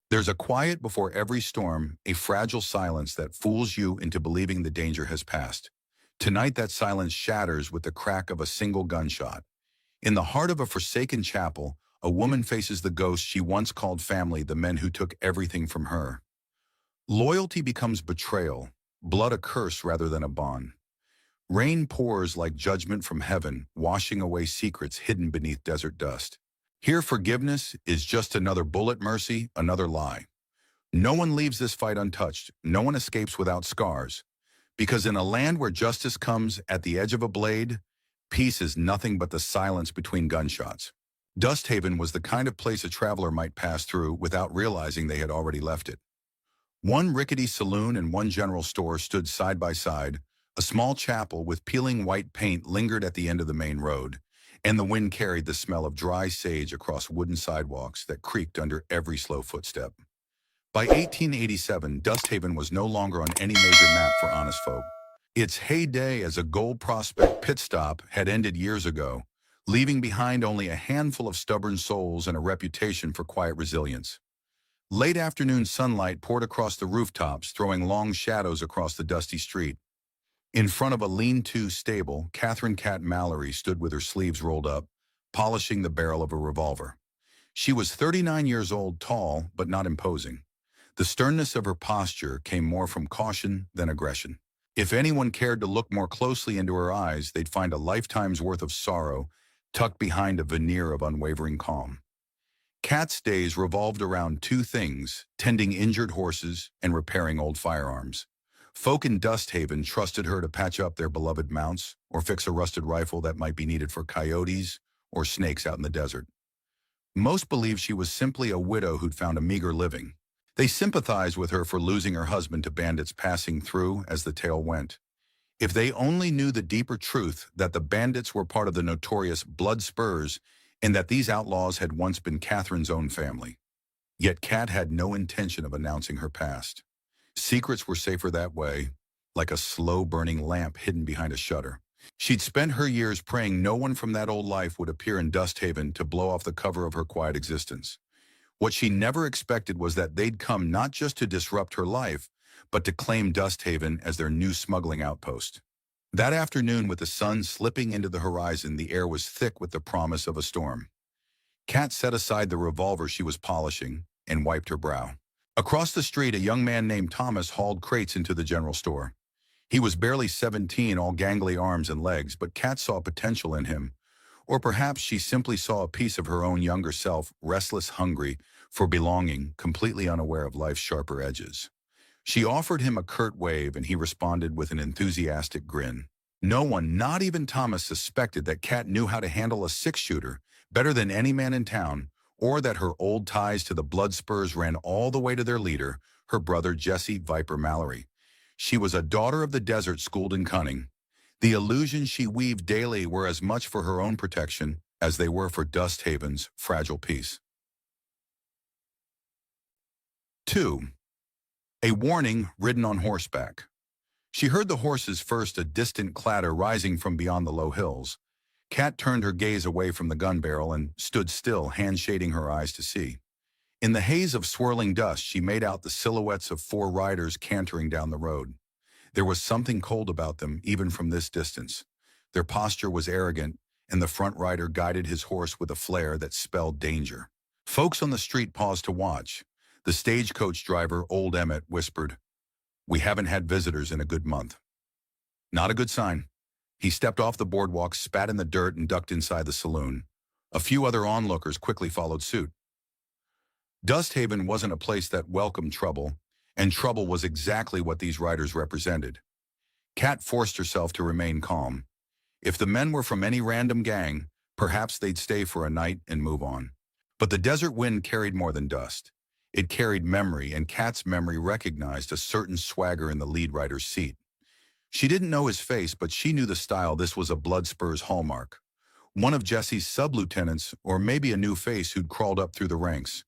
There's a quiet before every storm, a fragile silence that fools you into believing the danger has passed. Tonight that silence shatters with the crack of a single gunshot. In the heart of a forsaken chapel, a woman faces the ghosts she once called family, the men who took everything from her. Loyalty becomes betrayal, blood a curse rather than a bond. Rain pours like judgment from heaven, washing away secrets hidden beneath desert dust. Here forgiveness is just another bullet, mercy, another lie. No one leaves this fight untouched. No one escapes without scars. Because in a land where justice comes at the edge of a blade, peace is nothing but the silence between gunshots. Dust Haven was the kind of place a traveler might pass through without realizing they had already left it. One rickety saloon and one general store stood side by side. A small chapel with peeling white paint lingered at the end of the main road, and the wind carried the smell of dry sage across wooden sidewalks that creaked under every slow footstep. By 1887, Dust Haven was no longer on any major map for honest folk. Its heyday as a gold prospect pit stop had ended years ago, leaving behind only a handful of stubborn souls and a reputation for quiet resilience. Late afternoon sunlight poured across the rooftops, throwing long shadows across the dusty street. In front of a lean-to stable, Catherine "Cat" Mallory stood with her sleeves rolled up, polishing the barrel of a revolver. She was 39 years old, tall but not imposing. The sternness of her posture came more from caution than aggression. If anyone cared to look more closely into her eyes, they'd find a lifetime's worth of sorrow tucked behind a veneer of unwavering calm. Cat's days revolved around two things: tending injured horses and repairing old firearms. Folk in Dust Haven trusted her to patch up their beloved mounts or fix a rusted rifle that might be needed for coyotes or snakes out in the desert. Most believed she was simply a widow who'd found a meager living. They sympathized with her for losing her husband to bandits passing through, as the tale went. If they only knew the deeper truth that the bandits were part of the notorious Blood Spurs and that these outlaws had once been Catherine's own family. Yet Cat had no intention of announcing her past. Secrets were safer that way, like a slow-burning lamp hidden behind a shutter. She'd spent her years praying no one from that old life would appear in Dust Haven to blow off the cover of her quiet existence. What she never expected was that they'd come not just to disrupt her life, but to claim Dust Haven as their new smuggling outpost. That afternoon, with the sun slipping into the horizon, the air was thick with the promise of a storm. Cat set aside the revolver she was polishing and wiped her brow. Across the street, a young man named Thomas hauled crates into the general store. He was barely 17, all gangly arms and legs, but Cat saw potential in him. Or perhaps she simply saw a piece of her own younger self, restless, hungry for belonging, completely unaware of life's sharper edges. She offered him a curt wave, and he responded with an enthusiastic grin. No one, not even Thomas, suspected that Cat knew how to handle a six-shooter better than any man in town, or that her old ties to the Blood Spurs ran all the way to their leader, her brother Jesse "Viper" Mallory. She was a daughter of the desert, schooled in cunning. The illusions she weaved daily were as much for her own protection as they were for Dust Haven's fragile peace. 2. A warning ridden on horseback. She heard the horses first, a distant clatter rising from beyond the low hills. Cat turned her gaze away from the gun barrel and stood still, hand shading her eyes to see. In the haze of swirling dust, she made out the silhouettes of 4 riders cantering down the road. There was something cold about them, even from this distance. Their posture was arrogant, and the front rider guided his horse with a flair that spelled danger. Folks on the street paused to watch. The stagecoach driver, old Emmett, whispered, "We haven't had visitors in a good month." Not a good sign. He stepped off the boardwalk, spat in the dirt, and ducked inside the saloon. A few other onlookers quickly followed suit. Dust Haven wasn't a place that welcomed trouble, and trouble was exactly what these riders represented. Cat forced herself to remain calm. If the men were from any random gang, perhaps they'd stay for a night and move on. But the desert wind carried more than dust. It carried memory, and Cat's memory recognized a certain swagger in the lead rider's seat. She didn't know his face, but she knew the style. This was a Blood Spurs hallmark. One of Jesse's sub-lieutenants, or maybe a new face who'd crawled up through the ranks.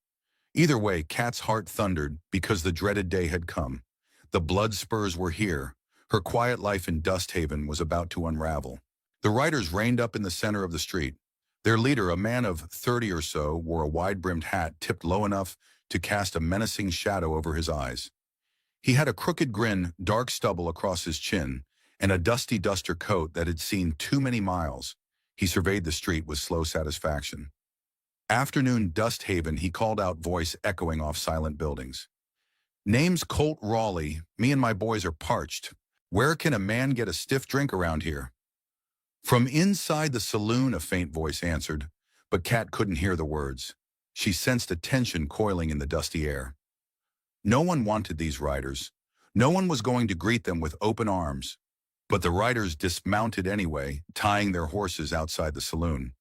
Either way, Cat's heart thundered because the dreaded day had come. The Blood Spurs were here. Her quiet life in Dust Haven was about to unravel. The riders reined up in the center of the street. Their leader, a man of 30 or so, wore a wide-brimmed hat tipped low enough to cast a menacing shadow over his eyes. He had a crooked grin, dark stubble across his chin, and a dusty duster coat that had seen too many miles. He surveyed the street with slow satisfaction. Afternoon Dust Haven, he called out, voice echoing off silent buildings. Name's Colt Raleigh. Me and my boys are parched. Where can a man get a stiff drink around here? From inside the saloon, a faint voice answered, but Kat couldn't hear the words. She sensed a tension coiling in the dusty air. No one wanted these riders. No one was going to greet them with open arms. But the riders dismounted anyway, tying their horses outside the saloon.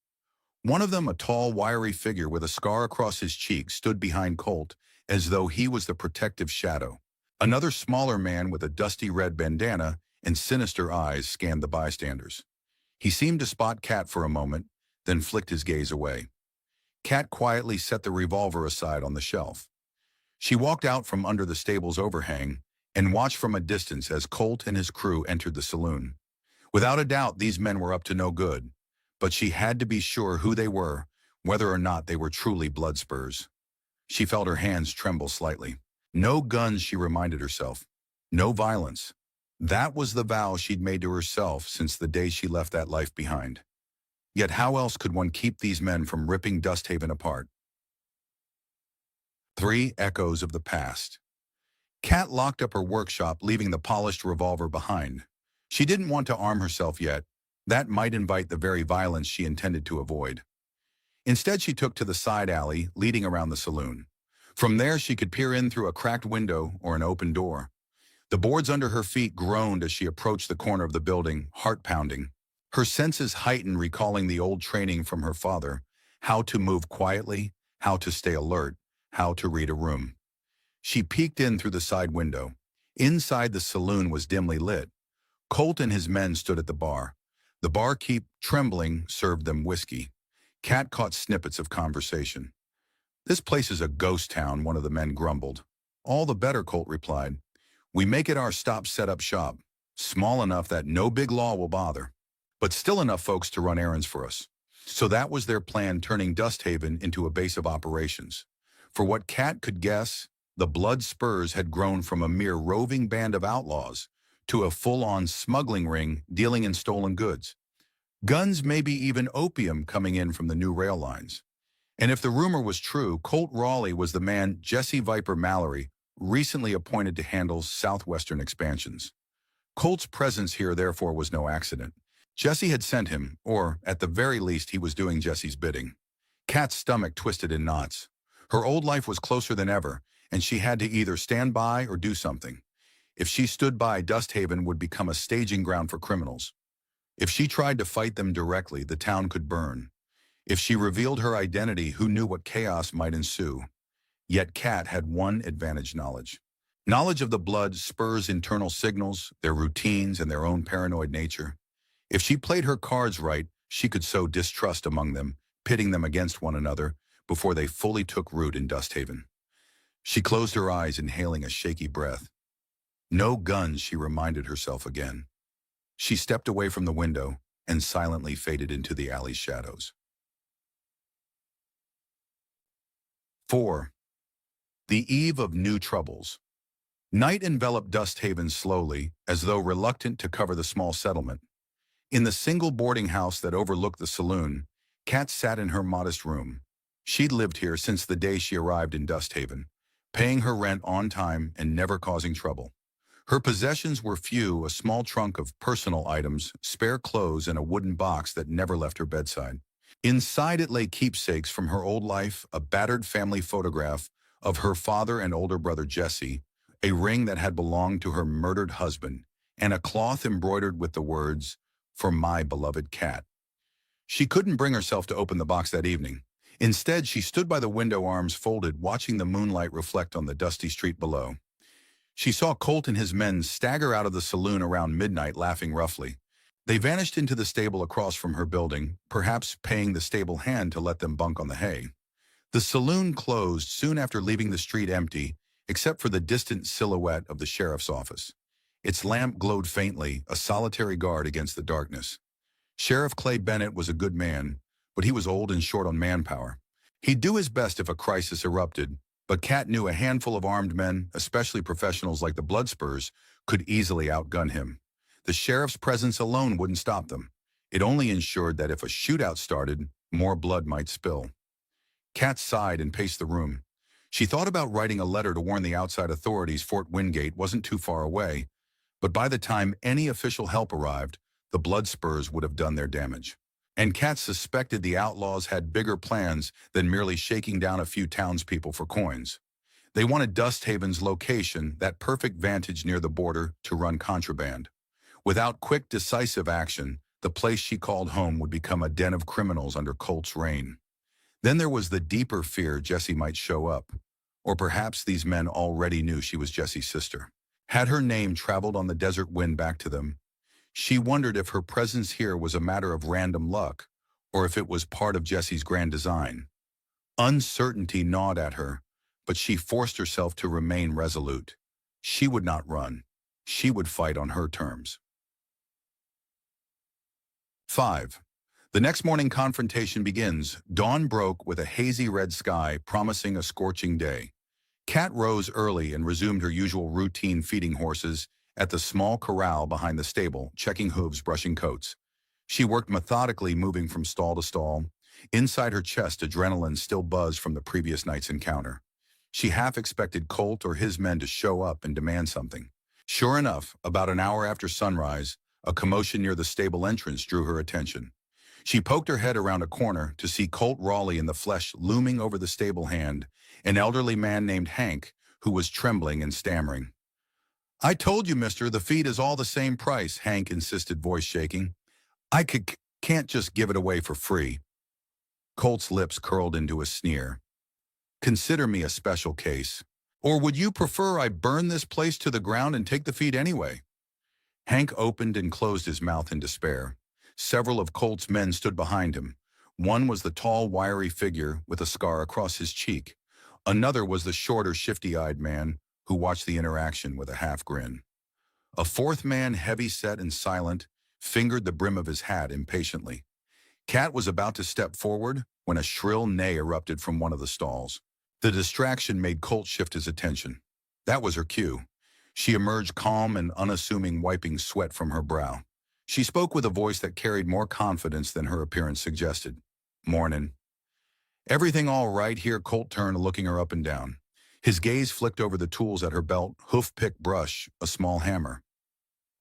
One of them, a tall, wiry figure with a scar across his cheek, stood behind Colt as though he was the protective shadow. Another smaller man with a dusty red bandana and sinister eyes scanned the bystanders. He seemed to spot Kat for a moment, then flicked his gaze away. Kat quietly set the revolver aside on the shelf. She walked out from under the stable's overhang and watched from a distance as Colt and his crew entered the saloon. Without a doubt, these men were up to no good, but she had to be sure who they were, whether or not they were truly blood spurs. She felt her hands tremble slightly. No guns, she reminded herself. No violence. That was the vow she'd made to herself since the day she left that life behind. Yet how else could one keep these men from ripping Dust Haven apart? 3 echoes of the past. Kat locked up her workshop, leaving the polished revolver behind. She didn't want to arm herself yet. That might invite the very violence she intended to avoid. Instead, she took to the side alley leading around the saloon. From there, she could peer in through a cracked window or an open door. The boards under her feet groaned as she approached the corner of the building, heart pounding. Her senses heightened, recalling the old training from her father, how to move quietly, how to stay alert, how to read a room. She peeked in through the side window. Inside, the saloon was dimly lit. Colt and his men stood at the bar. The barkeep, trembling, served them whiskey. Kat caught snippets of conversation. "This place is a ghost town," one of the men grumbled. "All the better," Colt replied. "We make it our stop, set up shop. Small enough that no big law will bother, but still enough folks to run errands for us." So that was their plan, turning Dust Haven into a base of operations. For what Kat could guess, the Blood Spurs had grown from a mere roving band of outlaws to a full-on smuggling ring dealing in stolen goods. Guns, maybe even opium coming in from the new rail lines. And if the rumor was true, Colt Raleigh was the man Jesse Viper Mallory recently appointed to handle southwestern expansions. Colt's presence here, therefore, was no accident. Jesse had sent him, or, at the very least, he was doing Jesse's bidding. Kat's stomach twisted in knots. Her old life was closer than ever, and she had to either stand by or do something. If she stood by, Dust Haven would become a staging ground for criminals. If she tried to fight them directly, the town could burn. If she revealed her identity, who knew what chaos might ensue? Yet Kat had one advantage: knowledge. Knowledge of the Blood Spurs' internal signals, their routines, and their own paranoid nature. If she played her cards right, she could sow distrust among them, pitting them against one another before they fully took root in Dust Haven. She closed her eyes, inhaling a shaky breath. No guns, she reminded herself again. She stepped away from the window and silently faded into the alley's shadows. 4. The eve of new troubles. Night enveloped Dust Haven slowly, as though reluctant to cover the small settlement. In the single boarding house that overlooked the saloon, Kat sat in her modest room. She'd lived here since the day she arrived in Dust Haven, paying her rent on time and never causing trouble. Her possessions were few: a small trunk of personal items, spare clothes, and a wooden box that never left her bedside. Inside it lay keepsakes from her old life, a battered family photograph of her father and older brother Jesse, a ring that had belonged to her murdered husband, and a cloth embroidered with the words, "For my beloved Kat." She couldn't bring herself to open the box that evening. Instead, she stood by the window, arms folded, watching the moonlight reflect on the dusty street below. She saw Colt and his men stagger out of the saloon around midnight, laughing roughly. They vanished into the stable across from her building, perhaps paying the stable hand to let them bunk on the hay. The saloon closed soon after, leaving the street empty, except for the distant silhouette of the sheriff's office. Its lamp glowed faintly, a solitary guard against the darkness. Sheriff Clay Bennett was a good man, but he was old and short on manpower. He'd do his best if a crisis erupted, But Cat knew a handful of armed men, especially professionals like the Bloodspurs, could easily outgun him. The sheriff's presence alone wouldn't stop them. It only ensured that if a shootout started, more blood might spill. Cat sighed and paced the room. She thought about writing a letter to warn the outside authorities Fort Wingate wasn't too far away, but by the time any official help arrived, the Bloodspurs would have done their damage. And Cat suspected the Outlaws had bigger plans than merely shaking down a few townspeople for coins. They wanted Dusthaven's location, that perfect vantage near the border, to run contraband. Without quick, decisive action, the place she called home would become a den of criminals under Colt's reign. Then there was the deeper fear Jessie might show up. Or perhaps these men already knew she was Jessie's sister. Had her name traveled on the desert wind back to them? She wondered if her presence here was a matter of random luck, or if it was part of Jessie's grand design. Uncertainty gnawed at her, but she forced herself to remain resolute. She would not run. She would fight on her terms. 5. The next morning confrontation begins. Dawn broke with a hazy red sky promising a scorching day. Cat rose early and resumed her usual routine feeding horses at the small corral behind the stable, checking hooves, brushing coats. She worked methodically, moving from stall to stall. Inside her chest, adrenaline still buzzed from the previous night's encounter. She half expected Colt or his men to show up and demand something. Sure enough, about an hour after sunrise, a commotion near the stable entrance drew her attention. She poked her head around a corner to see Colt Raleigh in the flesh looming over the stable hand, an elderly man named Hank, who was trembling and stammering. "I told you, mister, the feed is all the same price," Hank insisted, voice shaking. "I can't just give it away for free." Colt's lips curled into a sneer. "Consider me a special case. Or would you prefer I burn this place to the ground and take the feed anyway?" Hank opened and closed his mouth in despair. Several of Colt's men stood behind him. One was the tall, wiry figure with a scar across his cheek. Another was the shorter, shifty-eyed man who watched the interaction with a half-grin. A fourth man, heavy-set and silent, fingered the brim of his hat impatiently. Cat was about to step forward when a shrill neigh erupted from one of the stalls. The distraction made Colt shift his attention. That was her cue. She emerged calm and unassuming, wiping sweat from her brow. She spoke with a voice that carried more confidence than her appearance suggested. "Mornin'." "Everything all right here?" Colt turned, looking her up and down. His gaze flicked over the tools at her belt, hoof-pick brush, a small hammer.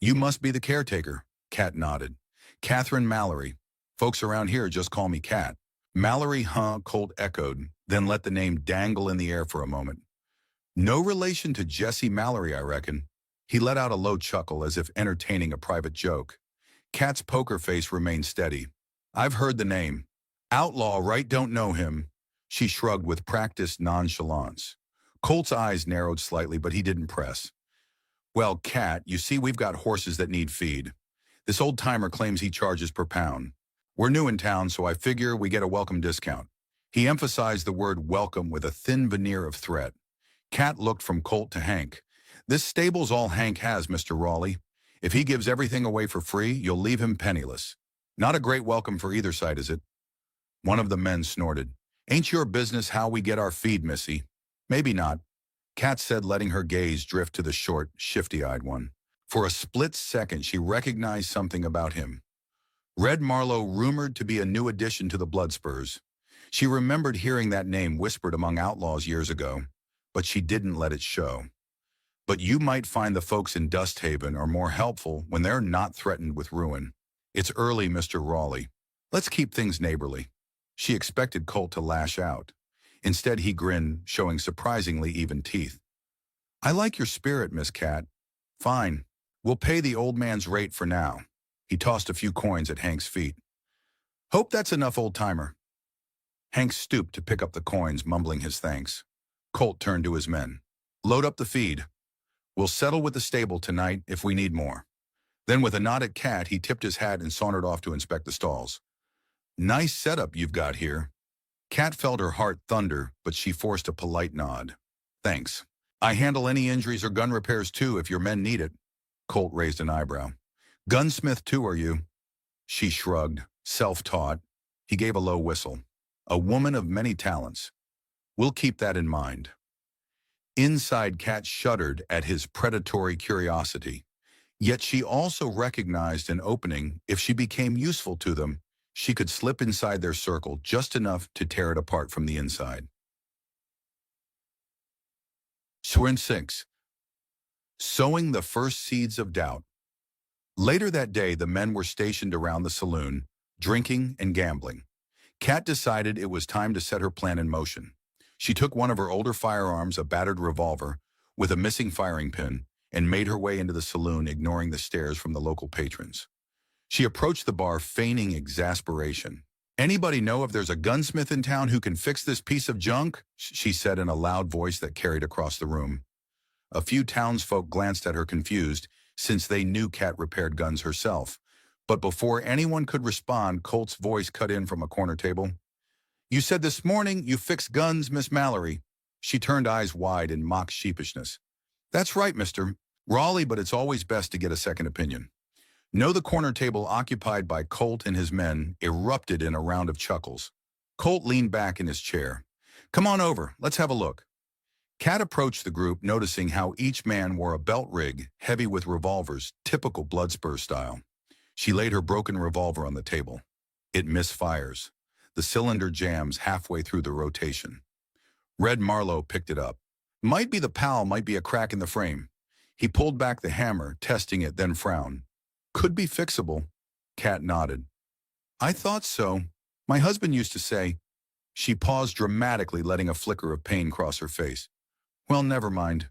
"You must be the caretaker." Cat nodded. "Catherine Mallory. Folks around here just call me Cat." "Mallory, huh?" Colt echoed, then let the name dangle in the air for a moment. "No relation to Jessie Mallory, I reckon." He let out a low chuckle as if entertaining a private joke. Cat's poker face remained steady. "I've heard the name." "Outlaw, right? Don't know him." She shrugged with practiced nonchalance. Colt's eyes narrowed slightly, but he didn't press. "Well, Cat, you see we've got horses that need feed. This old-timer claims he charges per pound. We're new in town, so I figure we get a welcome discount." He emphasized the word welcome with a thin veneer of threat. Cat looked from Colt to Hank. "This stable's all Hank has, Mr. Raleigh. If he gives everything away for free, you'll leave him penniless. Not a great welcome for either side, is it?" One of the men snorted. "Ain't your business how we get our feed, missy." "Maybe not," Cat said, letting her gaze drift to the short, shifty-eyed one. For a split second, she recognized something about him. Red Marlowe, rumored to be a new addition to the Bloodspurs. She remembered hearing that name whispered among outlaws years ago, but she didn't let it show. "But you might find the folks in Dusthaven are more helpful when they're not threatened with ruin. It's early, Mr. Raleigh. Let's keep things neighborly." She expected Colt to lash out. Instead, he grinned, showing surprisingly even teeth. "I like your spirit, Miss Cat. Fine. We'll pay the old man's rate for now." He tossed a few coins at Hank's feet. "Hope that's enough, old-timer." Hank stooped to pick up the coins, mumbling his thanks. Colt turned to his men. "Load up the feed. We'll settle with the stable tonight if we need more." Then with a nod at Cat, he tipped his hat and sauntered off to inspect the stalls. "Nice setup you've got here." Cat felt her heart thunder, but she forced a polite nod. "Thanks. I handle any injuries or gun repairs too if your men need it." Colt raised an eyebrow. "Gunsmith too, are you?" She shrugged, self-taught. He gave a low whistle. "A woman of many talents. We'll keep that in mind." Inside, Kat shuddered at his predatory curiosity. Yet she also recognized an opening. If she became useful to them, she could slip inside their circle just enough to tear it apart from the inside. Swin 6. Sowing the first seeds of doubt. Later that day, the men were stationed around the saloon, drinking and gambling. Kat decided it was time to set her plan in motion. She took one of her older firearms, a battered revolver, with a missing firing pin, and made her way into the saloon, ignoring the stares from the local patrons. She approached the bar, feigning exasperation. "Anybody know if there's a gunsmith in town who can fix this piece of junk?" she said in a loud voice that carried across the room. A few townsfolk glanced at her confused, since they knew Kat repaired guns herself. But before anyone could respond, Colt's voice cut in from a corner table. "You said this morning you fixed guns, Miss Mallory." She turned eyes wide in mock sheepishness. "That's right, Mr. Raleigh, but it's always best to get a second opinion." No, the corner table occupied by Colt and his men erupted in a round of chuckles. Colt leaned back in his chair. "Come on over, let's have a look." Kat approached the group, noticing how each man wore a belt rig, heavy with revolvers, typical Bloodspur style. She laid her broken revolver on the table. It misfires. The cylinder jams halfway through the rotation. Red Marlowe picked it up. "Might be the PAL, might be a crack in the frame." He pulled back the hammer, testing it, then frowned. "Could be fixable." Kat nodded. "I thought so. My husband used to say." She paused dramatically, letting a flicker of pain cross her face. "Well, never mind."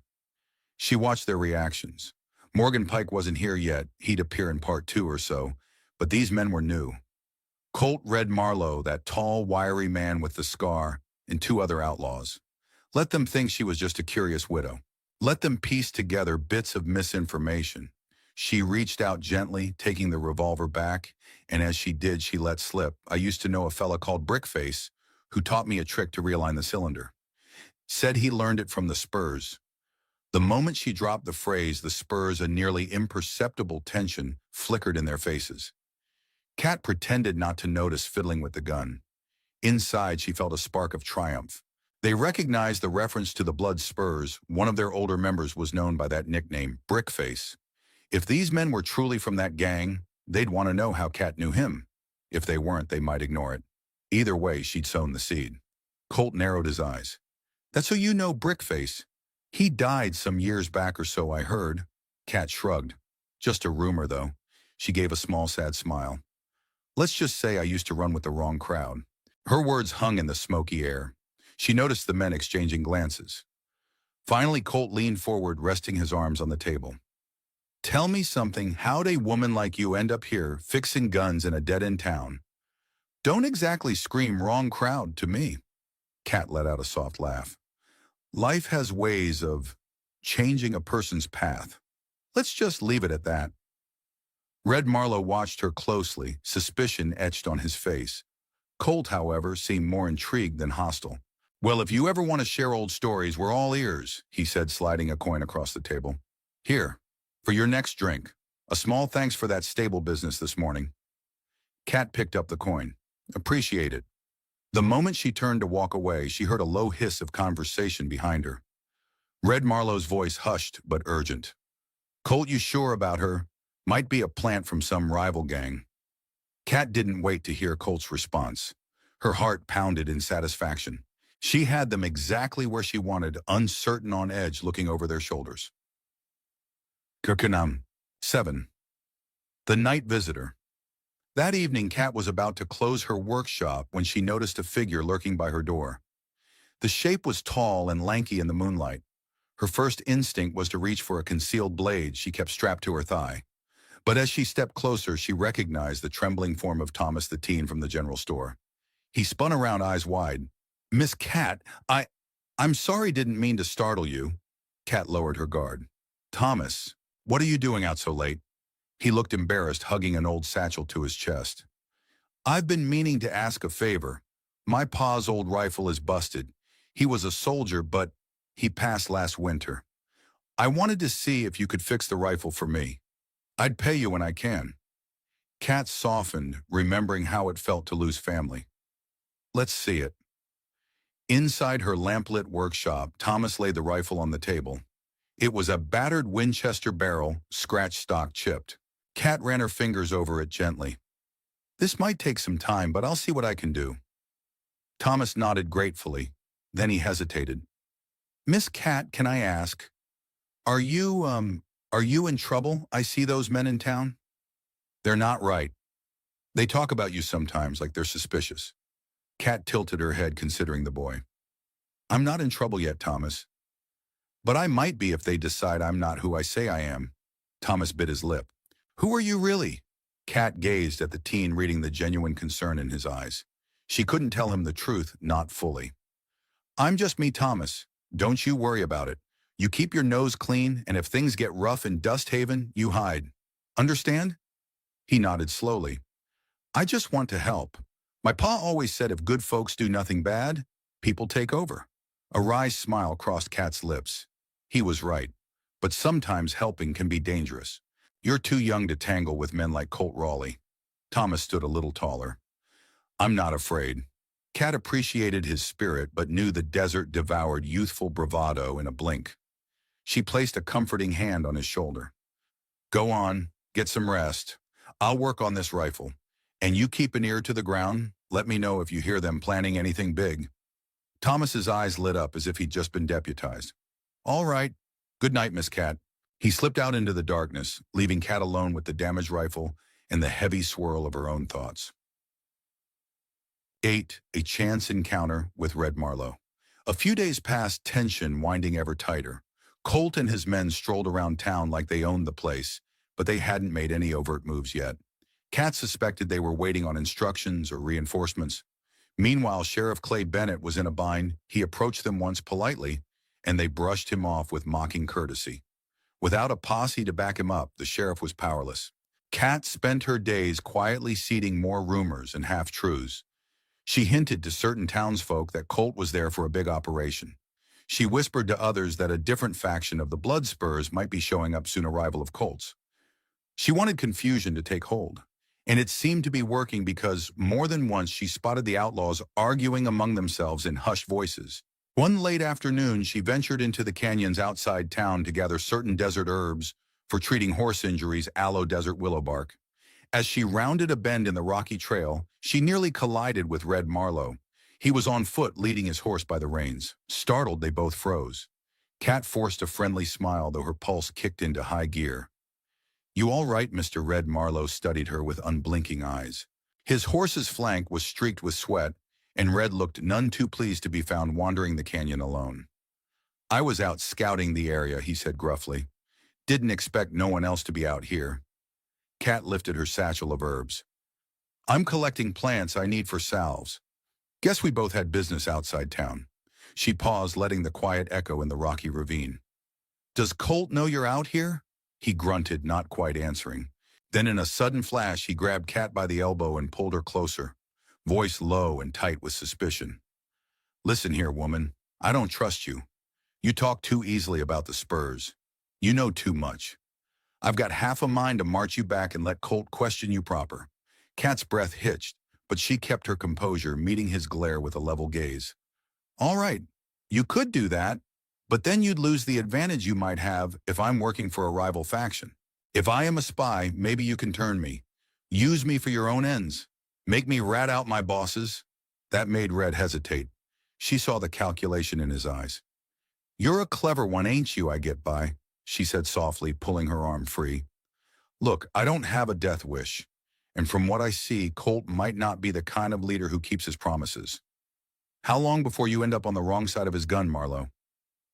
She watched their reactions. Morgan Pike wasn't here yet. He'd appear in part 2 or so. But these men were new. Colt Red Marlowe, that tall, wiry man with the scar, and 2 other outlaws. Let them think she was just a curious widow. Let them piece together bits of misinformation. She reached out gently, taking the revolver back, and as she did, she let slip, "I used to know a fella called Brickface, who taught me a trick to realign the cylinder. Said he learned it from the spurs." The moment she dropped the phrase, the spurs, a nearly imperceptible tension, flickered in their faces. Kat pretended not to notice, fiddling with the gun. Inside, she felt a spark of triumph. They recognized the reference to the blood spurs. One of their older members was known by that nickname, Brickface. If these men were truly from that gang, they'd want to know how Kat knew him. If they weren't, they might ignore it. Either way, she'd sown the seed. Colt narrowed his eyes. "That's who you know, Brickface. He died some years back or so, I heard." Kat shrugged. "Just a rumor, though." She gave a small, sad smile. "Let's just say I used to run with the wrong crowd." Her words hung in the smoky air. She noticed the men exchanging glances. Finally, Colt leaned forward, resting his arms on the table. "Tell me something. How'd a woman like you end up here, fixing guns in a dead-end town?" "Don't exactly scream wrong crowd to me." Kat let out a soft laugh. "Life has ways of changing a person's path. Let's just leave it at that." Red Marlowe watched her closely, suspicion etched on his face. Colt, however, seemed more intrigued than hostile. "Well, if you ever want to share old stories, we're all ears," he said, sliding a coin across the table. "Here, for your next drink. A small thanks for that stable business this morning." Kat picked up the coin. "Appreciate it." The moment she turned to walk away, she heard a low hiss of conversation behind her. Red Marlowe's voice hushed but urgent. "Colt, you sure about her? Might be a plant from some rival gang." Kat didn't wait to hear Colt's response. Her heart pounded in satisfaction. She had them exactly where she wanted, uncertain, on edge, looking over their shoulders. Kirkinam 7. The Night Visitor. That evening, Kat was about to close her workshop when she noticed a figure lurking by her door. The shape was tall and lanky in the moonlight. Her first instinct was to reach for a concealed blade she kept strapped to her thigh. But as she stepped closer, she recognized the trembling form of Thomas the teen from the general store. He spun around, eyes wide. "Miss Kat, I'm sorry, didn't mean to startle you." Kat lowered her guard. "Thomas, what are you doing out so late?" He looked embarrassed, hugging an old satchel to his chest. "I've been meaning to ask a favor. My pa's old rifle is busted. He was a soldier, but he passed last winter. I wanted to see if you could fix the rifle for me. I'd pay you when I can." Kat softened, remembering how it felt to lose family. "Let's see it." Inside her lamplit workshop, Thomas laid the rifle on the table. It was a battered Winchester barrel, scratch stock chipped. Kat ran her fingers over it gently. This might take some time, but I'll see what I can do. Thomas nodded gratefully. Then he hesitated. Miss Kat, can I ask, are you in trouble? I see those men in town. They're not right. They talk about you sometimes like they're suspicious. Kat tilted her head, considering the boy. I'm not in trouble yet, Thomas. But I might be if they decide I'm not who I say I am. Thomas bit his lip. Who are you really? Kat gazed at the teen, reading the genuine concern in his eyes. She couldn't tell him the truth, not fully. I'm just me, Thomas. Don't you worry about it. You keep your nose clean, and if things get rough in Dust Haven, you hide. Understand? He nodded slowly. I just want to help. My pa always said if good folks do nothing bad, people take over. A wry smile crossed Kat's lips. He was right, but sometimes helping can be dangerous. You're too young to tangle with men like Colt Raleigh. Thomas stood a little taller. I'm not afraid. Kat appreciated his spirit, but knew the desert devoured youthful bravado in a blink. She placed a comforting hand on his shoulder. Go on, get some rest. I'll work on this rifle. And you keep an ear to the ground. Let me know if you hear them planning anything big. Thomas's eyes lit up as if he'd just been deputized. All right. Good night, Miss Kat. He slipped out into the darkness, leaving Kat alone with the damaged rifle and the heavy swirl of her own thoughts. 8. A chance encounter with Red Marlowe. A few days passed, tension winding ever tighter. Colt and his men strolled around town like they owned the place, but they hadn't made any overt moves yet. Kat suspected they were waiting on instructions or reinforcements. Meanwhile, Sheriff Clay Bennett was in a bind. He approached them once politely, and they brushed him off with mocking courtesy. Without a posse to back him up, the sheriff was powerless. Kat spent her days quietly seeding more rumors and half-truths. She hinted to certain townsfolk that Colt was there for a big operation. She whispered to others that a different faction of the Blood Spurs might be showing up soon arrival of Colts. She wanted confusion to take hold, and it seemed to be working because more than once she spotted the Outlaws arguing among themselves in hushed voices. One late afternoon, she ventured into the canyons outside town to gather certain desert herbs for treating horse injuries, aloe desert willow bark. As she rounded a bend in the rocky trail, she nearly collided with Red Marlowe. He was on foot, leading his horse by the reins. Startled, they both froze. Kat forced a friendly smile, though her pulse kicked into high gear. You all right, Mr. Red? Marlowe studied her with unblinking eyes. His horse's flank was streaked with sweat, and Red looked none too pleased to be found wandering the canyon alone. I was out scouting the area, he said gruffly. Didn't expect no one else to be out here. Kat lifted her satchel of herbs. I'm collecting plants I need for salves. Guess we both had business outside town. She paused, letting the quiet echo in the rocky ravine. Does Colt know you're out here? He grunted, not quite answering. Then in a sudden flash, he grabbed Kat by the elbow and pulled her closer, voice low and tight with suspicion. Listen here, woman. I don't trust you. You talk too easily about the Spurs. You know too much. I've got half a mind to march you back and let Colt question you proper. Kat's breath hitched, but she kept her composure, meeting his glare with a level gaze. All right, you could do that, but then you'd lose the advantage you might have if I'm working for a rival faction. If I am a spy, maybe you can turn me. Use me for your own ends. Make me rat out my bosses. That made Red hesitate. She saw the calculation in his eyes. You're a clever one, ain't you, I get by, she said softly, pulling her arm free. Look, I don't have a death wish, and from what I see, Colt might not be the kind of leader who keeps his promises. How long before you end up on the wrong side of his gun, Marlowe?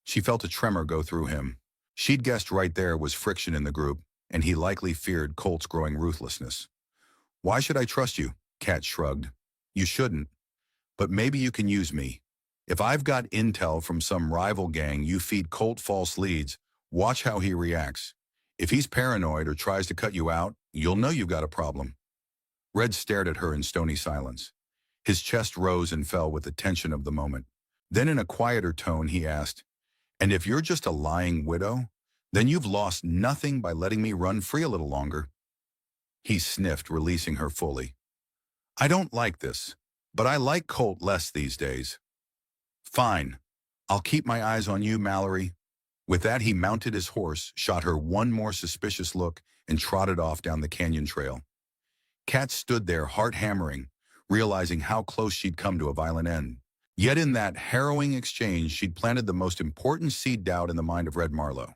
She felt a tremor go through him. She'd guessed right there was friction in the group, and he likely feared Colt's growing ruthlessness. Why should I trust you? Kat shrugged. You shouldn't. But maybe you can use me. If I've got intel from some rival gang, you feed Colt false leads. Watch how he reacts. If he's paranoid or tries to cut you out, you'll know you've got a problem. Red stared at her in stony silence. His chest rose and fell with the tension of the moment. Then in a quieter tone, he asked, And if you're just a lying widow, then you've lost nothing by letting me run free a little longer. He sniffed, releasing her fully. I don't like this, but I like Colt less these days. Fine. I'll keep my eyes on you, Mallory. With that, he mounted his horse, shot her one more suspicious look, and trotted off down the canyon trail. Kat stood there, heart hammering, realizing how close she'd come to a violent end. Yet in that harrowing exchange, she'd planted the most important seed doubt in the mind of Red Marlowe.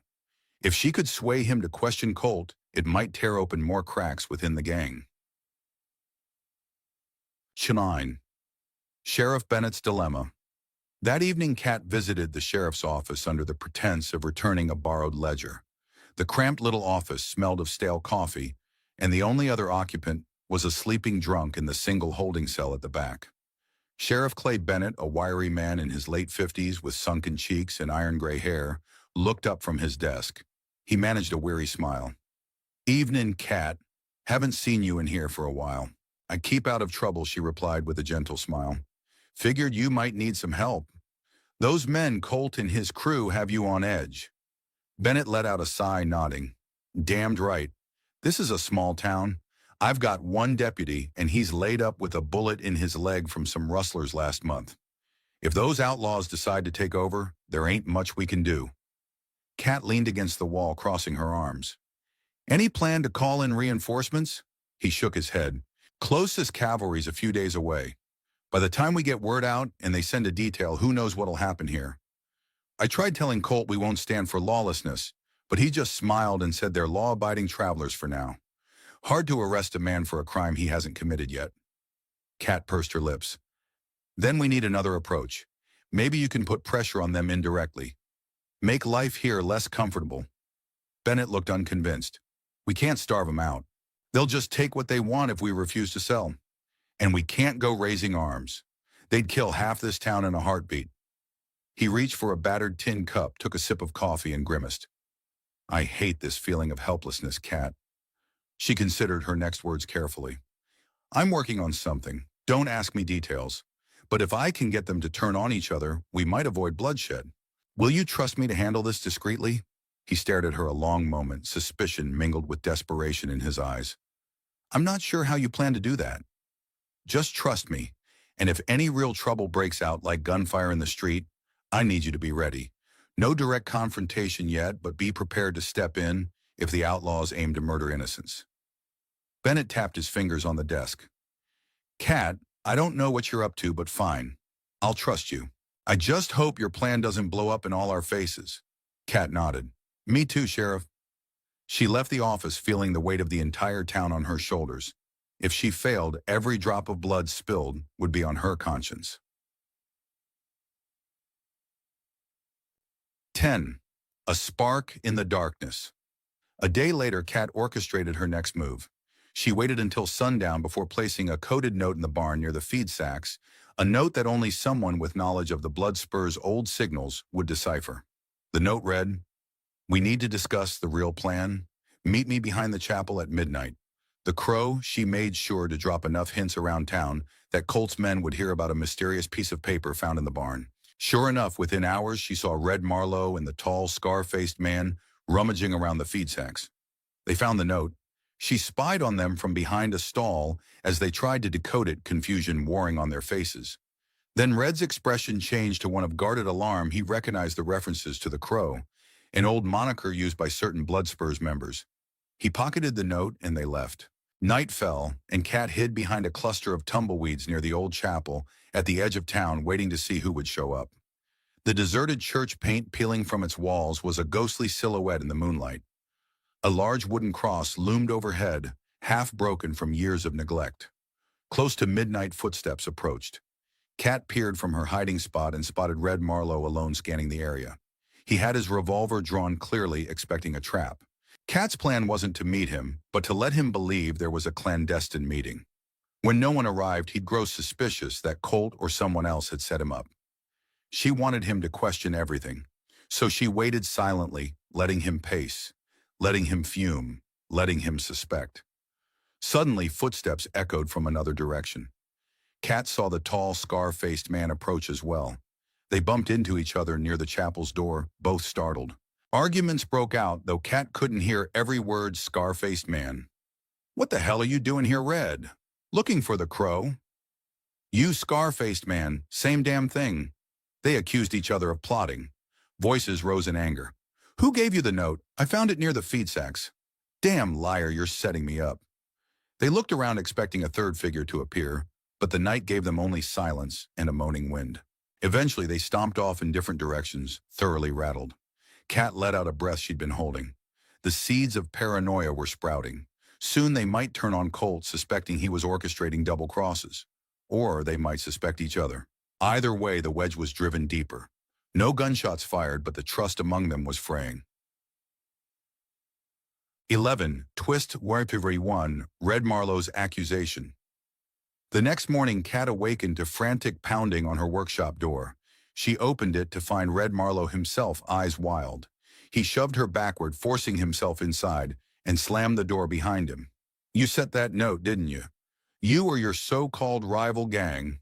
If she could sway him to question Colt, it might tear open more cracks within the gang. 9. Sheriff Bennett's Dilemma. That evening, Kat visited the sheriff's office under the pretense of returning a borrowed ledger. The cramped little office smelled of stale coffee, and the only other occupant was a sleeping drunk in the single holding cell at the back. Sheriff Clay Bennett, a wiry man in his late 50s with sunken cheeks and iron-gray hair, looked up from his desk. He managed a weary smile. "Evening, Kat. Haven't seen you in here for a while." "I keep out of trouble," she replied with a gentle smile. "Figured you might need some help. Those men, Colt and his crew, have you on edge." Bennett let out a sigh, nodding. "Damned right. This is a small town. I've got one deputy, and he's laid up with a bullet in his leg from some rustlers last month. If those outlaws decide to take over, there ain't much we can do." Kat leaned against the wall, crossing her arms. "Any plan to call in reinforcements?" He shook his head. "Closest cavalry's a few days away. By the time we get word out and they send a detail, who knows what'll happen here. I tried telling Colt we won't stand for lawlessness, but he just smiled and said they're law-abiding travelers for now. Hard to arrest a man for a crime he hasn't committed yet." Kat pursed her lips. "Then we need another approach. Maybe you can put pressure on them indirectly. Make life here less comfortable." Bennett looked unconvinced. "We can't starve them out. They'll just take what they want if we refuse to sell. And we can't go raising arms. They'd kill half this town in a heartbeat." He reached for a battered tin cup, took a sip of coffee, and grimaced. "I hate this feeling of helplessness, Kat." She considered her next words carefully. "I'm working on something. Don't ask me details. But if I can get them to turn on each other, we might avoid bloodshed. Will you trust me to handle this discreetly?" He stared at her a long moment, suspicion mingled with desperation in his eyes. "I'm not sure how you plan to do that. Just trust me, and if any real trouble breaks out like gunfire in the street, I need you to be ready. No direct confrontation yet, but be prepared to step in if the outlaws aim to murder innocents." Bennett tapped his fingers on the desk. "Kat, I don't know what you're up to, but fine. I'll trust you. I just hope your plan doesn't blow up in all our faces." Kat nodded. "Me too, Sheriff." She left the office feeling the weight of the entire town on her shoulders. If she failed, every drop of blood spilled would be on her conscience. 10. A spark in the darkness. A day later, Kat orchestrated her next move. She waited until sundown before placing a coded note in the barn near the feed sacks, a note that only someone with knowledge of the blood spur's old signals would decipher. The note read, "We need to discuss the real plan. Meet me behind the chapel at midnight." The Crow, she made sure to drop enough hints around town that Colt's men would hear about a mysterious piece of paper found in the barn. Sure enough, within hours, she saw Red Marlowe and the tall, scar-faced man rummaging around the feed sacks. They found the note. She spied on them from behind a stall as they tried to decode it, confusion warring on their faces. Then Red's expression changed to one of guarded alarm. He recognized the references to the Crow, an old moniker used by certain Bloodspurs members. He pocketed the note and they left. Night fell, and Kat hid behind a cluster of tumbleweeds near the old chapel at the edge of town, waiting to see who would show up. The deserted church, paint peeling from its walls, was a ghostly silhouette in the moonlight. A large wooden cross loomed overhead, half broken from years of neglect. Close to midnight, footsteps approached. Kat peered from her hiding spot and spotted Red Marlowe alone scanning the area. He had his revolver drawn, clearly expecting a trap. Kat's plan wasn't to meet him, but to let him believe there was a clandestine meeting. When no one arrived, he'd grow suspicious that Colt or someone else had set him up. She wanted him to question everything, so she waited silently, letting him pace, letting him fume, letting him suspect. Suddenly, footsteps echoed from another direction. Kat saw the tall, scar-faced man approach as well. They bumped into each other near the chapel's door, both startled. Arguments broke out, though Kat couldn't hear every word. Scar-faced man. "What the hell are you doing here, Red?" "Looking for the Crow." "You, scar-faced man, same damn thing." They accused each other of plotting. Voices rose in anger. Who gave you the note? I found it near the feed sacks. Damn liar, you're setting me up. They looked around expecting a third figure to appear, but the night gave them only silence and a moaning wind. Eventually, they stomped off in different directions, thoroughly rattled. Kat let out a breath she'd been holding. The seeds of paranoia were sprouting. Soon they might turn on Colt, suspecting he was orchestrating double crosses. Or they might suspect each other. Either way, the wedge was driven deeper. No gunshots fired, but the trust among them was fraying. 11. Twist Warpivary 1. Red Marlowe's accusation. The next morning, Kat awakened to frantic pounding on her workshop door. She opened it to find Red Marlowe himself, eyes wild. He shoved her backward, forcing himself inside, and slammed the door behind him. You sent that note, didn't you? You or your so-called rival gang.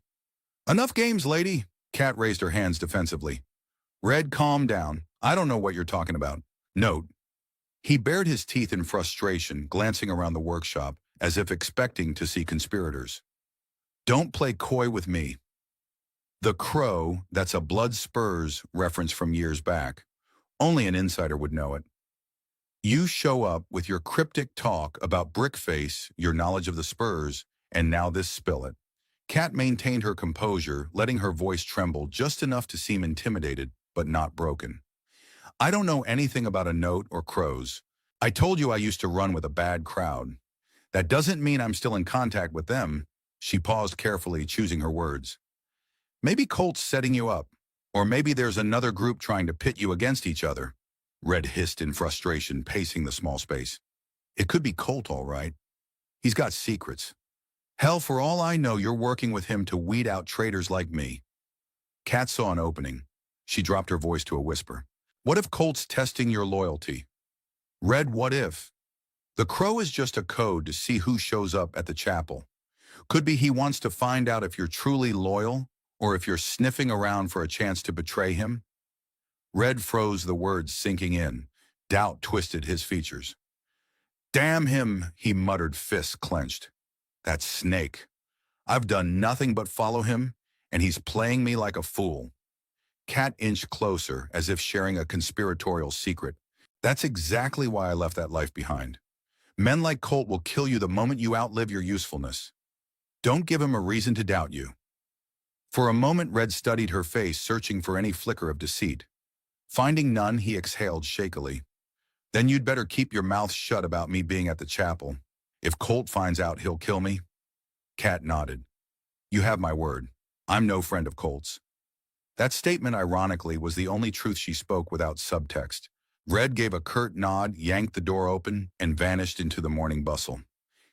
Enough games, lady. Kat raised her hands defensively. Red, calm down. I don't know what you're talking about. Note. He bared his teeth in frustration, glancing around the workshop, as if expecting to see conspirators. Don't play coy with me. The Crow, that's a Blood Spurs reference from years back. Only an insider would know it. You show up with your cryptic talk about Brickface, your knowledge of the Spurs, and now this spill it. Kat maintained her composure, letting her voice tremble just enough to seem intimidated, but not broken. I don't know anything about a note or crows. I told you I used to run with a bad crowd. That doesn't mean I'm still in contact with them. She paused carefully, choosing her words. Maybe Colt's setting you up, or maybe there's another group trying to pit you against each other. Red hissed in frustration, pacing the small space. It could be Colt, all right. He's got secrets. Hell, for all I know, you're working with him to weed out traitors like me. Kat saw an opening. She dropped her voice to a whisper. What if Colt's testing your loyalty? Red, what if? The Crow is just a code to see who shows up at the chapel. Could be he wants to find out if you're truly loyal, or if you're sniffing around for a chance to betray him. Red froze, the words sinking in. Doubt twisted his features. Damn him, he muttered, fists clenched. That snake. I've done nothing but follow him, and he's playing me like a fool. Kat inched closer, as if sharing a conspiratorial secret. That's exactly why I left that life behind. Men like Colt will kill you the moment you outlive your usefulness. Don't give him a reason to doubt you. For a moment, Red studied her face, searching for any flicker of deceit. Finding none, he exhaled shakily. Then you'd better keep your mouth shut about me being at the chapel. If Colt finds out, he'll kill me. Kat nodded. You have my word. I'm no friend of Colt's. That statement, ironically, was the only truth she spoke without subtext. Red gave a curt nod, yanked the door open, and vanished into the morning bustle.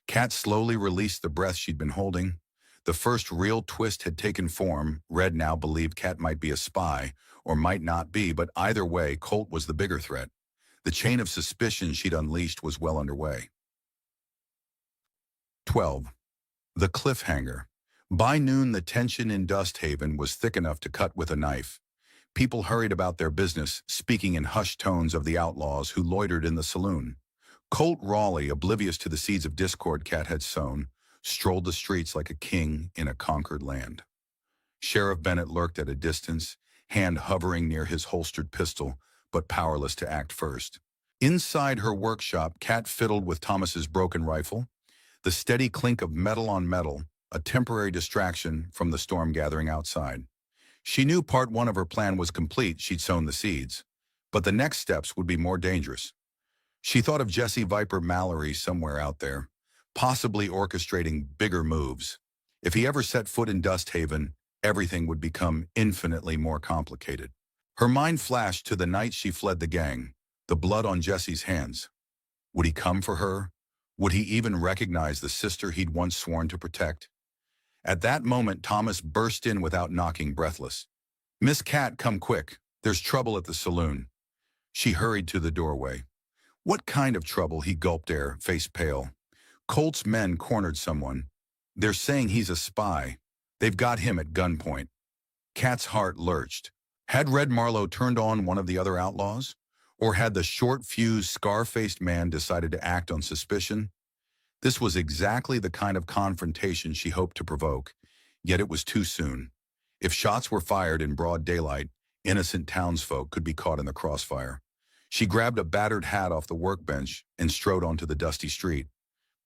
Kat slowly released the breath she'd been holding. The first real twist had taken form. Red now believed Kat might be a spy, or might not be, but either way, Colt was the bigger threat. The chain of suspicion she'd unleashed was well underway. 12. The cliffhanger. By noon, the tension in Dust Haven was thick enough to cut with a knife. People hurried about their business, speaking in hushed tones of the outlaws who loitered in the saloon. Colt Raleigh, oblivious to the seeds of discord Kat had sown, strolled the streets like a king in a conquered land. Sheriff Bennett lurked at a distance, hand hovering near his holstered pistol, but powerless to act first. Inside her workshop, Kat fiddled with Thomas's broken rifle, the steady clink of metal on metal, a temporary distraction from the storm gathering outside. She knew part one of her plan was complete. She'd sown the seeds, but the next steps would be more dangerous. She thought of Jesse Viper Mallory somewhere out there, possibly orchestrating bigger moves. If he ever set foot in Dust Haven, everything would become infinitely more complicated. Her mind flashed to the night she fled the gang, the blood on Jesse's hands. Would he come for her? Would he even recognize the sister he'd once sworn to protect? At that moment, Thomas burst in without knocking, breathless. Miss Kat, come quick. There's trouble at the saloon. She hurried to the doorway. What kind of trouble? He gulped air, face pale. Colt's men cornered someone. They're saying he's a spy. They've got him at gunpoint. Kat's heart lurched. Had Red Marlowe turned on one of the other outlaws? Or had the short-fused, scar-faced man decided to act on suspicion? This was exactly the kind of confrontation she hoped to provoke, yet it was too soon. If shots were fired in broad daylight, innocent townsfolk could be caught in the crossfire. She grabbed a battered hat off the workbench and strode onto the dusty street.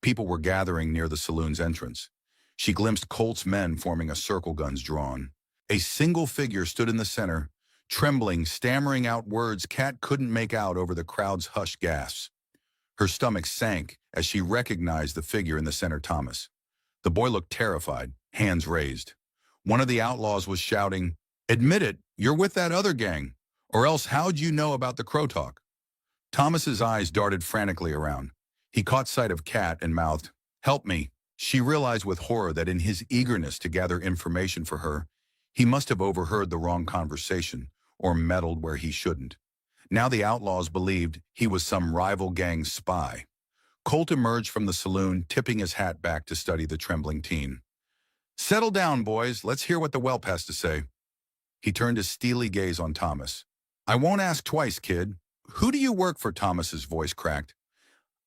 People were gathering near the saloon's entrance. She glimpsed Colt's men forming a circle, guns drawn. A single figure stood in the center, trembling, stammering out words Kat couldn't make out over the crowd's hushed gasps. Her stomach sank as she recognized the figure in the center, Thomas. The boy looked terrified, hands raised. One of the outlaws was shouting, "Admit it, you're with that other gang, or else how'd you know about the crow talk?" Thomas's eyes darted frantically around. He caught sight of Kat and mouthed, "Help me." She realized with horror that in his eagerness to gather information for her, he must have overheard the wrong conversation or meddled where he shouldn't. Now the outlaws believed he was some rival gang's spy. Colt emerged from the saloon, tipping his hat back to study the trembling teen. "Settle down, boys. Let's hear what the whelp has to say." He turned his steely gaze on Thomas. "I won't ask twice, kid. Who do you work for?" Thomas's voice cracked.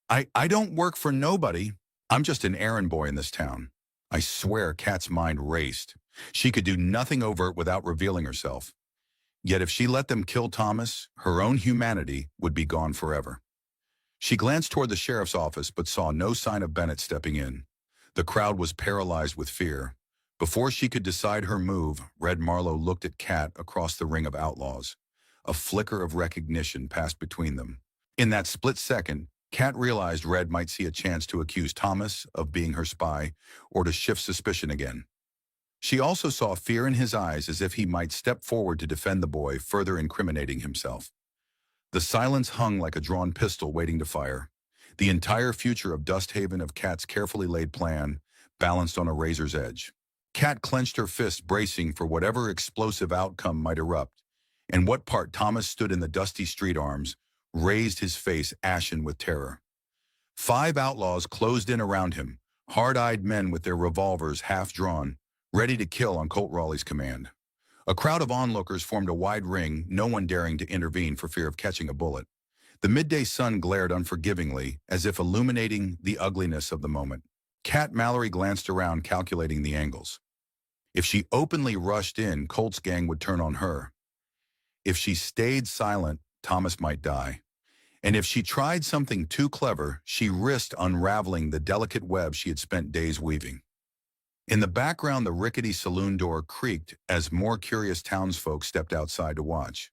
I don't work for nobody. I'm just an errand boy in this town." I swear Kat's mind raced. She could do nothing overt without revealing herself. Yet if she let them kill Thomas, her own humanity would be gone forever. She glanced toward the sheriff's office but saw no sign of Bennett stepping in. The crowd was paralyzed with fear. Before she could decide her move, Red Marlowe looked at Kat across the ring of outlaws. A flicker of recognition passed between them. In that split second, Kat realized Red might see a chance to accuse Thomas of being her spy or to shift suspicion again. She also saw fear in his eyes, as if he might step forward to defend the boy, further incriminating himself. The silence hung like a drawn pistol waiting to fire. The entire future of Dusthaven, of Kat's carefully laid plan, balanced on a razor's edge. Kat clenched her fist, bracing for whatever explosive outcome might erupt. And what part Thomas stood in the dusty street arms, raised his face ashen with terror. 5 outlaws closed in around him, hard-eyed men with their revolvers half drawn, ready to kill on Colt Raleigh's command. A crowd of onlookers formed a wide ring, no one daring to intervene for fear of catching a bullet. The midday sun glared unforgivingly, as if illuminating the ugliness of the moment. Kat Mallory glanced around, calculating the angles. If she openly rushed in, Colt's gang would turn on her. If she stayed silent, Thomas might die. And if she tried something too clever, she risked unraveling the delicate web she had spent days weaving. In the background, the rickety saloon door creaked as more curious townsfolk stepped outside to watch.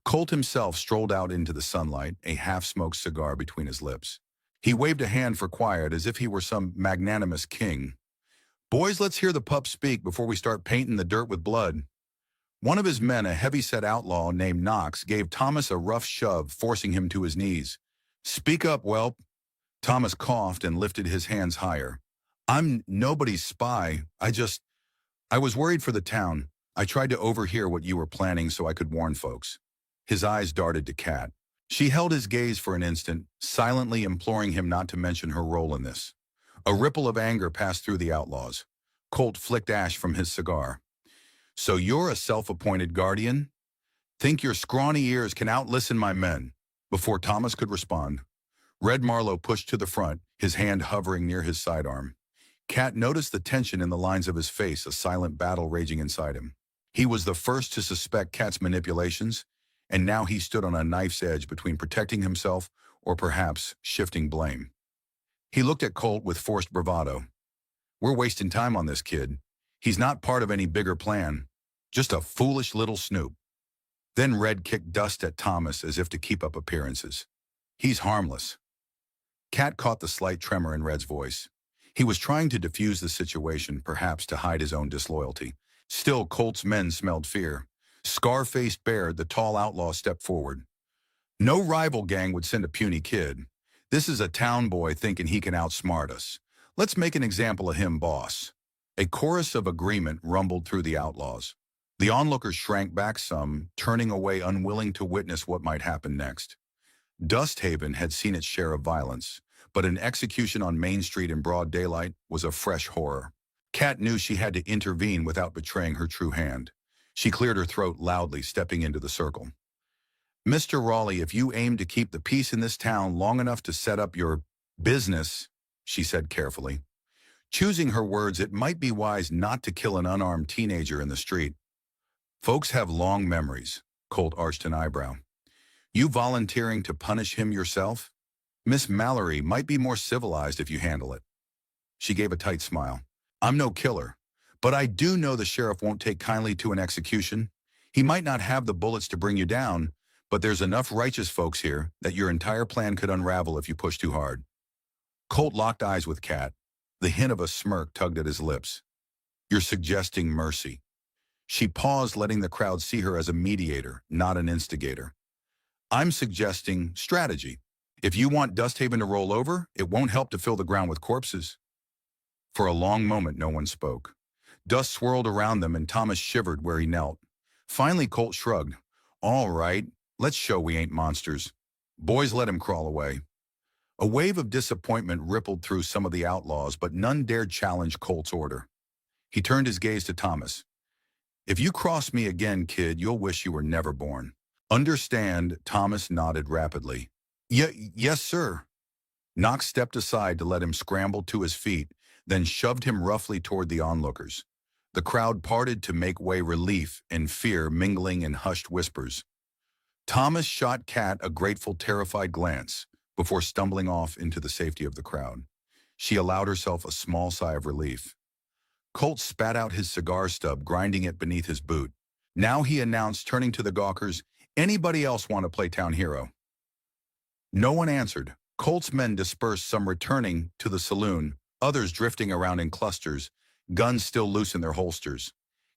Colt himself strolled out into the sunlight, a half-smoked cigar between his lips. He waved a hand for quiet, as if he were some magnanimous king. "Boys, let's hear the pup speak before we start painting the dirt with blood." One of his men, a heavy-set outlaw named Knox, gave Thomas a rough shove, forcing him to his knees. "Speak up, whelp." Thomas coughed and lifted his hands higher. "I'm nobody's spy. I was worried for the town. I tried to overhear what you were planning so I could warn folks." His eyes darted to Kat. She held his gaze for an instant, silently imploring him not to mention her role in this. A ripple of anger passed through the outlaws. Colt flicked ash from his cigar. "So you're a self-appointed guardian? Think your scrawny ears can outlisten my men?" Before Thomas could respond, Red Marlowe pushed to the front, his hand hovering near his sidearm. Kat noticed the tension in the lines of his face, a silent battle raging inside him. He was the first to suspect Kat's manipulations, and now he stood on a knife's edge between protecting himself or perhaps shifting blame. He looked at Colt with forced bravado. "We're wasting time on this kid. He's not part of any bigger plan. Just a foolish little snoop." Then Red kicked dust at Thomas as if to keep up appearances. "He's harmless." Kat caught the slight tremor in Red's voice. He was trying to defuse the situation, perhaps to hide his own disloyalty. Still, Colt's men smelled fear. Scar-faced Baird, the tall outlaw, stepped forward. "No rival gang would send a puny kid. This is a town boy thinking he can outsmart us. Let's make an example of him, boss." A chorus of agreement rumbled through the outlaws. The onlookers shrank back some, turning away, unwilling to witness what might happen next. Dusthaven had seen its share of violence, but an execution on Main Street in broad daylight was a fresh horror. Kat knew she had to intervene without betraying her true hand. She cleared her throat loudly, stepping into the circle. "Mr. Raleigh, if you aim to keep the peace in this town long enough to set up your business," she said carefully. Choosing her words, it might be wise not to kill an unarmed teenager in the street. Folks have long memories. Colt arched an eyebrow. You volunteering to punish him yourself? Miss Mallory might be more civilized if you handle it. She gave a tight smile. I'm no killer, but I do know the sheriff won't take kindly to an execution. He might not have the bullets to bring you down, but there's enough righteous folks here that your entire plan could unravel if you push too hard. Colt locked eyes with Kat. The hint of a smirk tugged at his lips. You're suggesting mercy. She paused, letting the crowd see her as a mediator, not an instigator. I'm suggesting strategy. If you want Dusthaven to roll over, it won't help to fill the ground with corpses. For a long moment, no one spoke. Dust swirled around them and Thomas shivered where he knelt. Finally, Colt shrugged. All right, let's show we ain't monsters. Boys, let him crawl away. A wave of disappointment rippled through some of the outlaws, but none dared challenge Colt's order. He turned his gaze to Thomas. If you cross me again, kid, you'll wish you were never born. Understand? Thomas nodded rapidly. Yes, sir. Knox stepped aside to let him scramble to his feet, then shoved him roughly toward the onlookers. The crowd parted to make way, relief and fear mingling in hushed whispers. Thomas shot Kat a grateful, terrified glance before stumbling off into the safety of the crowd. She allowed herself a small sigh of relief. Colt spat out his cigar stub, grinding it beneath his boot. Now he announced, turning to the gawkers, anybody else want to play town hero? No one answered. Colt's men dispersed, some returning to the saloon, others drifting around in clusters, guns still loose in their holsters.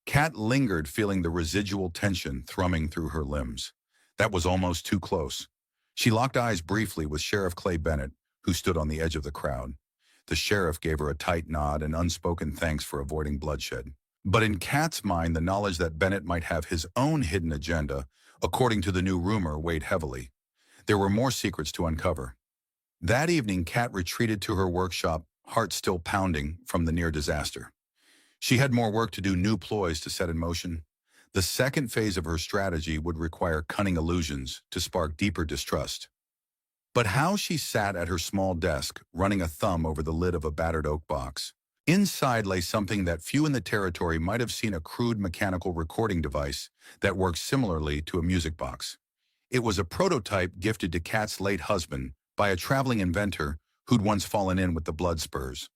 Kat lingered, feeling the residual tension thrumming through her limbs. That was almost too close. She locked eyes briefly with Sheriff Clay Bennett, who stood on the edge of the crowd. The sheriff gave her a tight nod and unspoken thanks for avoiding bloodshed. But in Kat's mind, the knowledge that Bennett might have his own hidden agenda, according to the new rumor, weighed heavily. There were more secrets to uncover. That evening, Kat retreated to her workshop, heart still pounding from the near disaster. She had more work to do, new ploys to set in motion. The second phase of her strategy would require cunning illusions to spark deeper distrust. But how she sat at her small desk, running a thumb over the lid of a battered oak box. Inside lay something that few in the territory might have seen, a crude mechanical recording device that worked similarly to a music box. It was a prototype gifted to Kat's late husband by a traveling inventor who'd once fallen in with the blood spurs.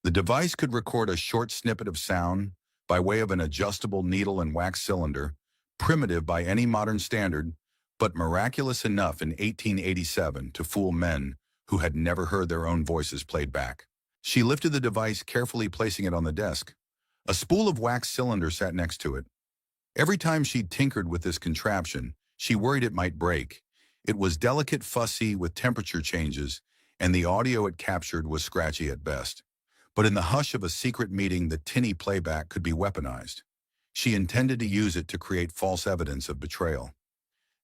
The device could record a short snippet of sound by way of an adjustable needle and wax cylinder, primitive by any modern standard, but miraculous enough in 1887 to fool men who had never heard their own voices played back. She lifted the device, carefully placing it on the desk. A spool of wax cylinder sat next to it. Every time she tinkered with this contraption, she worried it might break. It was delicate, fussy, with temperature changes, and the audio it captured was scratchy at best. But in the hush of a secret meeting, the tinny playback could be weaponized. She intended to use it to create false evidence of betrayal.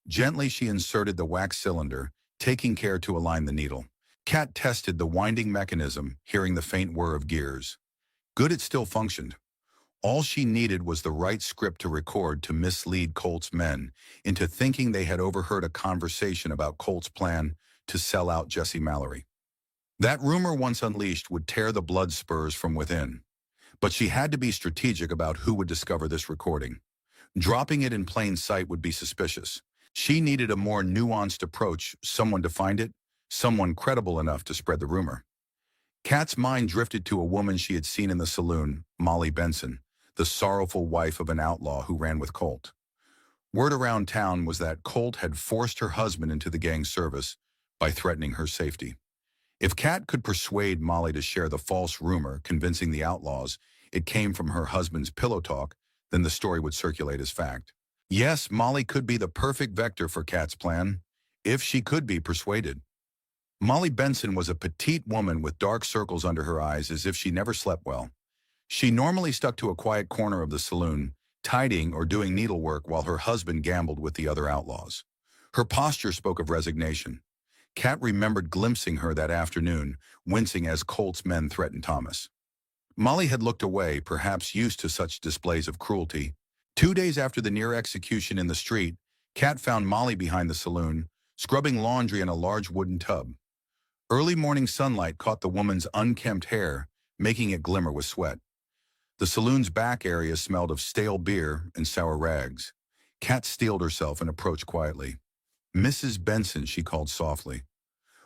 Gently, she inserted the wax cylinder, taking care to align the needle. Kat tested the winding mechanism, hearing the faint whir of gears. Good, it still functioned. All she needed was the right script to record to mislead Colt's men into thinking they had overheard a conversation about Colt's plan to sell out Jesse Mallory. That rumor, once unleashed, would tear the blood spurs from within. But she had to be strategic about who would discover this recording. Dropping it in plain sight would be suspicious. She needed a more nuanced approach, someone to find it, someone credible enough to spread the rumor. Kat's mind drifted to a woman she had seen in the saloon, Molly Benson, the sorrowful wife of an outlaw who ran with Colt. Word around town was that Colt had forced her husband into the gang's service by threatening her safety. If Kat could persuade Molly to share the false rumor, convincing the outlaws it came from her husband's pillow talk, then the story would circulate as fact. Yes, Molly could be the perfect vector for Kat's plan, if she could be persuaded. Molly Benson was a petite woman with dark circles under her eyes, as if she never slept well. She normally stuck to a quiet corner of the saloon, tidying or doing needlework while her husband gambled with the other outlaws. Her posture spoke of resignation. Kat remembered glimpsing her that afternoon, wincing as Colt's men threatened Thomas. Molly had looked away, perhaps used to such displays of cruelty. 2 days after the near execution in the street, Kat found Molly behind the saloon, scrubbing laundry in a large wooden tub. Early morning sunlight caught the woman's unkempt hair, making it glimmer with sweat. The saloon's back area smelled of stale beer and sour rags. Kat steeled herself and approached quietly. "Mrs. Benson," she called softly.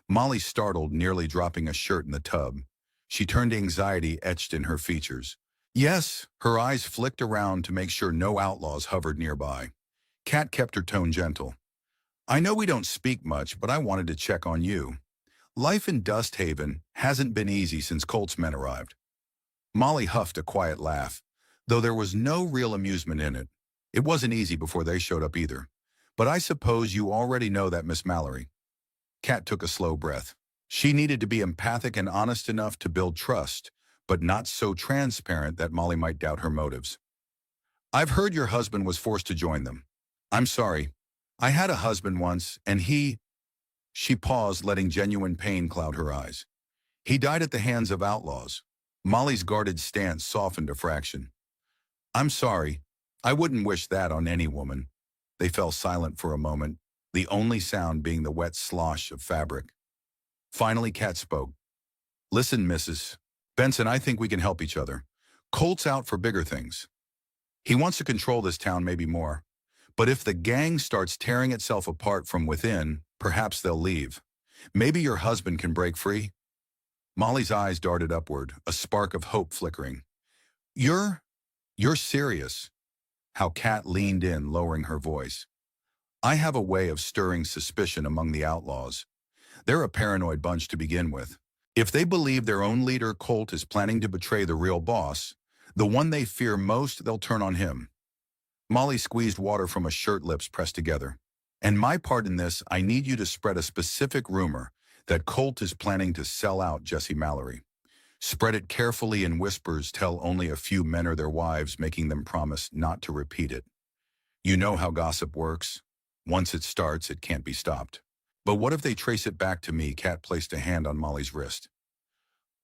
Molly startled, nearly dropping a shirt in the tub. She turned anxiety etched in her features. "Yes," her eyes flicked around to make sure no outlaws hovered nearby. Kat kept her tone gentle. "I know we don't speak much, but I wanted to check on you. Life in Dust Haven hasn't been easy since Colt's men arrived." Molly huffed a quiet laugh, though there was no real amusement in it. It wasn't easy before they showed up either. "But I suppose you already know that, Miss Mallory." Kat took a slow breath. She needed to be empathic and honest enough to build trust, but not so transparent that Molly might doubt her motives. "I've heard your husband was forced to join them. I'm sorry. I had a husband once, and he—" She paused, letting genuine pain cloud her eyes. "He died at the hands of outlaws." Molly's guarded stance softened a fraction. "I'm sorry. I wouldn't wish that on any woman." They fell silent for a moment, the only sound being the wet slosh of fabric. Finally, Kat spoke. "Listen, Mrs. Benson, I think we can help each other. Colt's out for bigger things. He wants to control this town, maybe more. But if the gang starts tearing itself apart from within, perhaps they'll leave. Maybe your husband can break free." Molly's eyes darted upward, a spark of hope flickering. You're serious." How Kat leaned in, lowering her voice. "I have a way of stirring suspicion among the outlaws. They're a paranoid bunch to begin with. If they believe their own leader, Colt, is planning to betray the real boss, the one they fear most, they'll turn on him." Molly squeezed water from a shirt, lips pressed together. "And my part in this, I need you to spread a specific rumor that Colt is planning to sell out Jesse Mallory. Spread it carefully in whispers, tell only a few men or their wives, making them promise not to repeat it. You know how gossip works. Once it starts, it can't be stopped. But what if they trace it back to me?" Kat placed a hand on Molly's wrist.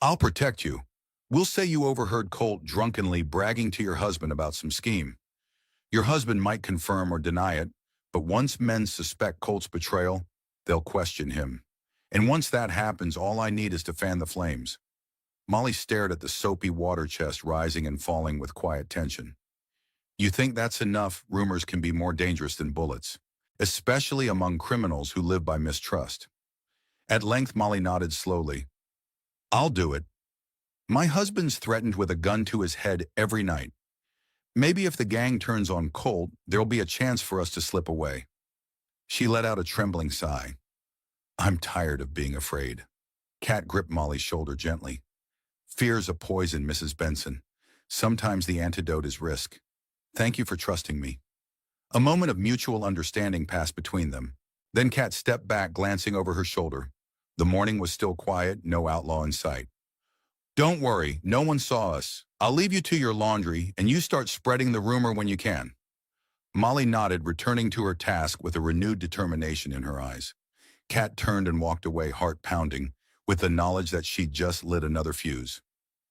"I'll protect you. We'll say you overheard Colt drunkenly bragging to your husband about some scheme. Your husband might confirm or deny it, but once men suspect Colt's betrayal, they'll question him. And once that happens, all I need is to fan the flames." Molly stared at the soapy water chest rising and falling with quiet tension. "You think that's enough? Rumors can be more dangerous than bullets, especially among criminals who live by mistrust." At length, Molly nodded slowly. "I'll do it. My husband's threatened with a gun to his head every night. Maybe if the gang turns on Colt, there'll be a chance for us to slip away." She let out a trembling sigh. "I'm tired of being afraid." Kat gripped Molly's shoulder gently. "Fear's a poison, Mrs. Benson. Sometimes the antidote is risk. Thank you for trusting me." A moment of mutual understanding passed between them. Then Kat stepped back, glancing over her shoulder. The morning was still quiet, no outlaw in sight. "Don't worry, no one saw us. I'll leave you to your laundry, and you start spreading the rumor when you can." Molly nodded, returning to her task with a renewed determination in her eyes. Kat turned and walked away, heart pounding, with the knowledge that she'd just lit another fuse.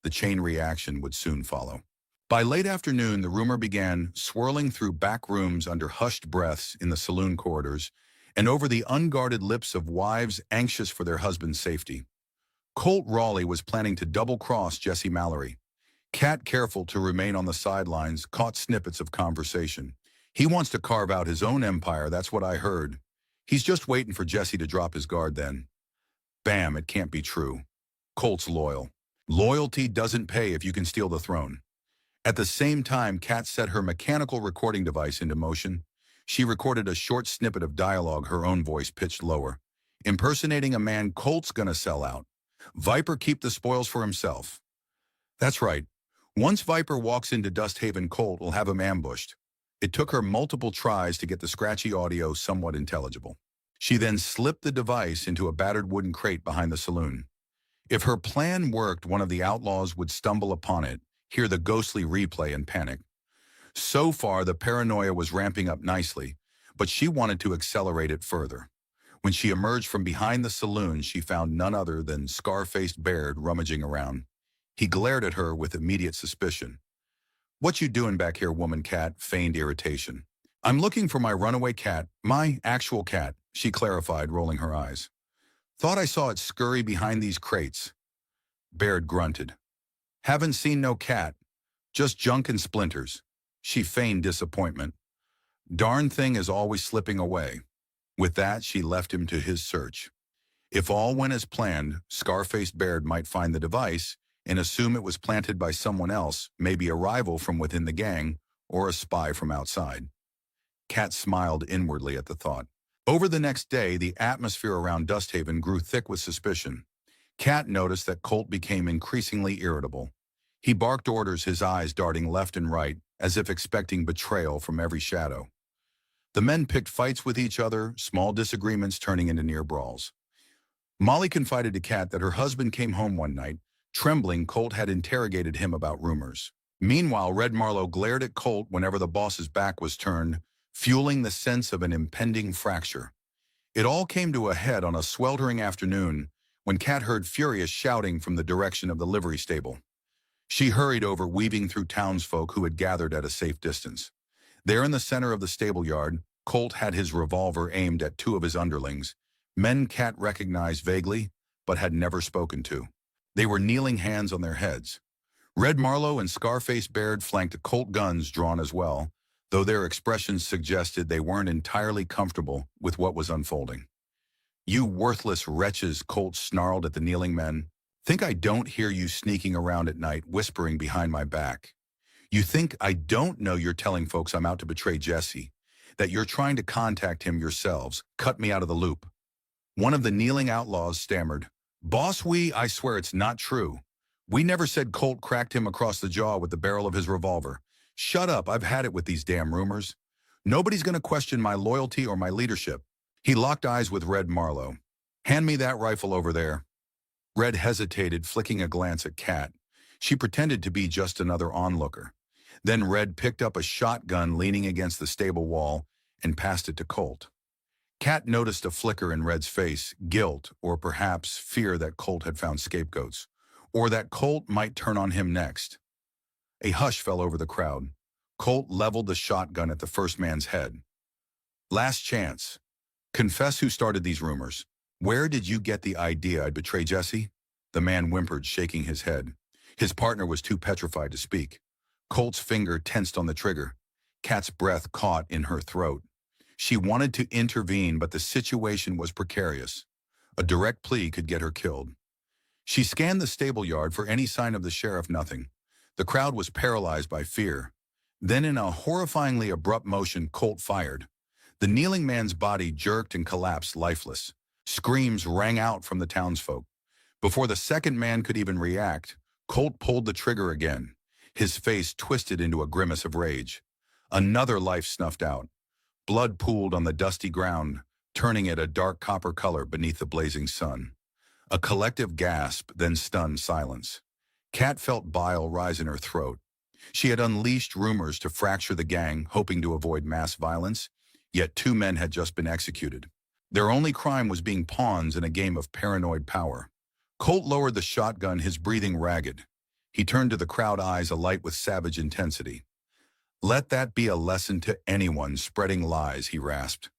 The chain reaction would soon follow. By late afternoon, the rumor began swirling through back rooms under hushed breaths in the saloon corridors and over the unguarded lips of wives anxious for their husband's safety. Colt Raleigh was planning to double-cross Jesse Mallory. Kat, careful to remain on the sidelines, caught snippets of conversation. "He wants to carve out his own empire, that's what I heard. He's just waiting for Jesse to drop his guard then." Bam, it can't be true. Colt's loyal. Loyalty doesn't pay if you can steal the throne. At the same time, Kat set her mechanical recording device into motion. She recorded a short snippet of dialogue, her own voice pitched lower. "Impersonating a man Colt's gonna sell out. Viper keep the spoils for himself." That's right. Once Viper walks into Dust Haven, Colt will have him ambushed. It took her multiple tries to get the scratchy audio somewhat intelligible. She then slipped the device into a battered wooden crate behind the saloon. If her plan worked, one of the outlaws would stumble upon it, hear the ghostly replay, and panic. So far, the paranoia was ramping up nicely, but she wanted to accelerate it further. When she emerged from behind the saloon, she found none other than scar-faced Baird rummaging around. He glared at her with immediate suspicion. "What you doing back here, woman?" Kat feigned irritation. "I'm looking for my runaway cat, my actual cat," she clarified, rolling her eyes. "Thought I saw it scurry behind these crates." Baird grunted. "Haven't seen no cat. Just junk and splinters. She feigned disappointment. Darn thing is always slipping away. With that, she left him to his search. If all went as planned, Scarface Baird might find the device and assume it was planted by someone else, maybe a rival from within the gang or a spy from outside. Kat smiled inwardly at the thought. Over the next day, the atmosphere around Dusthaven grew thick with suspicion. Kat noticed that Colt became increasingly irritable. He barked orders, his eyes darting left and right, as if expecting betrayal from every shadow. The men picked fights with each other, small disagreements turning into near brawls. Molly confided to Kat that her husband came home one night. Trembling, Colt had interrogated him about rumors. Meanwhile, Red Marlowe glared at Colt whenever the boss's back was turned, fueling the sense of an impending fracture. It all came to a head on a sweltering afternoon when Kat heard furious shouting from the direction of the livery stable. She hurried over, weaving through townsfolk who had gathered at a safe distance. There in the center of the stable yard, Colt had his revolver aimed at two of his underlings, men Kat recognized vaguely, but had never spoken to. They were kneeling, hands on their heads. Red Marlowe and Scarface Baird flanked Colt, guns drawn as well, though their expressions suggested they weren't entirely comfortable with what was unfolding. "You worthless wretches," Colt snarled at the kneeling men. "Think I don't hear you sneaking around at night, whispering behind my back? You think I don't know you're telling folks I'm out to betray Jesse, that you're trying to contact him yourselves, cut me out of the loop?" One of the kneeling outlaws stammered, "Boss, I swear it's not true. We never said." Colt cracked him across the jaw with the barrel of his revolver. "Shut up, I've had it with these damn rumors. Nobody's going to question my loyalty or my leadership." He locked eyes with Red Marlowe. "Hand me that rifle over there." Red hesitated, flicking a glance at Kat. She pretended to be just another onlooker. Then Red picked up a shotgun leaning against the stable wall and passed it to Colt. Kat noticed a flicker in Red's face, guilt or perhaps fear that Colt had found scapegoats, or that Colt might turn on him next. A hush fell over the crowd. Colt leveled the shotgun at the first man's head. "Last chance. Confess who started these rumors. Where did you get the idea I'd betray Jesse?" The man whimpered, shaking his head. His partner was too petrified to speak. Colt's finger tensed on the trigger. Kat's breath caught in her throat. She wanted to intervene, but the situation was precarious. A direct plea could get her killed. She scanned the stable yard for any sign of the sheriff. Nothing. The crowd was paralyzed by fear. Then, in a horrifyingly abrupt motion, Colt fired. The kneeling man's body jerked and collapsed lifeless. Screams rang out from the townsfolk. Before the second man could even react, Colt pulled the trigger again. His face twisted into a grimace of rage. Another life snuffed out. Blood pooled on the dusty ground, turning it a dark copper color beneath the blazing sun. A collective gasp, then stunned silence. Kat felt bile rise in her throat. She had unleashed rumors to fracture the gang, hoping to avoid mass violence, yet two men had just been executed. Their only crime was being pawns in a game of paranoid power. Colt lowered the shotgun, his breathing ragged. He turned to the crowd, eyes alight with savage intensity. "Let that be a lesson to anyone spreading lies," he rasped.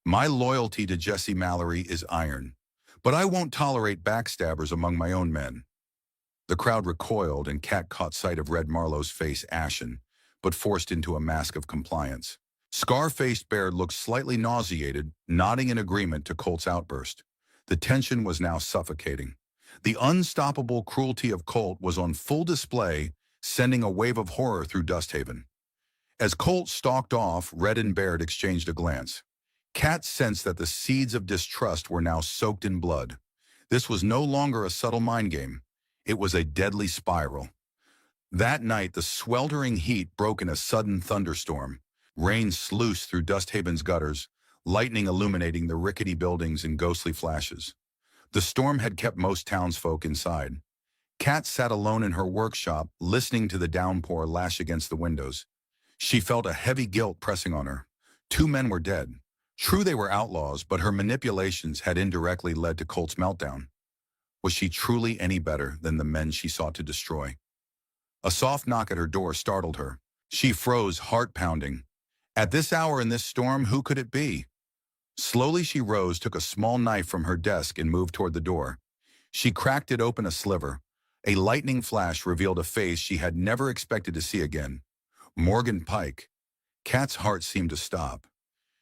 "My loyalty to Jesse Mallory is iron, but I won't tolerate backstabbers among my own men." The crowd recoiled, and Kat caught sight of Red Marlowe's face, ashen, but forced into a mask of compliance. Scar-faced Baird looked slightly nauseated, nodding in agreement to Colt's outburst. The tension was now suffocating. The unstoppable cruelty of Colt was on full display, sending a wave of horror through Dusthaven. As Colt stalked off, Red and Baird exchanged a glance. Kat sensed that the seeds of distrust were now soaked in blood. This was no longer a subtle mind game. It was a deadly spiral. That night, the sweltering heat broke in a sudden thunderstorm. Rain sluiced through Dusthaven's gutters, lightning illuminating the rickety buildings in ghostly flashes. The storm had kept most townsfolk inside. Kat sat alone in her workshop, listening to the downpour lash against the windows. She felt a heavy guilt pressing on her. Two men were dead. True, they were outlaws, but her manipulations had indirectly led to Colt's meltdown. Was she truly any better than the men she sought to destroy? A soft knock at her door startled her. She froze, heart pounding. At this hour in this storm, who could it be? Slowly she rose, took a small knife from her desk, and moved toward the door. She cracked it open a sliver. A lightning flash revealed a face she had never expected to see again. Morgan Pike. Kat's heart seemed to stop.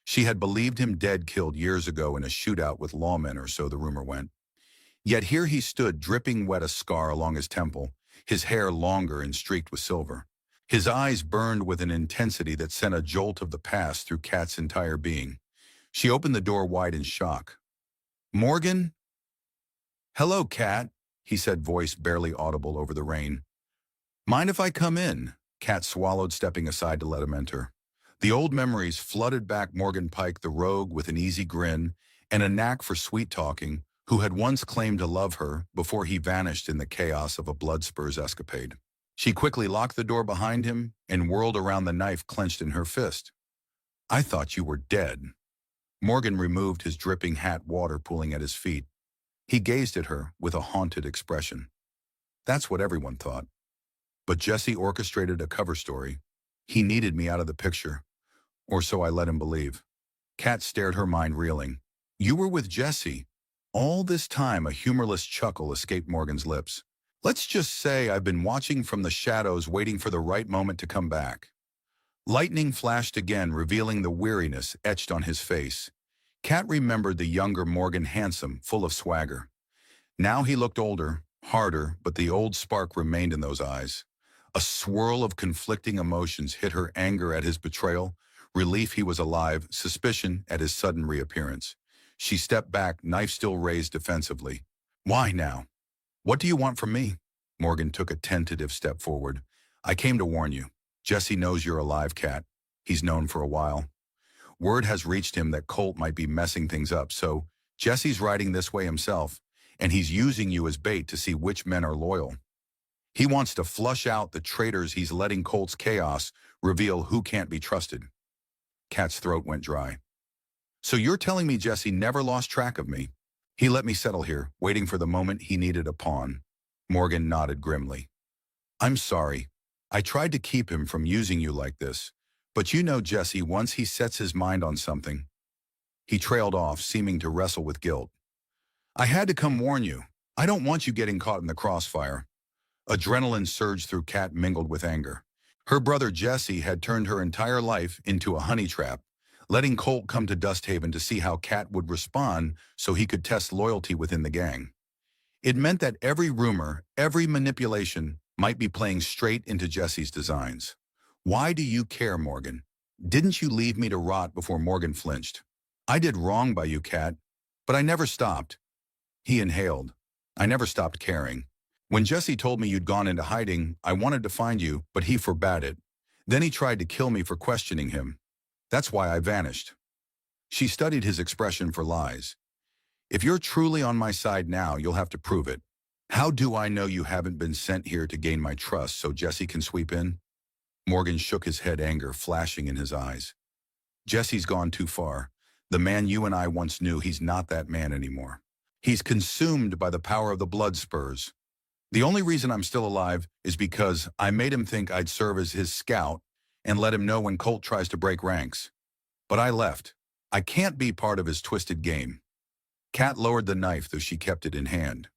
She had believed him dead, killed years ago in a shootout with lawmen, or so the rumor went. Yet here he stood, dripping wet, a scar along his temple, his hair longer and streaked with silver. His eyes burned with an intensity that sent a jolt of the past through Kat's entire being. She opened the door wide in shock. "Morgan?" "Hello, Kat," he said, voice barely audible over the rain. "Mind if I come in?" Kat swallowed, stepping aside to let him enter. The old memories flooded back. Morgan Pike, the rogue with an easy grin and a knack for sweet-talking, who had once claimed to love her before he vanished in the chaos of a bloodspurs escapade. She quickly locked the door behind him and whirled around, the knife clenched in her fist. "I thought you were dead." Morgan removed his dripping hat, water pooling at his feet. He gazed at her with a haunted expression. "That's what everyone thought. But Jesse orchestrated a cover story. He needed me out of the picture. Or so I let him believe." Kat stared, her mind reeling. "You were with Jesse all this time?" A humorless chuckle escaped Morgan's lips. "Let's just say I've been watching from the shadows, waiting for the right moment to come back." Lightning flashed again, revealing the weariness etched on his face. Kat remembered the younger Morgan, handsome, full of swagger. Now he looked older, harder, but the old spark remained in those eyes. A swirl of conflicting emotions hit her: anger at his betrayal, relief he was alive, suspicion at his sudden reappearance. She stepped back, knife still raised defensively. "Why now? What do you want from me?" Morgan took a tentative step forward. "I came to warn you. Jesse knows you're alive, Kat. He's known for a while. Word has reached him that Colt might be messing things up, so Jesse's riding this way himself, and he's using you as bait to see which men are loyal. He wants to flush out the traitors. He's letting Colt's chaos reveal who can't be trusted." Kat's throat went dry. "So you're telling me Jesse never lost track of me? He let me settle here, waiting for the moment he needed a pawn." Morgan nodded grimly. "I'm sorry. I tried to keep him from using you like this. But you know Jesse, once he sets his mind on something." He trailed off, seeming to wrestle with guilt. "I had to come warn you. I don't want you getting caught in the crossfire." Adrenaline surged through Kat, mingled with anger. Her brother Jesse had turned her entire life into a honey trap, letting Colt come to Dusthaven to see how Kat would respond so he could test loyalty within the gang. It meant that every rumor, every manipulation might be playing straight into Jesse's designs. "Why do you care, Morgan? Didn't you leave me to rot?" Before Morgan flinched. "I did wrong by you, Kat, but I never stopped." He inhaled. "I never stopped caring. When Jesse told me you'd gone into hiding, I wanted to find you, but he forbade it. Then he tried to kill me for questioning him. That's why I vanished." She studied his expression for lies. "If you're truly on my side now, you'll have to prove it. How do I know you haven't been sent here to gain my trust so Jesse can sweep in?" Morgan shook his head, anger flashing in his eyes. "Jesse's gone too far. The man you and I once knew, he's not that man anymore. He's consumed by the power of the blood spurs. The only reason I'm still alive is because I made him think I'd serve as his scout and let him know when Colt tries to break ranks. But I left. I can't be part of his twisted game." Kat lowered the knife, though she kept it in hand.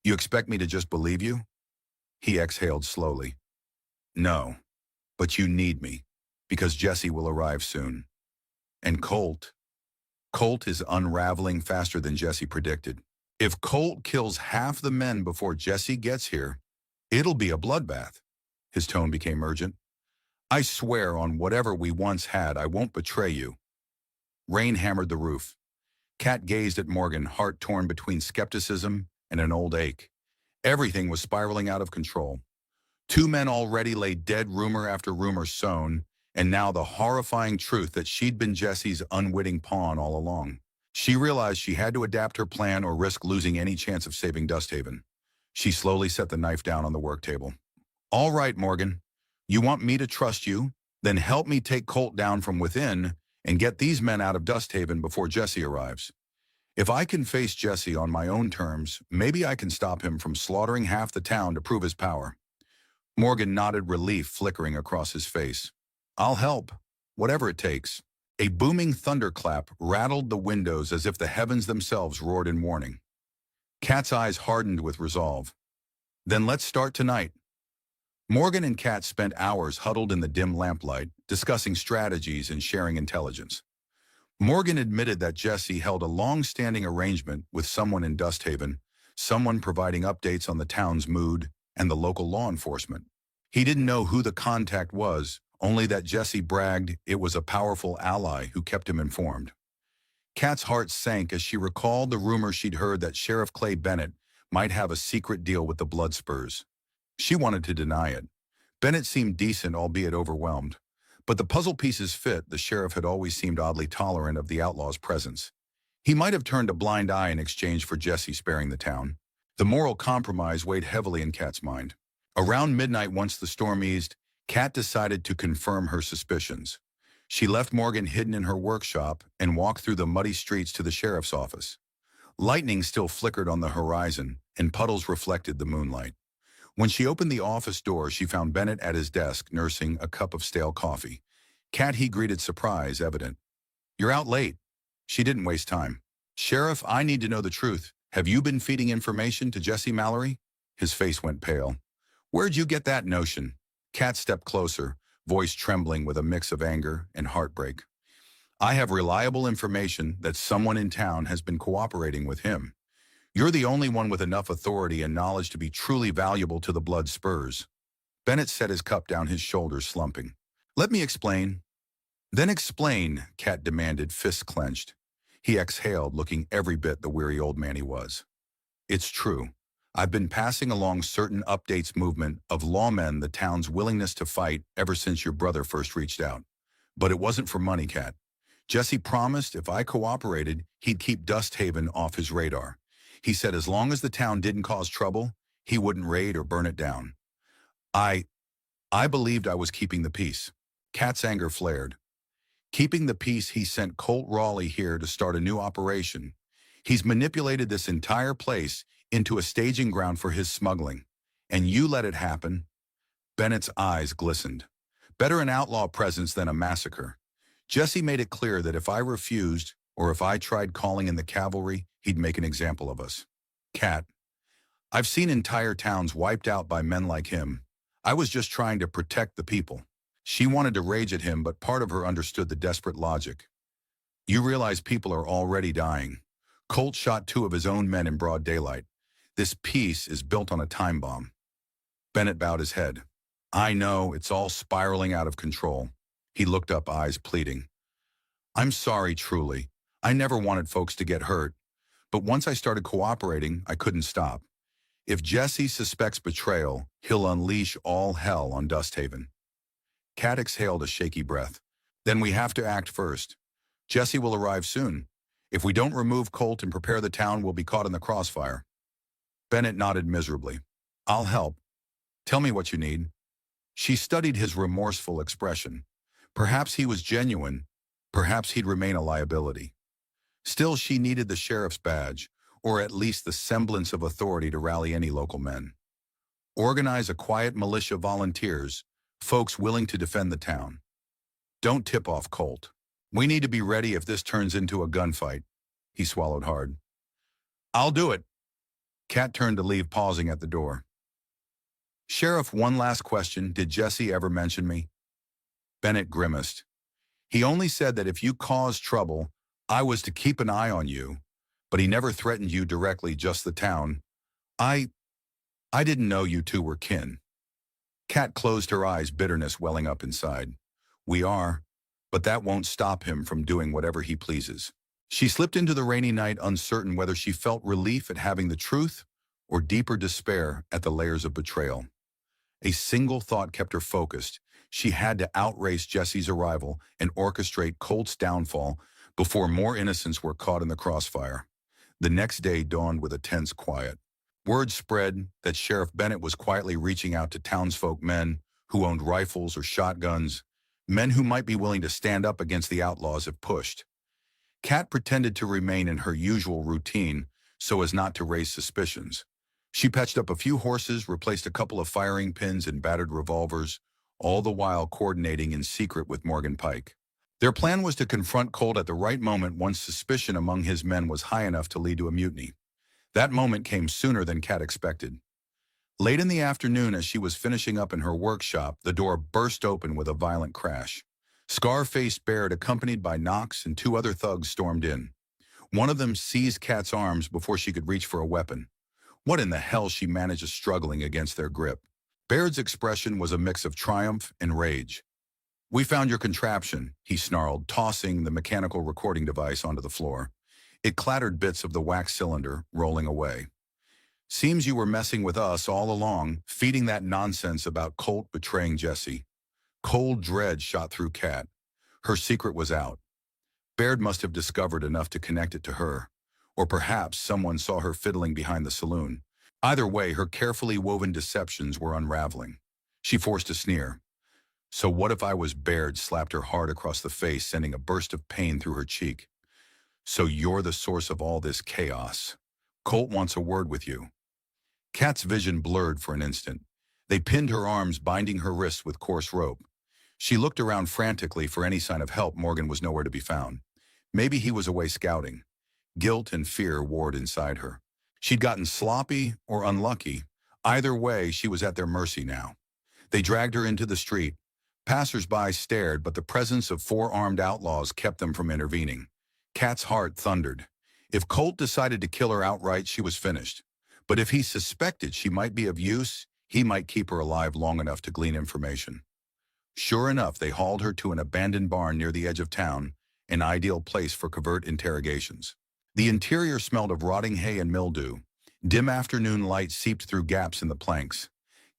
"You expect me to just believe you?" He exhaled slowly. "No, but you need me, because Jesse will arrive soon. And Colt is unraveling faster than Jesse predicted. If Colt kills half the men before Jesse gets here, it'll be a bloodbath." His tone became urgent. "I swear on whatever we once had, I won't betray you." Rain hammered the roof. Kat gazed at Morgan, heart torn between skepticism and an old ache. Everything was spiraling out of control. Two men already lay dead, rumor after rumor sown, and now the horrifying truth that she'd been Jesse's unwitting pawn all along. She realized she had to adapt her plan or risk losing any chance of saving Dusthaven. She slowly set the knife down on the work table. "All right, Morgan. You want me to trust you? Then help me take Colt down from within and get these men out of Dusthaven before Jesse arrives. If I can face Jesse on my own terms, maybe I can stop him from slaughtering half the town to prove his power." Morgan nodded, relief flickering across his face. "I'll help, whatever it takes." A booming thunderclap rattled the windows as if the heavens themselves roared in warning. Kat's eyes hardened with resolve. Then let's start tonight. Morgan and Kat spent hours huddled in the dim lamplight, discussing strategies and sharing intelligence. Morgan admitted that Jesse held a long-standing arrangement with someone in Dusthaven, someone providing updates on the town's mood and the local law enforcement. He didn't know who the contact was, only that Jesse bragged it was a powerful ally who kept him informed. Kat's heart sank as she recalled the rumor she'd heard that Sheriff Clay Bennett might have a secret deal with the Bloodspurs. She wanted to deny it. Bennett seemed decent, albeit overwhelmed. But the puzzle pieces fit. The sheriff had always seemed oddly tolerant of the Outlaws' presence. He might have turned a blind eye in exchange for Jesse sparing the town. The moral compromise weighed heavily in Kat's mind. Around midnight, once the storm eased, Kat decided to confirm her suspicions. She left Morgan hidden in her workshop and walked through the muddy streets to the sheriff's office. Lightning still flickered on the horizon, and puddles reflected the moonlight. When she opened the office door, she found Bennett at his desk, nursing a cup of stale coffee. Kat, he greeted, surprise evident. "You're out late." She didn't waste time. "Sheriff, I need to know the truth. Have you been feeding information to Jesse Mallory?" His face went pale. "Where'd you get that notion?" Kat stepped closer, voice trembling with a mix of anger and heartbreak. "I have reliable information that someone in town has been cooperating with him. You're the only one with enough authority and knowledge to be truly valuable to the Blood Spurs." Bennett set his cup down, his shoulders slumping. "Let me explain." "Then explain," Kat demanded, fists clenched. He exhaled, looking every bit the weary old man he was. "It's true. I've been passing along certain updates movement of lawmen, the town's willingness to fight ever since your brother first reached out. But it wasn't for money, Kat. Jesse promised if I cooperated, he'd keep Dusthaven off his radar. He said as long as the town didn't cause trouble, he wouldn't raid or burn it down. I believed I was keeping the peace." Kat's anger flared. "Keeping the peace, he sent Colt Raleigh here to start a new operation. He's manipulated this entire place into a staging ground for his smuggling. And you let it happen?" Bennett's eyes glistened. "Better an outlaw presence than a massacre. Jesse made it clear that if I refused, or if I tried calling in the cavalry, he'd make an example of us. Kat, I've seen entire towns wiped out by men like him. I was just trying to protect the people." She wanted to rage at him, but part of her understood the desperate logic. "You realize people are already dying. Colt shot 2 of his own men in broad daylight. This peace is built on a time bomb." Bennett bowed his head. "I know, it's all spiraling out of control." He looked up, eyes pleading. "I'm sorry, truly. I never wanted folks to get hurt. But once I started cooperating, I couldn't stop. If Jesse suspects betrayal, he'll unleash all hell on Dusthaven." Kat exhaled a shaky breath. "Then we have to act first. Jesse will arrive soon. If we don't remove Colt and prepare the town, we'll be caught in the crossfire." Bennett nodded miserably. "I'll help. Tell me what you need." She studied his remorseful expression. Perhaps he was genuine. Perhaps he'd remain a liability. Still, she needed the sheriff's badge, or at least the semblance of authority to rally any local men. "Organize a quiet militia, volunteers, folks willing to defend the town. Don't tip off Colt. We need to be ready if this turns into a gunfight." He swallowed hard. "I'll do it." Kat turned to leave, pausing at the door. "Sheriff, one last question. Did Jesse ever mention me?" Bennett grimaced. "He only said that if you caused trouble, I was to keep an eye on you, but he never threatened you directly, just the town. I didn't know you two were kin." Kat closed her eyes, bitterness welling up inside. "We are, but that won't stop him from doing whatever he pleases." She slipped into the rainy night, uncertain whether she felt relief at having the truth or deeper despair at the layers of betrayal. A single thought kept her focused. She had to outrace Jesse's arrival and orchestrate Colt's downfall before more innocents were caught in the crossfire. The next day dawned with a tense quiet. Word spread that Sheriff Bennett was quietly reaching out to townsfolk, men who owned rifles or shotguns, men who might be willing to stand up against the outlaws if pushed. Kat pretended to remain in her usual routine so as not to raise suspicions. She patched up a few horses, replaced a couple of firing pins and battered revolvers, all the while coordinating in secret with Morgan Pike. Their plan was to confront Colt at the right moment once suspicion among his men was high enough to lead to a mutiny. That moment came sooner than Kat expected. Late in the afternoon, as she was finishing up in her workshop, the door burst open with a violent crash. Scar-faced Baird, accompanied by Knox and two other thugs, stormed in. One of them seized Kat's arms before she could reach for a weapon. What in the hell she managed struggling against their grip? Baird's expression was a mix of triumph and rage. "We found your contraption," he snarled, tossing the mechanical recording device onto the floor. It clattered, bits of the wax cylinder rolling away. "Seems you were messing with us all along, feeding that nonsense about Colt betraying Jesse." Cold dread shot through Kat. Her secret was out. Baird must have discovered enough to connect it to her. Or perhaps someone saw her fiddling behind the saloon. Either way, her carefully woven deceptions were unraveling. She forced a sneer. "So what if I was Baird?" Slapped her hard across the face, sending a burst of pain through her cheek. "So you're the source of all this chaos. Colt wants a word with you." Kat's vision blurred for an instant. They pinned her arms, binding her wrists with coarse rope. She looked around frantically for any sign of help. Morgan was nowhere to be found. Maybe he was away scouting. Guilt and fear warred inside her. She'd gotten sloppy or unlucky. Either way, she was at their mercy now. They dragged her into the street. Passers-by stared, but the presence of four armed outlaws kept them from intervening. Kat's heart thundered. If Colt decided to kill her outright, she was finished. But if he suspected she might be of use, he might keep her alive long enough to glean information. Sure enough, they hauled her to an abandoned barn near the edge of town, an ideal place for covert interrogations. The interior smelled of rotting hay and mildew. Dim afternoon light seeped through gaps in the planks.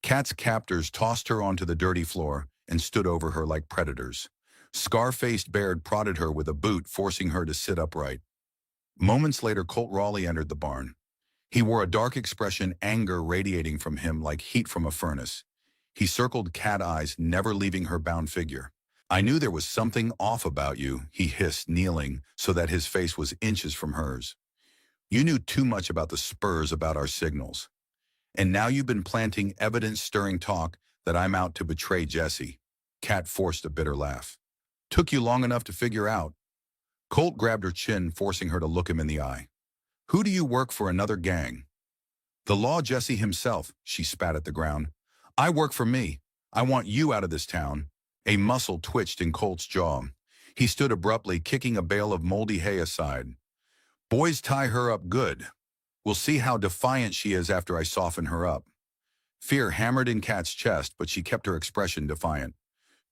Kat's captors tossed her onto the dirty floor and stood over her like predators. Scar-faced Baird prodded her with a boot, forcing her to sit upright. Moments later, Colt Raleigh entered the barn. He wore a dark expression, anger radiating from him like heat from a furnace. He circled Cat eyes, never leaving her bound figure. "I knew there was something off about you," he hissed, kneeling so that his face was inches from hers. "You knew too much about the Spurs, about our signals. And now you've been planting evidence-stirring talk that I'm out to betray Jesse." Cat forced a bitter laugh. "Took you long enough to figure out." Colt grabbed her chin, forcing her to look him in the eye. "Who do you work for? Another gang?" "The law, Jesse himself," she spat at the ground. "I work for me. I want you out of this town." A muscle twitched in Colt's jaw. He stood abruptly, kicking a bale of moldy hay aside. "Boys tie her up good. We'll see how defiant she is after I soften her up." Fear hammered in Kat's chest, but she kept her expression defiant.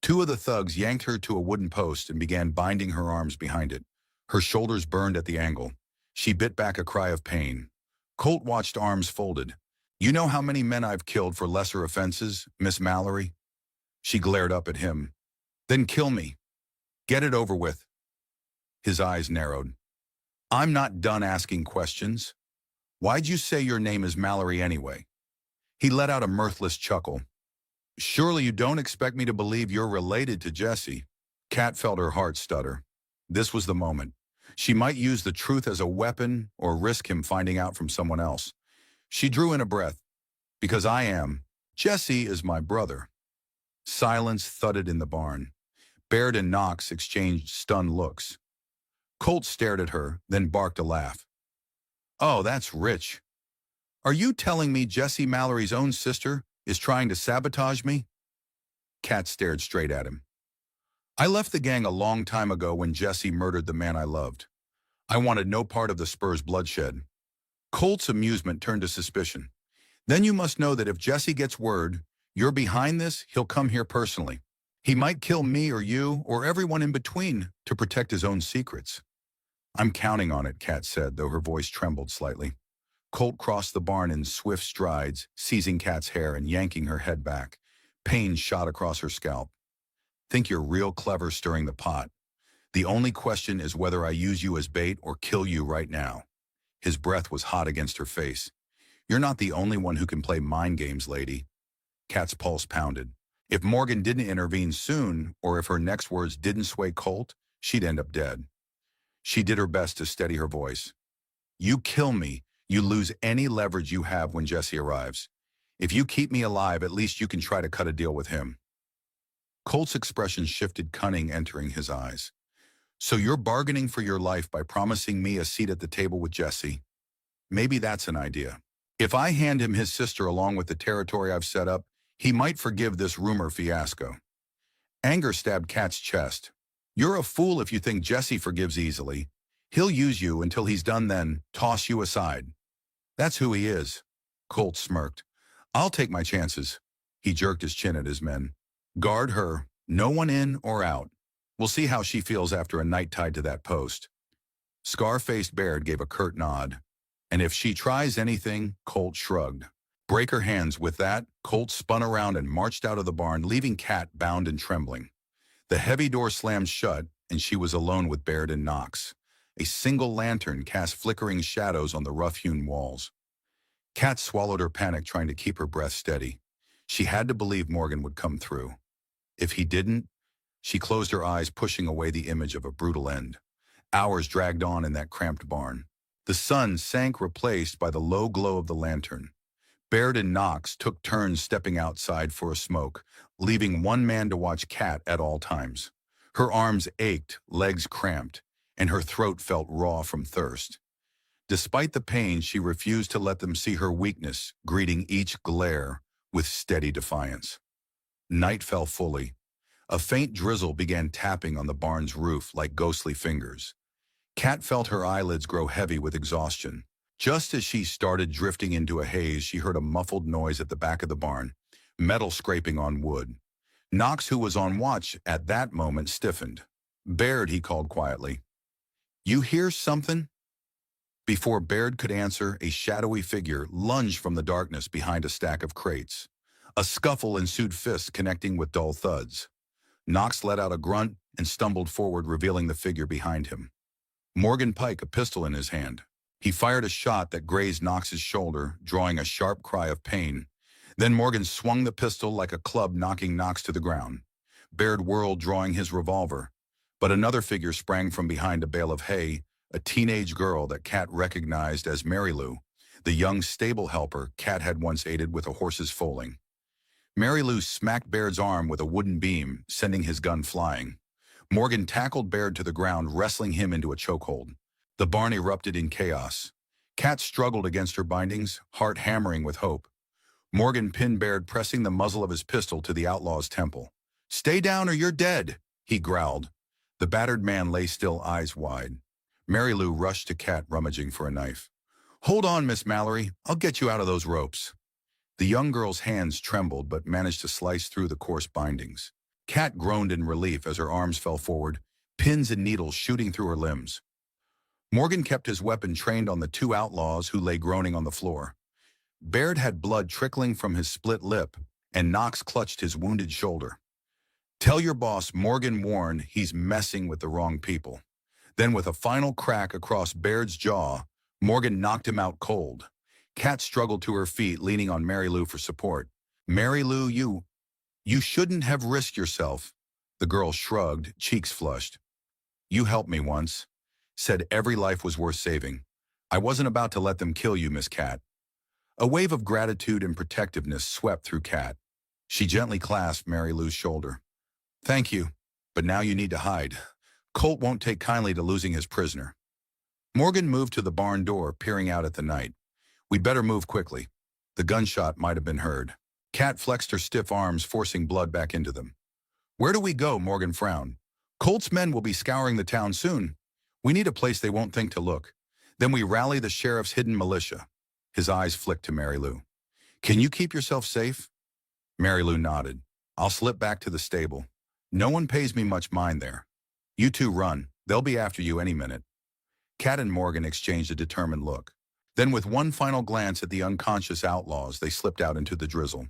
Two of the thugs yanked her to a wooden post and began binding her arms behind it. Her shoulders burned at the angle. She bit back a cry of pain. Colt watched, arms folded. "You know how many men I've killed for lesser offenses, Miss Mallory?" She glared up at him. "Then kill me. Get it over with." His eyes narrowed. "I'm not done asking questions. Why'd you say your name is Mallory anyway?" He let out a mirthless chuckle. "Surely you don't expect me to believe you're related to Jesse." Kat felt her heart stutter. This was the moment. She might use the truth as a weapon or risk him finding out from someone else. She drew in a breath. "Because I am. Jesse is my brother." Silence thudded in the barn. Baird and Knox exchanged stunned looks. Colt stared at her, then barked a laugh. "Oh, that's rich. Are you telling me Jesse Mallory's own sister is trying to sabotage me?" Kat stared straight at him. "I left the gang a long time ago when Jesse murdered the man I loved. I wanted no part of the Spurs' bloodshed." Colt's amusement turned to suspicion. "Then you must know that if Jesse gets word you're behind this, he'll come here personally. He might kill me or you or everyone in between to protect his own secrets." "I'm counting on it," Kat said, though her voice trembled slightly. Colt crossed the barn in swift strides, seizing Kat's hair and yanking her head back. Pain shot across her scalp. "Think you're real clever stirring the pot. The only question is whether I use you as bait or kill you right now." His breath was hot against her face. "You're not the only one who can play mind games, lady." Kat's pulse pounded. If Morgan didn't intervene soon, or if her next words didn't sway Colt, she'd end up dead. She did her best to steady her voice. "You kill me, you lose any leverage you have when Jesse arrives. If you keep me alive, at least you can try to cut a deal with him." Colt's expression shifted, cunning entering his eyes. "So you're bargaining for your life by promising me a seat at the table with Jesse? Maybe that's an idea." If I hand him his sister along with the territory I've set up, he might forgive this rumor fiasco. Anger stabbed Kat's chest. You're a fool if you think Jesse forgives easily. He'll use you until he's done, then toss you aside. That's who he is. Colt smirked. I'll take my chances. He jerked his chin at his men. Guard her, no one in or out. We'll see how she feels after a night tied to that post. Scar-faced Baird gave a curt nod. And if she tries anything, Colt shrugged. Break her hands. With that, Colt spun around and marched out of the barn, leaving Kat bound and trembling. The heavy door slammed shut, and she was alone with Baird and Knox. A single lantern cast flickering shadows on the rough-hewn walls. Kat swallowed her panic, trying to keep her breath steady. She had to believe Morgan would come through. If he didn't, she closed her eyes, pushing away the image of a brutal end. Hours dragged on in that cramped barn. The sun sank, replaced by the low glow of the lantern. Baird and Knox took turns stepping outside for a smoke, leaving one man to watch Kat at all times. Her arms ached, legs cramped, and her throat felt raw from thirst. Despite the pain, she refused to let them see her weakness, greeting each glare with steady defiance. Night fell fully. A faint drizzle began tapping on the barn's roof like ghostly fingers. Kat felt her eyelids grow heavy with exhaustion. Just as she started drifting into a haze, she heard a muffled noise at the back of the barn, metal scraping on wood. Knox, who was on watch at that moment, stiffened. Baird, he called quietly. You hear something? Before Baird could answer, a shadowy figure lunged from the darkness behind a stack of crates. A scuffle ensued, fists connecting with dull thuds. Knox let out a grunt and stumbled forward, revealing the figure behind him. Morgan Pike, a pistol in his hand. He fired a shot that grazed Knox's shoulder, drawing a sharp cry of pain. Then Morgan swung the pistol like a club, knocking Knox to the ground. Baird whirled, drawing his revolver. But another figure sprang from behind a bale of hay, a teenage girl that Kat recognized as Mary Lou, the young stable helper Kat had once aided with a horse's foaling. Mary Lou smacked Baird's arm with a wooden beam, sending his gun flying. Morgan tackled Baird to the ground, wrestling him into a chokehold. The barn erupted in chaos. Kat struggled against her bindings, heart hammering with hope. Morgan pinned Baird, pressing the muzzle of his pistol to the outlaw's temple. Stay down or you're dead, he growled. The battered man lay still, eyes wide. Mary Lou rushed to Kat, rummaging for a knife. Hold on, Miss Mallory. I'll get you out of those ropes. The young girl's hands trembled but managed to slice through the coarse bindings. Kat groaned in relief as her arms fell forward, pins and needles shooting through her limbs. Morgan kept his weapon trained on the two outlaws who lay groaning on the floor. Baird had blood trickling from his split lip, and Knox clutched his wounded shoulder. Tell your boss, Morgan warned, he's messing with the wrong people. Then with a final crack across Baird's jaw, Morgan knocked him out cold. Kat struggled to her feet, leaning on Mary Lou for support. Mary Lou, you shouldn't have risked yourself. The girl shrugged, cheeks flushed. You helped me once. Said every life was worth saving. I wasn't about to let them kill you, Miss Kat. A wave of gratitude and protectiveness swept through Kat. She gently clasped Mary Lou's shoulder. Thank you, but now you need to hide. Colt won't take kindly to losing his prisoner. Morgan moved to the barn door, peering out at the night. We'd better move quickly. The gunshot might have been heard. Kat flexed her stiff arms, forcing blood back into them. Where do we go? Morgan frowned. Colt's men will be scouring the town soon. We need a place they won't think to look. Then we rally the sheriff's hidden militia. His eyes flicked to Mary Lou. Can you keep yourself safe? Mary Lou nodded. I'll slip back to the stable. No one pays me much mind there. You two run. They'll be after you any minute. Kat and Morgan exchanged a determined look. Then with one final glance at the unconscious outlaws, they slipped out into the drizzle.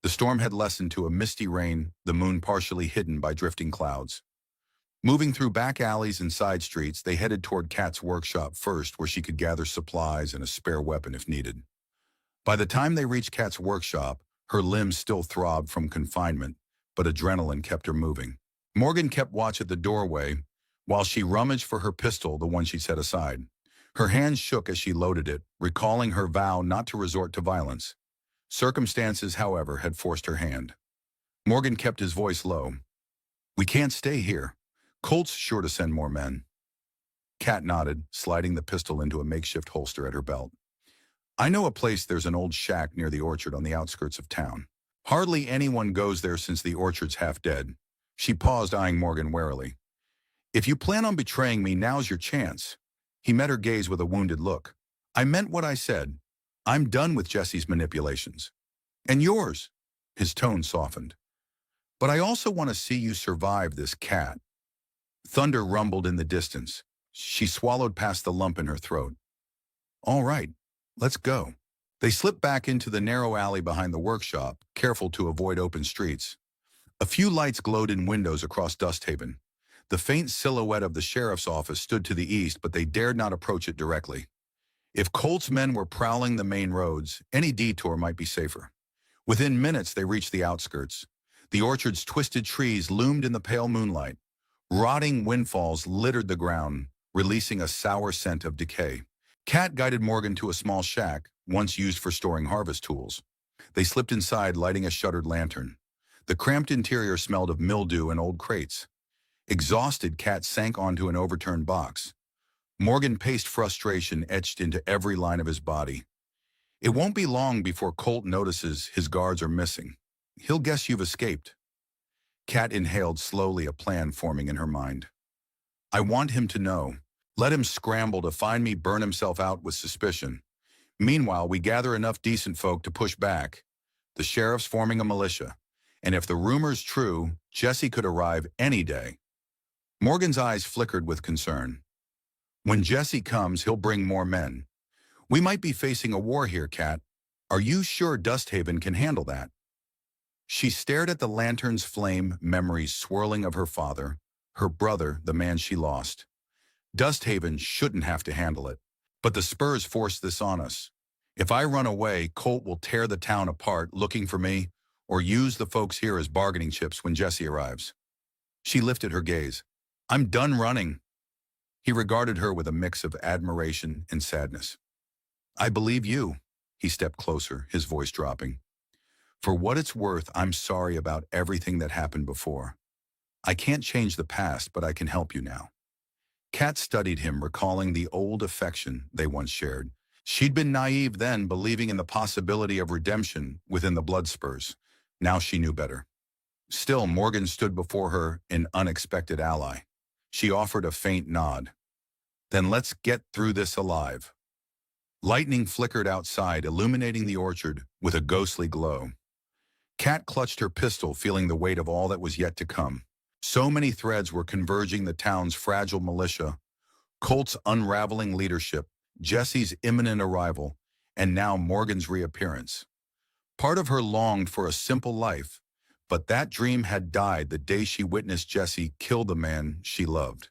The storm had lessened to a misty rain, the moon partially hidden by drifting clouds. Moving through back alleys and side streets, they headed toward Kat's workshop first, where she could gather supplies and a spare weapon if needed. By the time they reached Kat's workshop, her limbs still throbbed from confinement, but adrenaline kept her moving. Morgan kept watch at the doorway while she rummaged for her pistol, the one she set aside. Her hands shook as she loaded it, recalling her vow not to resort to violence. Circumstances, however, had forced her hand. Morgan kept his voice low. We can't stay here. Colt's sure to send more men. Kat nodded, sliding the pistol into a makeshift holster at her belt. I know a place. There's an old shack near the orchard on the outskirts of town. Hardly anyone goes there since the orchard's half dead. She paused, eyeing Morgan warily. If you plan on betraying me, now's your chance. He met her gaze with a wounded look. I meant what I said. I'm done with Jesse's manipulations. And yours. His tone softened. But I also want to see you survive this cat. Thunder rumbled in the distance. She swallowed past the lump in her throat. All right, let's go. They slipped back into the narrow alley behind the workshop, careful to avoid open streets. A few lights glowed in windows across Dusthaven. The faint silhouette of the sheriff's office stood to the east, but they dared not approach it directly. If Colt's men were prowling the main roads, any detour might be safer. Within minutes, they reached the outskirts. The orchard's twisted trees loomed in the pale moonlight. Rotting windfalls littered the ground, releasing a sour scent of decay. Kat guided Morgan to a small shack, once used for storing harvest tools. They slipped inside, lighting a shuttered lantern. The cramped interior smelled of mildew and old crates. Exhausted, Kat sank onto an overturned box. Morgan paced, frustration etched into every line of his body. It won't be long before Colt notices his guards are missing. He'll guess you've escaped. Kat inhaled slowly, a plan forming in her mind. I want him to know. Let him scramble to find me, burn himself out with suspicion. Meanwhile, we gather enough decent folk to push back. The sheriff's forming a militia. And if the rumor's true, Jesse could arrive any day. Morgan's eyes flickered with concern. When Jesse comes, he'll bring more men. We might be facing a war here, Kat. Are you sure Dusthaven can handle that? She stared at the lantern's flame, memories swirling of her father, her brother, the man she lost. Dusthaven shouldn't have to handle it. But the Spurs forced this on us. If I run away, Colt will tear the town apart looking for me, or use the folks here as bargaining chips when Jesse arrives. She lifted her gaze. I'm done running. He regarded her with a mix of admiration and sadness. I believe you. He stepped closer, his voice dropping. For what it's worth, I'm sorry about everything that happened before. I can't change the past, but I can help you now. Kat studied him, recalling the old affection they once shared. She'd been naive then, believing in the possibility of redemption within the Bloodspurs. Now she knew better. Still, Morgan stood before her, an unexpected ally. She offered a faint nod. Then let's get through this alive. Lightning flickered outside, illuminating the orchard with a ghostly glow. Kat clutched her pistol, feeling the weight of all that was yet to come. So many threads were converging: the town's fragile militia, Colt's unraveling leadership, Jesse's imminent arrival, and now Morgan's reappearance. Part of her longed for a simple life, but that dream had died the day she witnessed Jesse kill the man she loved.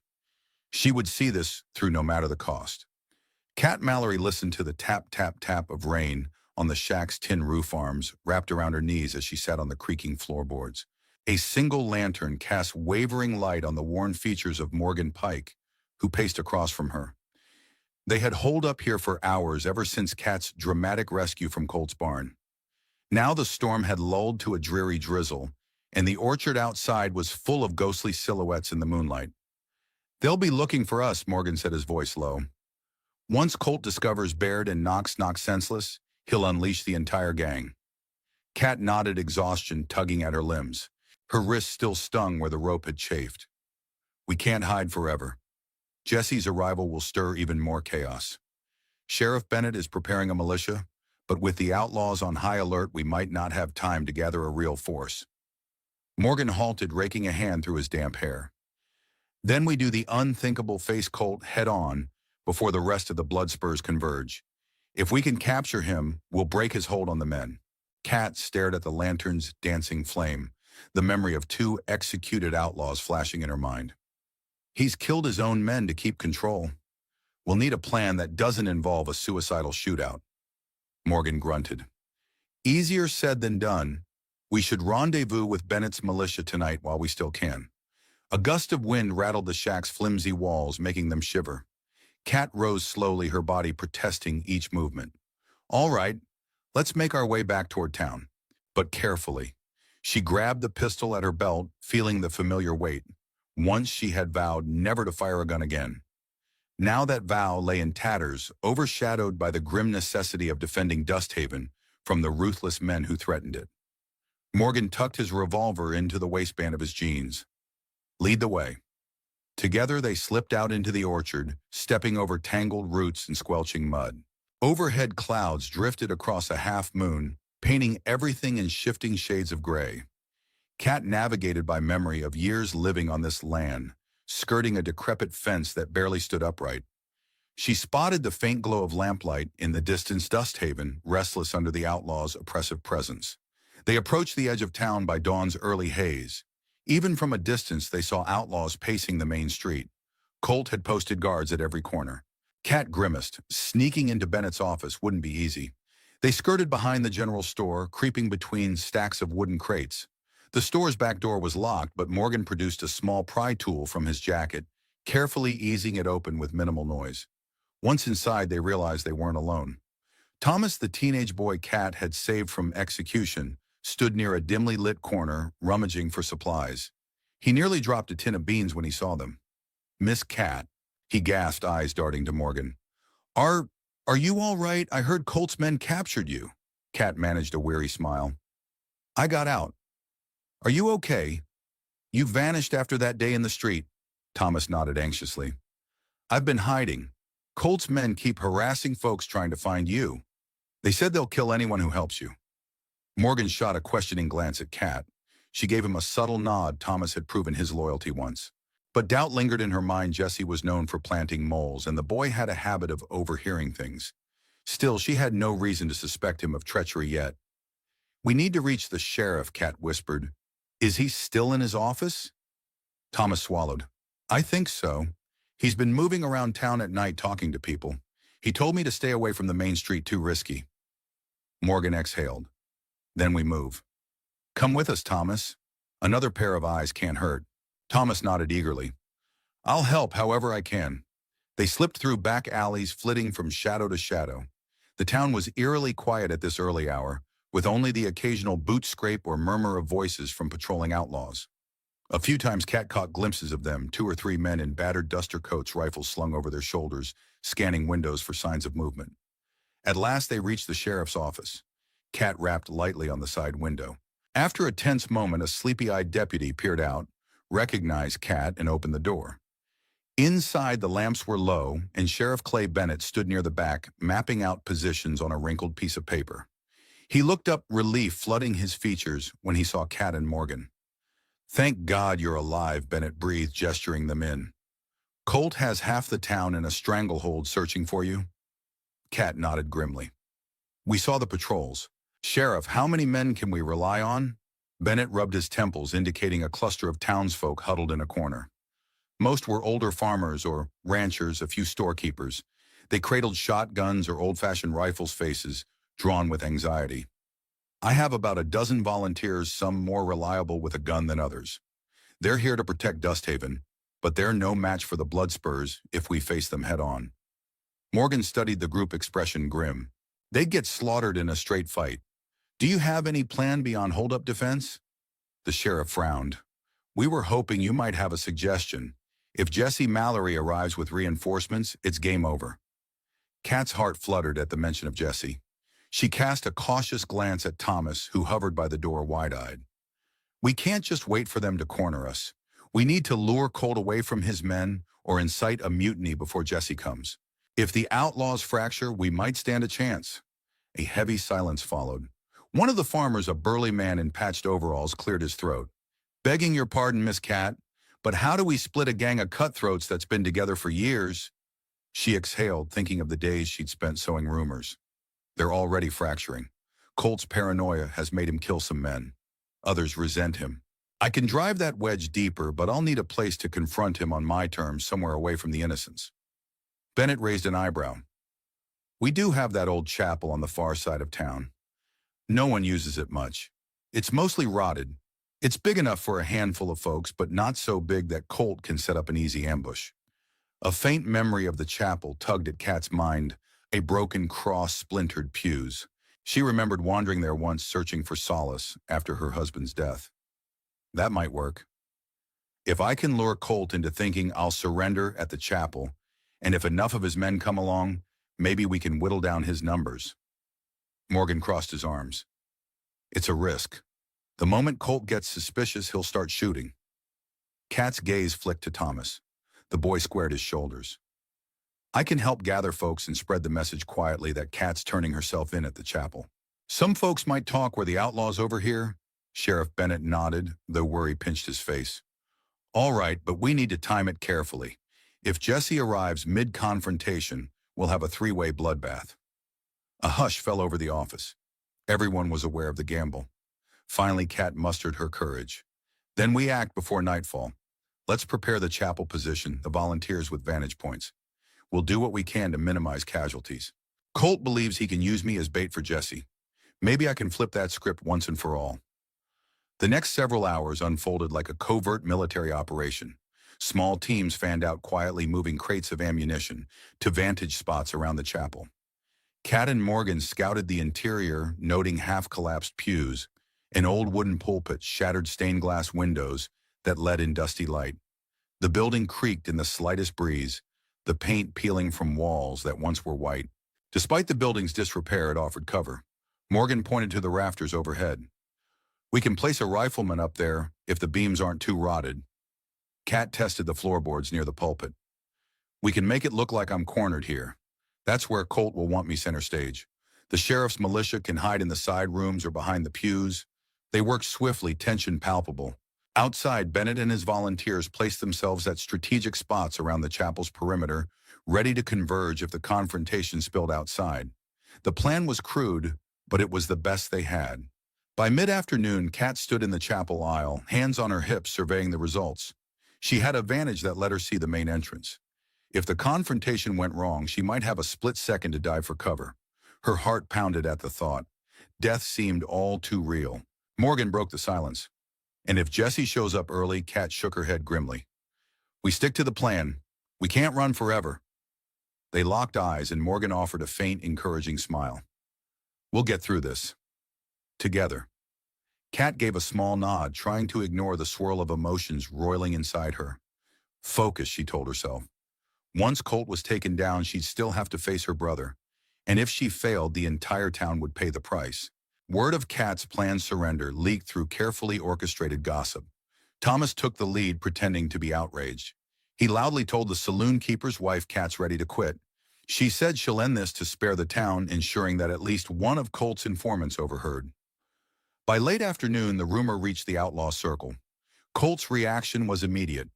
She would see this through no matter the cost. Kat Mallory listened to the tap-tap-tap of rain on the shack's tin roof arms, wrapped around her knees as she sat on the creaking floorboards. A single lantern cast wavering light on the worn features of Morgan Pike, who paced across from her. They had holed up here for hours, ever since Kat's dramatic rescue from Colt's barn. Now the storm had lulled to a dreary drizzle, and the orchard outside was full of ghostly silhouettes in the moonlight. They'll be looking for us, Morgan said, his voice low. Once Colt discovers Baird and Knox senseless, he'll unleash the entire gang. Kat nodded, exhaustion tugging at her limbs. Her wrists still stung where the rope had chafed. We can't hide forever. Jesse's arrival will stir even more chaos. Sheriff Bennett is preparing a militia, but with the outlaws on high alert, we might not have time to gather a real force. Morgan halted, raking a hand through his damp hair. Then we do the unthinkable, face Colt head-on before the rest of the Bloodspurs converge. If we can capture him, we'll break his hold on the men. Kat stared at the lantern's dancing flame, the memory of 2 executed outlaws flashing in her mind. He's killed his own men to keep control. We'll need a plan that doesn't involve a suicidal shootout. Morgan grunted. Easier said than done. We should rendezvous with Bennett's militia tonight while we still can. A gust of wind rattled the shack's flimsy walls, making them shiver. Kat rose slowly, her body protesting each movement. All right, let's make our way back toward town, but carefully. She grabbed the pistol at her belt, feeling the familiar weight. Once she had vowed never to fire a gun again. Now that vow lay in tatters, overshadowed by the grim necessity of defending Dusthaven from the ruthless men who threatened it. Morgan tucked his revolver into the waistband of his jeans. Lead the way. Together they slipped out into the orchard, stepping over tangled roots and squelching mud. Overhead clouds drifted across a half-moon, painting everything in shifting shades of gray. Kat navigated by memory of years living on this land, skirting a decrepit fence that barely stood upright. She spotted the faint glow of lamplight in the distant Dusthaven, restless under the Outlaws' oppressive presence. They approached the edge of town by dawn's early haze. Even from a distance, they saw Outlaws pacing the main street. Colt had posted guards at every corner. Kat grimaced. Sneaking into Bennett's office wouldn't be easy. They skirted behind the general store, creeping between stacks of wooden crates. The store's back door was locked, but Morgan produced a small pry tool from his jacket, carefully easing it open with minimal noise. Once inside, they realized they weren't alone. Thomas, the teenage boy Kat had saved from execution, stood near a dimly lit corner, rummaging for supplies. He nearly dropped a tin of beans when he saw them. "Miss Kat," he gasped, eyes darting to Morgan. Are you all right? I heard Colt's men captured you." Kat managed a weary smile. "I got out. Are you okay? You vanished after that day in the street." Thomas nodded anxiously. "I've been hiding. Colt's men keep harassing folks trying to find you. They said they'll kill anyone who helps you." Morgan shot a questioning glance at Kat. She gave him a subtle nod. Thomas had proven his loyalty once. But doubt lingered in her mind. Jesse was known for planting moles, and the boy had a habit of overhearing things. Still, she had no reason to suspect him of treachery yet. "We need to reach the sheriff," Kat whispered. "Is he still in his office?" Thomas swallowed. "I think so. He's been moving around town at night talking to people. He told me to stay away from the main street, too risky." Morgan exhaled. "Then we move." "Come with us, Thomas. Another pair of eyes can't hurt." Thomas nodded eagerly. "I'll help however I can." They slipped through back alleys, flitting from shadow to shadow. The town was eerily quiet at this early hour, with only the occasional boot scrape or murmur of voices from patrolling outlaws. A few times Kat caught glimpses of them, 2 or 3 men in battered duster coats, rifles slung over their shoulders, scanning windows for signs of movement. At last they reached the sheriff's office. Kat rapped lightly on the side window. After a tense moment, a sleepy-eyed deputy peered out, recognized Kat, and opened the door. Inside, the lamps were low, and Sheriff Clay Bennett stood near the back, mapping out positions on a wrinkled piece of paper. He looked up, relief flooding his features when he saw Kat and Morgan. "Thank God you're alive," Bennett breathed, gesturing them in. "Colt has half the town in a stranglehold searching for you." Kat nodded grimly. "We saw the patrols. Sheriff, how many men can we rely on?" Bennett rubbed his temples, indicating a cluster of townsfolk huddled in a corner. Most were older farmers or ranchers, a few storekeepers. They cradled shotguns or old-fashioned rifles, faces drawn with anxiety. "I have about a dozen volunteers, some more reliable with a gun than others. They're here to protect Dusthaven, but they're no match for the Bloodspurs if we face them head-on." Morgan studied the group, expression grim. "They'd get slaughtered in a straight fight. Do you have any plan beyond hold-up defense?" The sheriff frowned. "We were hoping you might have a suggestion. If Jesse Mallory arrives with reinforcements, it's game over." Kat's heart fluttered at the mention of Jesse. She cast a cautious glance at Thomas, who hovered by the door wide-eyed. "We can't just wait for them to corner us. We need to lure Colt away from his men or incite a mutiny before Jesse comes. If the Outlaws fracture, we might stand a chance." A heavy silence followed. One of the farmers, a burly man in patched overalls, cleared his throat. "Begging your pardon, Miss Kat, but how do we split a gang of cutthroats that's been together for years?" She exhaled, thinking of the days she'd spent sowing rumors. "They're already fracturing. Colt's paranoia has made him kill some men. Others resent him. I can drive that wedge deeper, but I'll need a place to confront him on my terms, somewhere away from the innocents." Bennett raised an eyebrow. "We do have that old chapel on the far side of town. No one uses it much. It's mostly rotted. It's big enough for a handful of folks, but not so big that Colt can set up an easy ambush." A faint memory of the chapel tugged at Kat's mind, a broken cross, splintered pews. She remembered wandering there once, searching for solace after her husband's death. That might work. If I can lure Colt into thinking I'll surrender at the chapel, And if enough of his men come along, maybe we can whittle down his numbers. Morgan crossed his arms. It's a risk. The moment Colt gets suspicious, he'll start shooting. Kat's gaze flicked to Thomas. The boy squared his shoulders. I can help gather folks and spread the message quietly that Kat's turning herself in at the chapel. Some folks might talk where the outlaws over here. Sheriff Bennett nodded, though worry pinched his face. All right, but we need to time it carefully. If Jesse arrives mid-confrontation, we'll have a three-way bloodbath. A hush fell over the office. Everyone was aware of the gamble. Finally, Kat mustered her courage. Then we act before nightfall. Let's prepare the chapel position, the volunteers with vantage points. We'll do what we can to minimize casualties. Colt believes he can use me as bait for Jesse. Maybe I can flip that script once and for all. The next several hours unfolded like a covert military operation. Small teams fanned out quietly, moving crates of ammunition to vantage spots around the chapel. Kat and Morgan scouted the interior, noting half-collapsed pews, an old wooden pulpit, shattered stained glass windows that let in dusty light. The building creaked in the slightest breeze, the paint peeling from walls that once were white. Despite the building's disrepair, it offered cover. Morgan pointed to the rafters overhead. We can place a rifleman up there if the beams aren't too rotted. Kat tested the floorboards near the pulpit. We can make it look like I'm cornered here. That's where Colt will want me center stage. The sheriff's militia can hide in the side rooms or behind the pews. They work swiftly, tension palpable. Outside, Bennett and his volunteers placed themselves at strategic spots around the chapel's perimeter, ready to converge if the confrontation spilled outside. The plan was crude, but it was the best they had. By mid-afternoon, Kat stood in the chapel aisle, hands on her hips surveying the results. She had a vantage that let her see the main entrance. If the confrontation went wrong, she might have a split second to dive for cover. Her heart pounded at the thought. Death seemed all too real. Morgan broke the silence. And if Jesse shows up early, Kat shook her head grimly. We stick to the plan. We can't run forever. They locked eyes and Morgan offered a faint, encouraging smile. We'll get through this. Together. Kat gave a small nod, trying to ignore the swirl of emotions roiling inside her. Focus, she told herself. Once Colt was taken down, she'd still have to face her brother. And if she failed, the entire town would pay the price. Word of Kat's planned surrender leaked through carefully orchestrated gossip. Thomas took the lead, pretending to be outraged. He loudly told the saloon keeper's wife Kat's ready to quit. She said she'll end this to spare the town, ensuring that at least one of Colt's informants overheard. By late afternoon, the rumor reached the outlaw circle. Colt's reaction was immediate.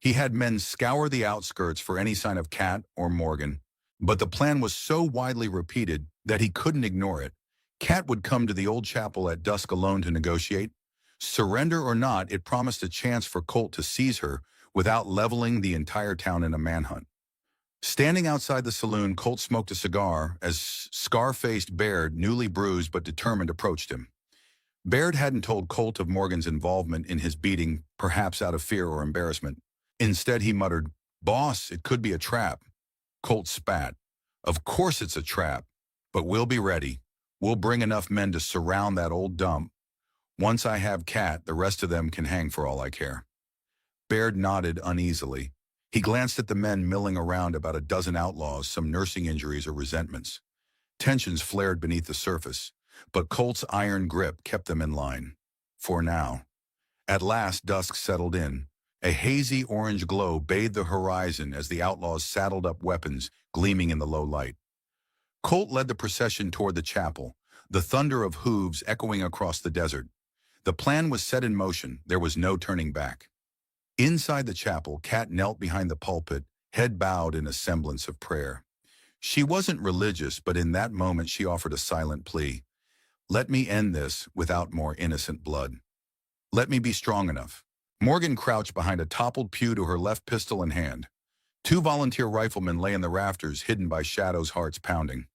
He had men scour the outskirts for any sign of Kat or Morgan, but the plan was so widely repeated that he couldn't ignore it. Kat would come to the old chapel at dusk alone to negotiate. Surrender or not, it promised a chance for Colt to seize her without leveling the entire town in a manhunt. Standing outside the saloon, Colt smoked a cigar as scar-faced Baird, newly bruised but determined, approached him. Baird hadn't told Colt of Morgan's involvement in his beating, perhaps out of fear or embarrassment. Instead, he muttered, "Boss, it could be a trap." Colt spat. "Of course it's a trap, but we'll be ready. We'll bring enough men to surround that old dump. Once I have Kat, the rest of them can hang for all I care." Baird nodded uneasily. He glanced at the men milling around, about a dozen outlaws, some nursing injuries or resentments. Tensions flared beneath the surface, but Colt's iron grip kept them in line. For now. At last, dusk settled in. A hazy orange glow bathed the horizon as the outlaws saddled up, weapons gleaming in the low light. Colt led the procession toward the chapel, the thunder of hooves echoing across the desert. The plan was set in motion. There was no turning back. Inside the chapel, Kat knelt behind the pulpit, head bowed in a semblance of prayer. She wasn't religious, but in that moment she offered a silent plea. Let me end this without more innocent blood. Let me be strong enough. Morgan crouched behind a toppled pew, to her left, pistol in hand. Two volunteer riflemen lay in the rafters, hidden by shadows, hearts pounding.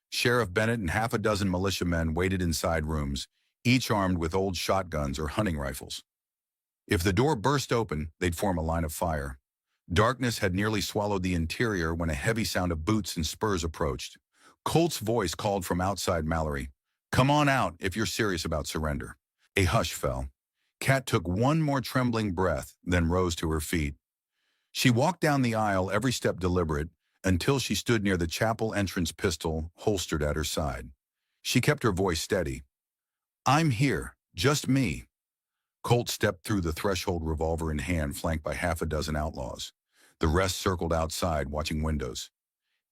Sheriff Bennett and half a dozen militiamen waited in side rooms, each armed with old shotguns or hunting rifles. If the door burst open, they'd form a line of fire. Darkness had nearly swallowed the interior when a heavy sound of boots and spurs approached. Colt's voice called from outside Mallory. "Come on out if you're serious about surrender." A hush fell. Kat took one more trembling breath, then rose to her feet. She walked down the aisle, every step deliberate, until she stood near the chapel entrance, pistol holstered at her side. She kept her voice steady. "I'm here, just me." Colt stepped through the threshold, revolver in hand, flanked by half a dozen outlaws. The rest circled outside, watching windows.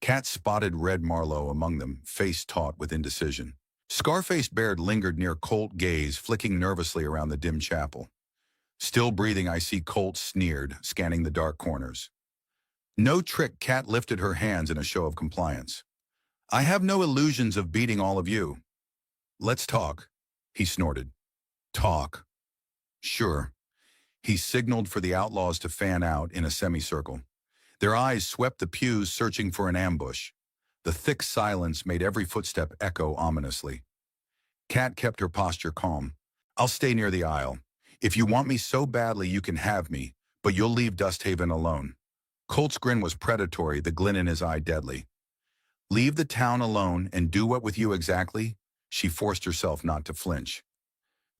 Kat spotted Red Marlowe among them, face taut with indecision. Scar-faced Baird lingered near Colt, gaze flicking nervously around the dim chapel. Still breathing, I see Colt sneered, scanning the dark corners. "No trick." Kat lifted her hands in a show of compliance. "I have no illusions of beating all of you." "Let's talk," he snorted. "Talk." "Sure." He signaled for the outlaws to fan out in a semicircle. Their eyes swept the pews, searching for an ambush. The thick silence made every footstep echo ominously. Kat kept her posture calm. "I'll stay near the aisle. If you want me so badly, you can have me, but you'll leave Dusthaven alone." Colt's grin was predatory, the glint in his eye deadly. "Leave the town alone and do what with you exactly?" She forced herself not to flinch.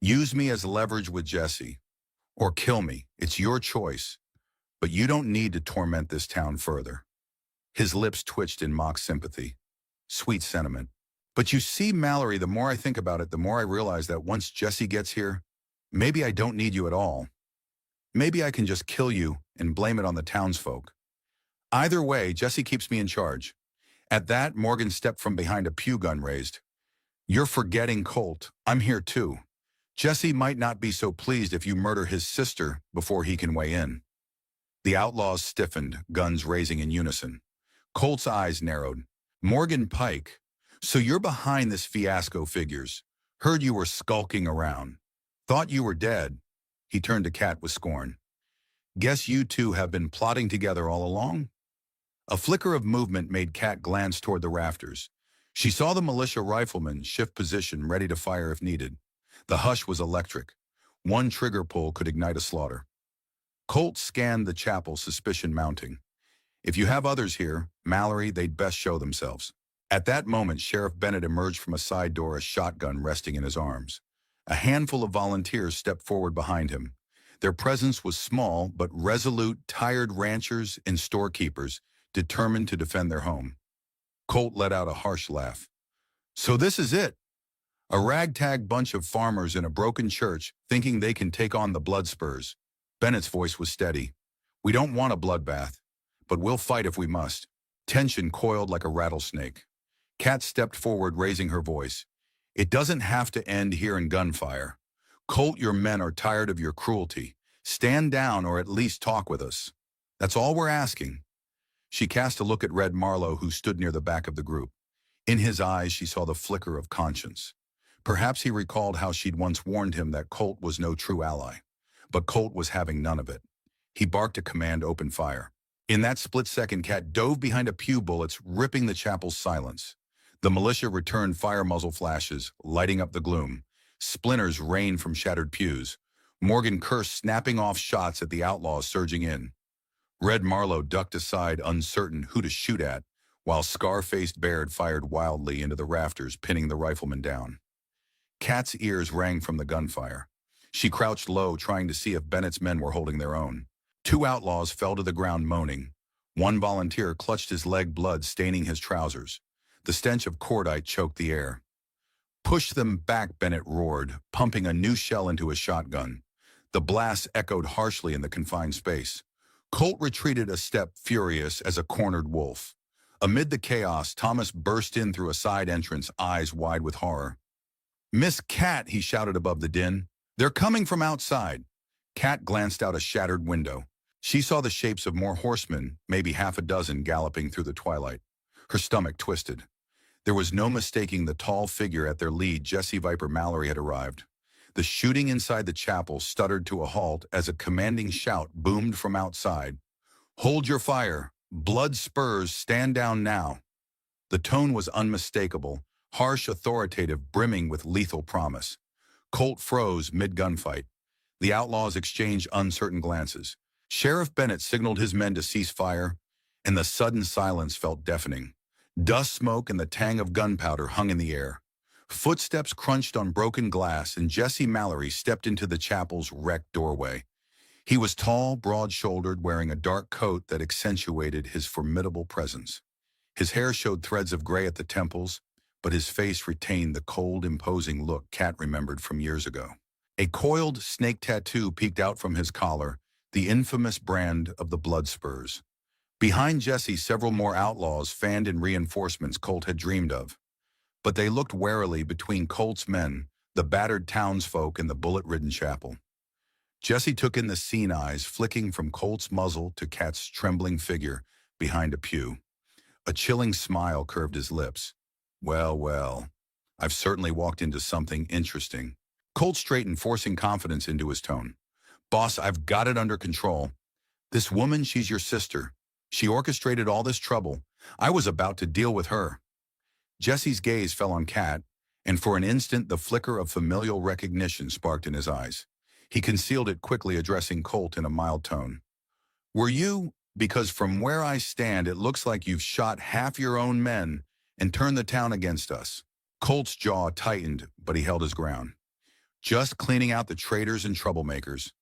"Use me as leverage with Jesse. Or kill me. It's your choice. But you don't need to torment this town further." His lips twitched in mock sympathy. Sweet sentiment. "But you see, Mallory, the more I think about it, the more I realize that once Jesse gets here, maybe I don't need you at all. Maybe I can just kill you and blame it on the townsfolk. Either way, Jesse keeps me in charge." At that, Morgan stepped from behind, a pew gun raised. "You're forgetting, Colt. I'm here too. Jesse might not be so pleased if you murder his sister before he can weigh in." The outlaws stiffened, guns raising in unison. Colt's eyes narrowed. "Morgan Pike, so you're behind this fiasco, figures. Heard you were skulking around. Thought you were dead." He turned to Kat with scorn. "Guess you two have been plotting together all along?" A flicker of movement made Kat glance toward the rafters. She saw the militia riflemen shift position, ready to fire if needed. The hush was electric. One trigger pull could ignite a slaughter. Colt scanned the chapel, suspicion mounting. "If you have others here, Mallory, they'd best show themselves." At that moment, Sheriff Bennett emerged from a side door, a shotgun resting in his arms. A handful of volunteers stepped forward behind him. Their presence was small but resolute, tired ranchers and storekeepers, determined to defend their home. Colt let out a harsh laugh. "So this is it? A ragtag bunch of farmers in a broken church thinking they can take on the blood spurs." Bennett's voice was steady. "We don't want a bloodbath, but we'll fight if we must." Tension coiled like a rattlesnake. Kat stepped forward, raising her voice. "It doesn't have to end here in gunfire. Colt, your men are tired of your cruelty. Stand down or at least talk with us. That's all we're asking." She cast a look at Red Marlowe, who stood near the back of the group. In his eyes, she saw the flicker of conscience. Perhaps he recalled how she'd once warned him that Colt was no true ally. But Colt was having none of it. He barked a command, "Open fire." In that split second, Kat dove behind a pew, bullets ripping the chapel's silence. The militia returned fire muzzle flashes, lighting up the gloom. Splinters rained from shattered pews. Morgan cursed, snapping off shots at the outlaws surging in. Red Marlowe ducked aside, uncertain who to shoot at, while scar-faced Baird fired wildly into the rafters, pinning the rifleman down. Kat's ears rang from the gunfire. She crouched low, trying to see if Bennett's men were holding their own. Two outlaws fell to the ground moaning. One volunteer clutched his leg, blood staining his trousers. The stench of cordite choked the air. "Push them back," Bennett roared, pumping a new shell into his shotgun. The blast echoed harshly in the confined space. Colt retreated a step, furious as a cornered wolf. Amid the chaos, Thomas burst in through a side entrance, eyes wide with horror. "Miss Kat," he shouted above the din. "They're coming from outside." Kat glanced out a shattered window. She saw the shapes of more horsemen, maybe half a dozen, galloping through the twilight. Her stomach twisted. There was no mistaking the tall figure at their lead. Jesse Viper Mallory had arrived. The shooting inside the chapel stuttered to a halt as a commanding shout boomed from outside. "Hold your fire! Blood spurs, stand down now!" The tone was unmistakable, harsh, authoritative, brimming with lethal promise. Colt froze mid-gunfight. The outlaws exchanged uncertain glances. Sheriff Bennett signaled his men to cease fire, and the sudden silence felt deafening. Dust, smoke, and the tang of gunpowder hung in the air. Footsteps crunched on broken glass, and Jesse Mallory stepped into the chapel's wrecked doorway. He was tall, broad-shouldered, wearing a dark coat that accentuated his formidable presence. His hair showed threads of gray at the temples, but his face retained the cold, imposing look Kat remembered from years ago. A coiled snake tattoo peeked out from his collar, the infamous brand of the blood spurs. Behind Jesse, several more outlaws fanned in reinforcements Colt had dreamed of. But they looked warily between Colt's men, the battered townsfolk, and the bullet-ridden chapel. Jesse took in the scene, eyes flicking from Colt's muzzle to Kat's trembling figure behind a pew. A chilling smile curved his lips. Well, well, I've certainly walked into something interesting. Colt straightened, forcing confidence into his tone. Boss, I've got it under control. This woman, she's your sister. She orchestrated all this trouble. I was about to deal with her. Jesse's gaze fell on Kat, and for an instant the flicker of familial recognition sparked in his eyes. He concealed it quickly, addressing Colt in a mild tone. Were you? Because from where I stand, it looks like you've shot half your own men and turned the town against us. Colt's jaw tightened, but he held his ground. Just cleaning out the traitors and troublemakers.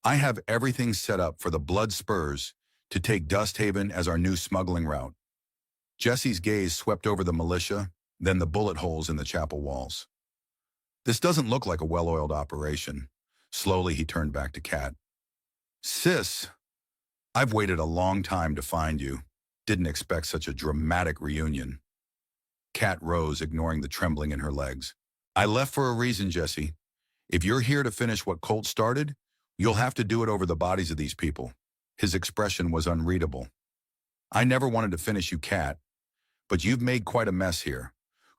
I have everything set up for the Blood Spurs to take Dusthaven as our new smuggling route. Jesse's gaze swept over the militia, then the bullet holes in the chapel walls. This doesn't look like a well-oiled operation. Slowly he turned back to Kat. Sis, I've waited a long time to find you. Didn't expect such a dramatic reunion. Kat rose, ignoring the trembling in her legs. I left for a reason, Jesse. If you're here to finish what Colt started, you'll have to do it over the bodies of these people. His expression was unreadable. I never wanted to finish you, Kat, but you've made quite a mess here.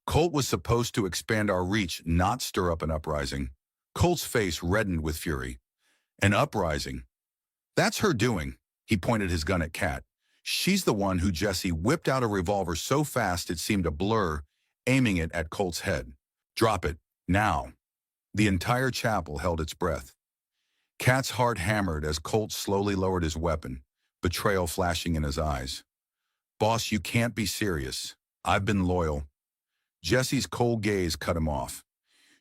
Colt was supposed to expand our reach, not stir up an uprising. Colt's face reddened with fury. An uprising? That's her doing. He pointed his gun at Kat. She's the one who Jesse whipped out a revolver so fast it seemed a blur, aiming it at Colt's head. Drop it, now. The entire chapel held its breath. Kat's heart hammered as Colt slowly lowered his weapon, betrayal flashing in his eyes. Boss, you can't be serious. I've been loyal. Jesse's cold gaze cut him off.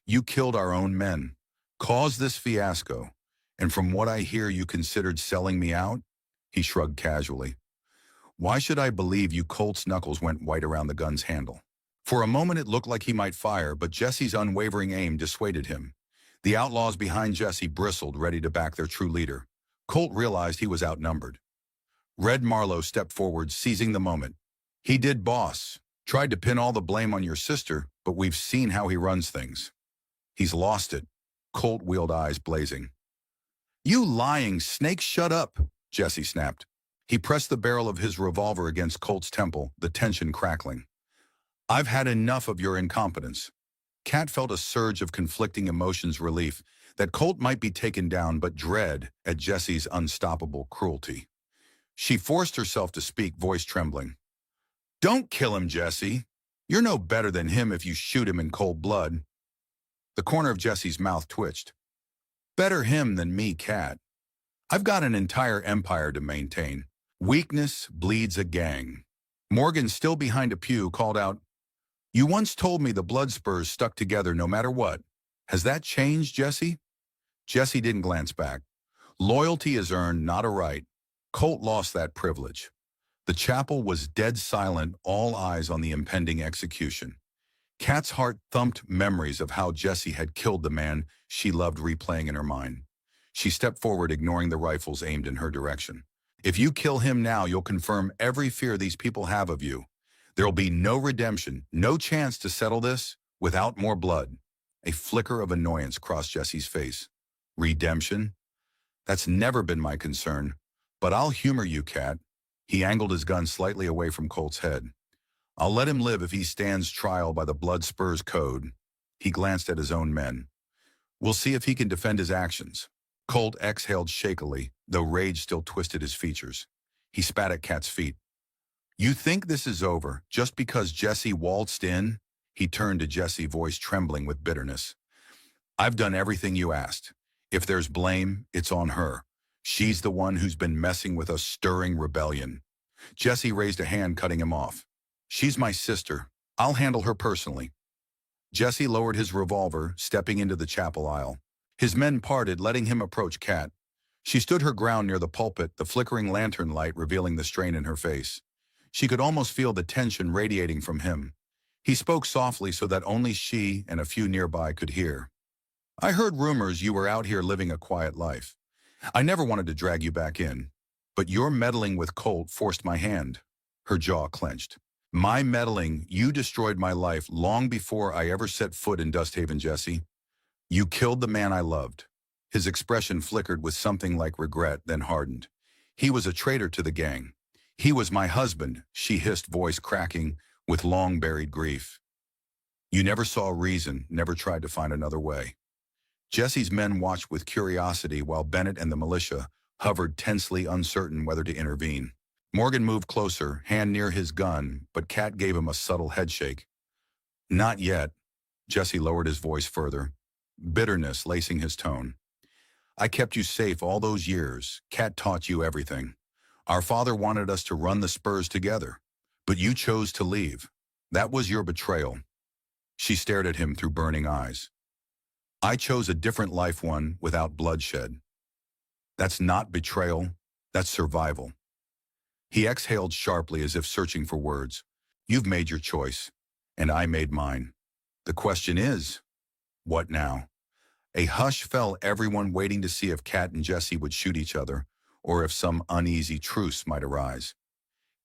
You killed our own men, caused this fiasco, and from what I hear you considered selling me out? He shrugged casually. Why should I believe you? Colt's knuckles went white around the gun's handle. For a moment it looked like he might fire, but Jesse's unwavering aim dissuaded him. The outlaws behind Jesse bristled, ready to back their true leader. Colt realized he was outnumbered. Red Marlowe stepped forward, seizing the moment. He did, boss. Tried to pin all the blame on your sister, but we've seen how he runs things. He's lost it. Colt wheeled, eyes blazing. You lying snake, shut up, Jesse snapped. He pressed the barrel of his revolver against Colt's temple, the tension crackling. I've had enough of your incompetence. Kat felt a surge of conflicting emotions, relief that Colt might be taken down, but dread at Jesse's unstoppable cruelty. She forced herself to speak, voice trembling. Don't kill him, Jesse. You're no better than him if you shoot him in cold blood. The corner of Jesse's mouth twitched. Better him than me, Kat. I've got an entire empire to maintain. Weakness bleeds a gang. Morgan, still behind a pew, called out, You once told me the blood spurs stuck together no matter what. Has that changed, Jesse? Jesse didn't glance back. Loyalty is earned, not a right. Colt lost that privilege. The chapel was dead silent, all eyes on the impending execution. Kat's heart thumped, memories of how Jesse had killed the man she loved replaying in her mind. She stepped forward, ignoring the rifles aimed in her direction. If you kill him now, you'll confirm every fear these people have of you. There'll be no redemption, no chance to settle this without more blood. A flicker of annoyance crossed Jesse's face. Redemption? That's never been my concern. But I'll humor you, Kat. He angled his gun slightly away from Colt's head. I'll let him live if he stands trial by the Blood Spurs Code. He glanced at his own men. We'll see if he can defend his actions. Colt exhaled shakily, though rage still twisted his features. He spat at Kat's feet. You think this is over just because Jesse waltzed in? He turned to Jesse, voice trembling with bitterness. I've done everything you asked. If there's blame, it's on her. She's the one who's been messing with us, stirring rebellion. Jesse raised a hand, cutting him off. She's my sister. I'll handle her personally. Jesse lowered his revolver, stepping into the chapel aisle. His men parted, letting him approach Kat. She stood her ground near the pulpit, the flickering lantern light revealing the strain in her face. She could almost feel the tension radiating from him. He spoke softly so that only she and a few nearby could hear. I heard rumors you were out here living a quiet life. I never wanted to drag you back in. But your meddling with Colt forced my hand. Her jaw clenched. My meddling, you destroyed my life long before I ever set foot in Dusthaven, Jesse. You killed the man I loved. His expression flickered with something like regret, then hardened. He was a traitor to the gang. He was my husband, she hissed, voice cracking with long-buried grief. You never saw reason, never tried to find another way. Jesse's men watched with curiosity while Bennett and the militia hovered tensely, uncertain whether to intervene. Morgan moved closer, hand near his gun, but Cat gave him a subtle headshake. Not yet. Jesse lowered his voice further, bitterness lacing his tone. I kept you safe all those years. Cat taught you everything. Our father wanted us to run the Spurs together, but you chose to leave. That was your betrayal. She stared at him through burning eyes. I chose a different life, one without bloodshed. That's not betrayal, that's survival. He exhaled sharply as if searching for words. You've made your choice, and I made mine. The question is, what now? A hush fell, everyone waiting to see if Cat and Jesse would shoot each other, or if some uneasy truce might arise.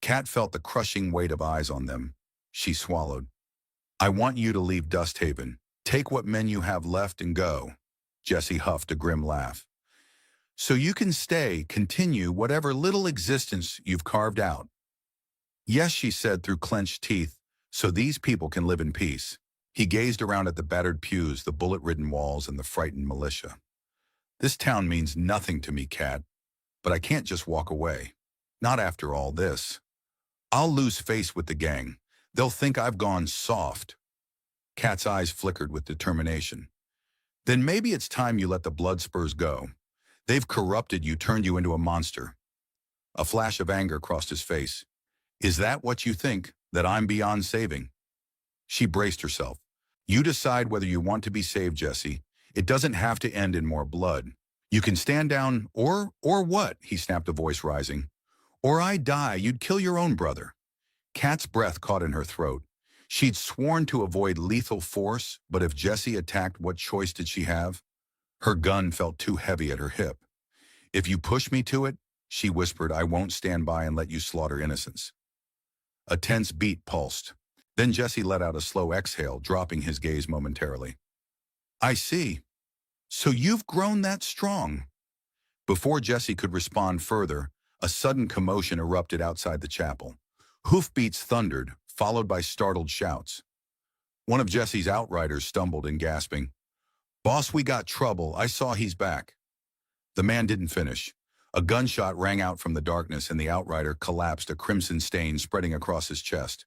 Cat felt the crushing weight of eyes on them. She swallowed. I want you to leave Dusthaven. Take what men you have left and go. Jesse huffed a grim laugh. So you can stay, continue whatever little existence you've carved out. Yes, she said through clenched teeth, so these people can live in peace. He gazed around at the battered pews, the bullet-ridden walls, and the frightened militia. This town means nothing to me, Cat, but I can't just walk away. Not after all this. I'll lose face with the gang. They'll think I've gone soft. Cat's eyes flickered with determination. Then maybe it's time you let the blood spurs go. They've corrupted you, turned you into a monster. A flash of anger crossed his face. Is that what you think, that I'm beyond saving? She braced herself. You decide whether you want to be saved, Jesse. It doesn't have to end in more blood. You can stand down, or what? He snapped, a voice rising. Or I die, you'd kill your own brother. Cat's breath caught in her throat. She'd sworn to avoid lethal force, but if Jesse attacked, what choice did she have? Her gun felt too heavy at her hip. If you push me to it, she whispered, I won't stand by and let you slaughter innocents. A tense beat pulsed. Then Jesse let out a slow exhale, dropping his gaze momentarily. I see. So you've grown that strong. Before Jesse could respond further, a sudden commotion erupted outside the chapel. Hoofbeats thundered, followed by startled shouts. One of Jesse's outriders stumbled in, gasping, Boss, we got trouble. I saw he's back. The man didn't finish. A gunshot rang out from the darkness and the outrider collapsed, a crimson stain spreading across his chest.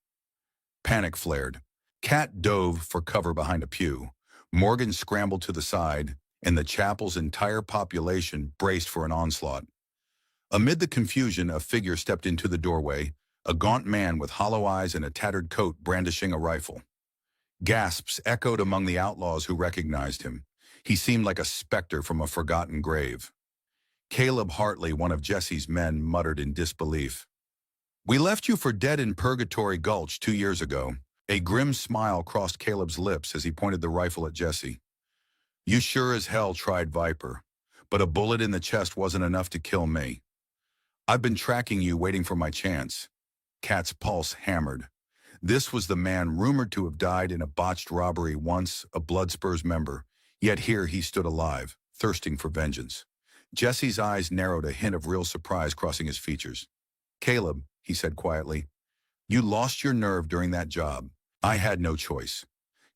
Panic flared. Cat dove for cover behind a pew. Morgan scrambled to the side, and the chapel's entire population braced for an onslaught. Amid the confusion, a figure stepped into the doorway, a gaunt man with hollow eyes and a tattered coat brandishing a rifle. Gasps echoed among the outlaws who recognized him. He seemed like a specter from a forgotten grave. Caleb Hartley, one of Jesse's men, muttered in disbelief. We left you for dead in Purgatory Gulch 2 years ago. A grim smile crossed Caleb's lips as he pointed the rifle at Jesse. You sure as hell tried Viper, but a bullet in the chest wasn't enough to kill me. I've been tracking you, waiting for my chance. Cat's pulse hammered. This was the man rumored to have died in a botched robbery, once a Bloodspurs member, yet here he stood alive, thirsting for vengeance. Jesse's eyes narrowed, a hint of real surprise crossing his features. Caleb, he said quietly, you lost your nerve during that job. I had no choice.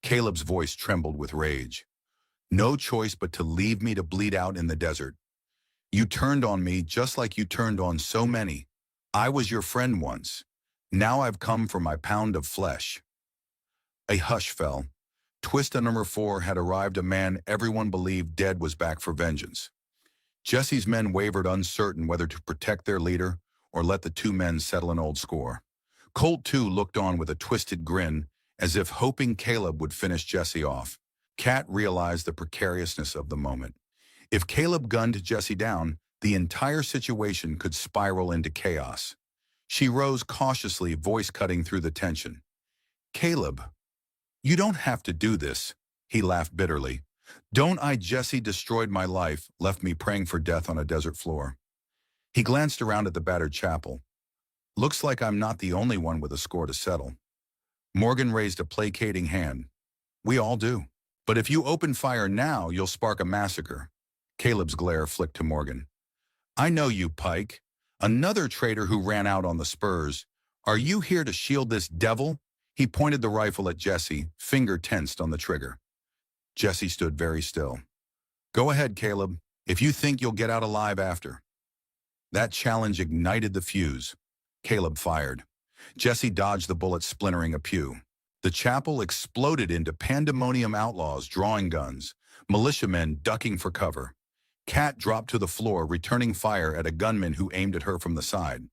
Caleb's voice trembled with rage. No choice but to leave me to bleed out in the desert. You turned on me just like you turned on so many. I was your friend once. Now I've come for my pound of flesh. A hush fell. Twista number 4 had arrived. A man everyone believed dead was back for vengeance. Jesse's men wavered, uncertain whether to protect their leader or let the two men settle an old score. Colt, too, looked on with a twisted grin, as if hoping Caleb would finish Jesse off. Cat realized the precariousness of the moment. If Caleb gunned Jesse down, The entire situation could spiral into chaos. She rose cautiously, voice cutting through the tension. "Caleb, you don't have to do this," he laughed bitterly. "Don't I, Jesse destroyed my life, left me praying for death on a desert floor." He glanced around at the battered chapel. "Looks like I'm not the only one with a score to settle." Morgan raised a placating hand. "We all do. But if you open fire now, you'll spark a massacre." Caleb's glare flicked to Morgan. "I know you, Pike. Another traitor who ran out on the spurs. Are you here to shield this devil?" He pointed the rifle at Jesse, finger tensed on the trigger. Jesse stood very still. "Go ahead, Caleb, if you think you'll get out alive after." That challenge ignited the fuse. Caleb fired. Jesse dodged the bullet, splintering a pew. The chapel exploded into pandemonium, outlaws drawing guns, militiamen ducking for cover. Kat dropped to the floor, returning fire at a gunman who aimed at her from the side.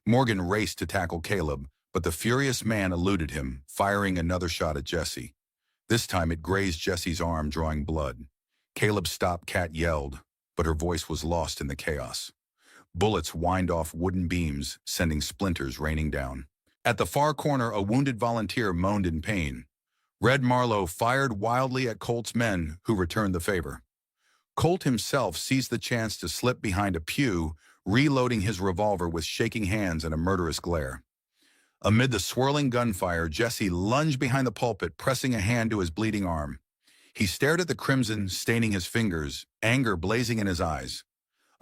Morgan raced to tackle Caleb, but the furious man eluded him, firing another shot at Jesse. This time it grazed Jesse's arm, drawing blood. Caleb stopped, Kat yelled, but her voice was lost in the chaos. Bullets whined off wooden beams, sending splinters raining down. At the far corner, a wounded volunteer moaned in pain. Red Marlowe fired wildly at Colt's men, who returned the favor. Colt himself seized the chance to slip behind a pew, reloading his revolver with shaking hands and a murderous glare. Amid the swirling gunfire, Jesse lunged behind the pulpit, pressing a hand to his bleeding arm. He stared at the crimson, staining his fingers, anger blazing in his eyes.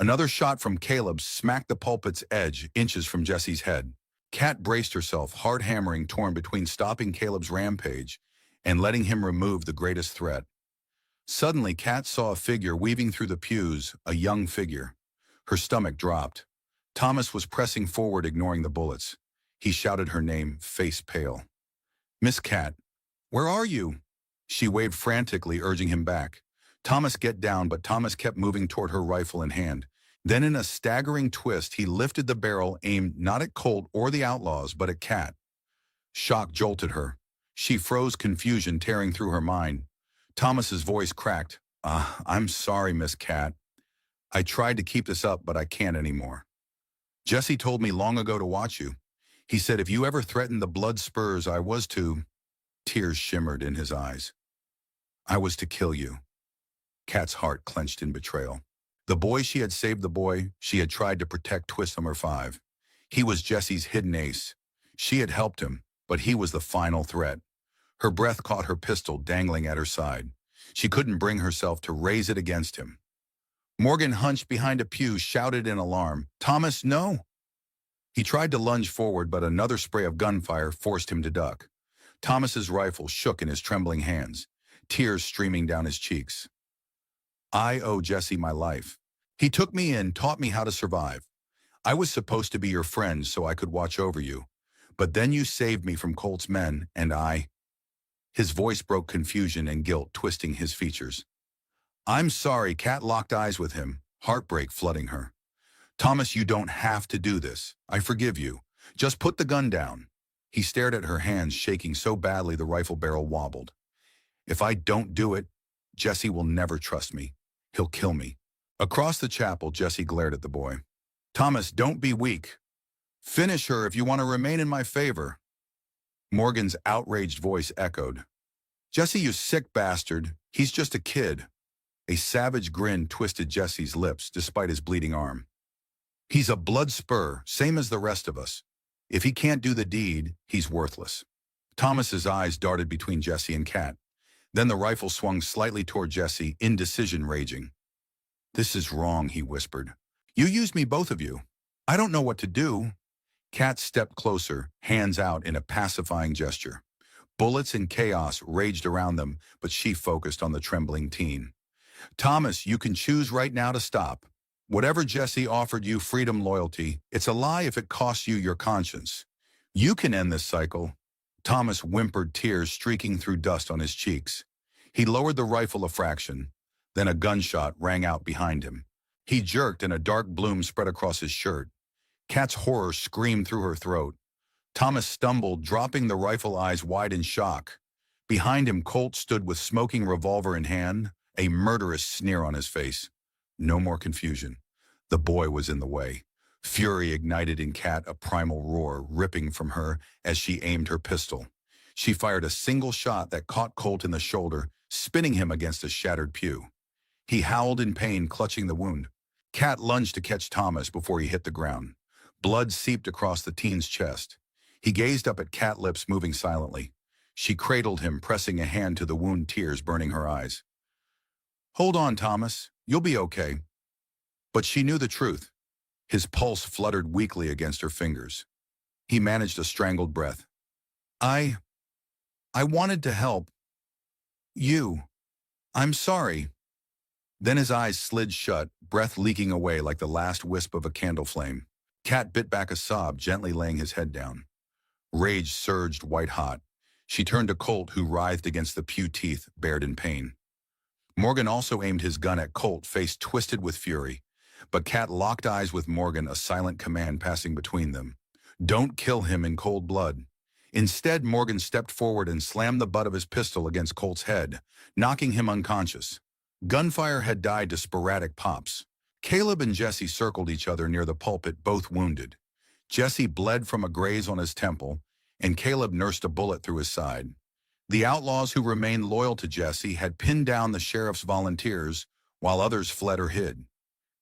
Another shot from Caleb smacked the pulpit's edge, inches from Jesse's head. Kat braced herself, heart hammering, torn between stopping Caleb's rampage and letting him remove the greatest threat. Suddenly, Kat saw a figure weaving through the pews, a young figure. Her stomach dropped. Thomas was pressing forward, ignoring the bullets. He shouted her name, face pale. "Miss Kat, where are you?" She waved frantically, urging him back. "Thomas, get down," but Thomas kept moving toward her, rifle in hand. Then in a staggering twist, he lifted the barrel, aimed not at Colt or the outlaws, but at Kat. Shock jolted her. She froze, confusion tearing through her mind. Thomas's voice cracked. I'm sorry, Miss Kat. I tried to keep this up, but I can't anymore. Jesse told me long ago to watch you. He said if you ever threatened the blood spurs, I was to..." Tears shimmered in his eyes. "I was to kill you." Kat's heart clenched in betrayal. The boy she had saved, the boy she had tried to protect, twist number 5. He was Jesse's hidden ace. She had helped him, but he was the final threat. Her breath caught her pistol dangling at her side. She couldn't bring herself to raise it against him. Morgan, hunched behind a pew, shouted in alarm, "Thomas, no!" He tried to lunge forward, but another spray of gunfire forced him to duck. Thomas's rifle shook in his trembling hands, tears streaming down his cheeks. "I owe Jesse my life. He took me in, taught me how to survive. I was supposed to be your friend so I could watch over you. But then you saved me from Colt's men, and I..." His voice broke, confusion and guilt twisting his features. "I'm sorry." Kat locked eyes with him, heartbreak flooding her. "Thomas, you don't have to do this. I forgive you. Just put the gun down." He stared at her hands, shaking so badly the rifle barrel wobbled. "If I don't do it, Jesse will never trust me. He'll kill me." Across the chapel, Jesse glared at the boy. "Thomas, don't be weak. Finish her if you want to remain in my favor." Morgan's outraged voice echoed. "Jesse, you sick bastard. He's just a kid." A savage grin twisted Jesse's lips despite his bleeding arm. "He's a blood spur, same as the rest of us. If he can't do the deed, he's worthless." Thomas's eyes darted between Jesse and Kat. Then the rifle swung slightly toward Jesse, indecision raging. "This is wrong," he whispered. "You used me, both of you. I don't know what to do." Kat stepped closer, hands out in a pacifying gesture. Bullets and chaos raged around them, but she focused on the trembling teen. "Thomas, you can choose right now to stop. Whatever Jesse offered you, freedom, loyalty, it's a lie if it costs you your conscience. You can end this cycle." Thomas whimpered, tears streaking through dust on his cheeks. He lowered the rifle a fraction. Then a gunshot rang out behind him. He jerked and a dark bloom spread across his shirt. Kat's horror screamed through her throat. Thomas stumbled, dropping the rifle, eyes wide in shock. Behind him, Colt stood with smoking revolver in hand, a murderous sneer on his face. No more confusion. The boy was in the way. Fury ignited in Kat, a primal roar ripping from her as she aimed her pistol. She fired a single shot that caught Colt in the shoulder, spinning him against a shattered pew. He howled in pain, clutching the wound. Kat lunged to catch Thomas before he hit the ground. Blood seeped across the teen's chest. He gazed up at Kat, lips moving silently. She cradled him, pressing a hand to the wound, tears burning her eyes. "Hold on, Thomas. You'll be okay." But she knew the truth. His pulse fluttered weakly against her fingers. He managed a strangled breath. I wanted to help. You. I'm sorry." Then his eyes slid shut, breath leaking away like the last wisp of a candle flame. Kat bit back a sob, gently laying his head down. Rage surged white-hot. She turned to Colt, who writhed against the pew, teeth bared in pain. Morgan also aimed his gun at Colt, face twisted with fury. But Kat locked eyes with Morgan, a silent command passing between them. "Don't kill him in cold blood." Instead, Morgan stepped forward and slammed the butt of his pistol against Colt's head, knocking him unconscious. Gunfire had died to sporadic pops. Caleb and Jesse circled each other near the pulpit, both wounded. Jesse bled from a graze on his temple, and Caleb nursed a bullet through his side. The outlaws who remained loyal to Jesse had pinned down the sheriff's volunteers, while others fled or hid.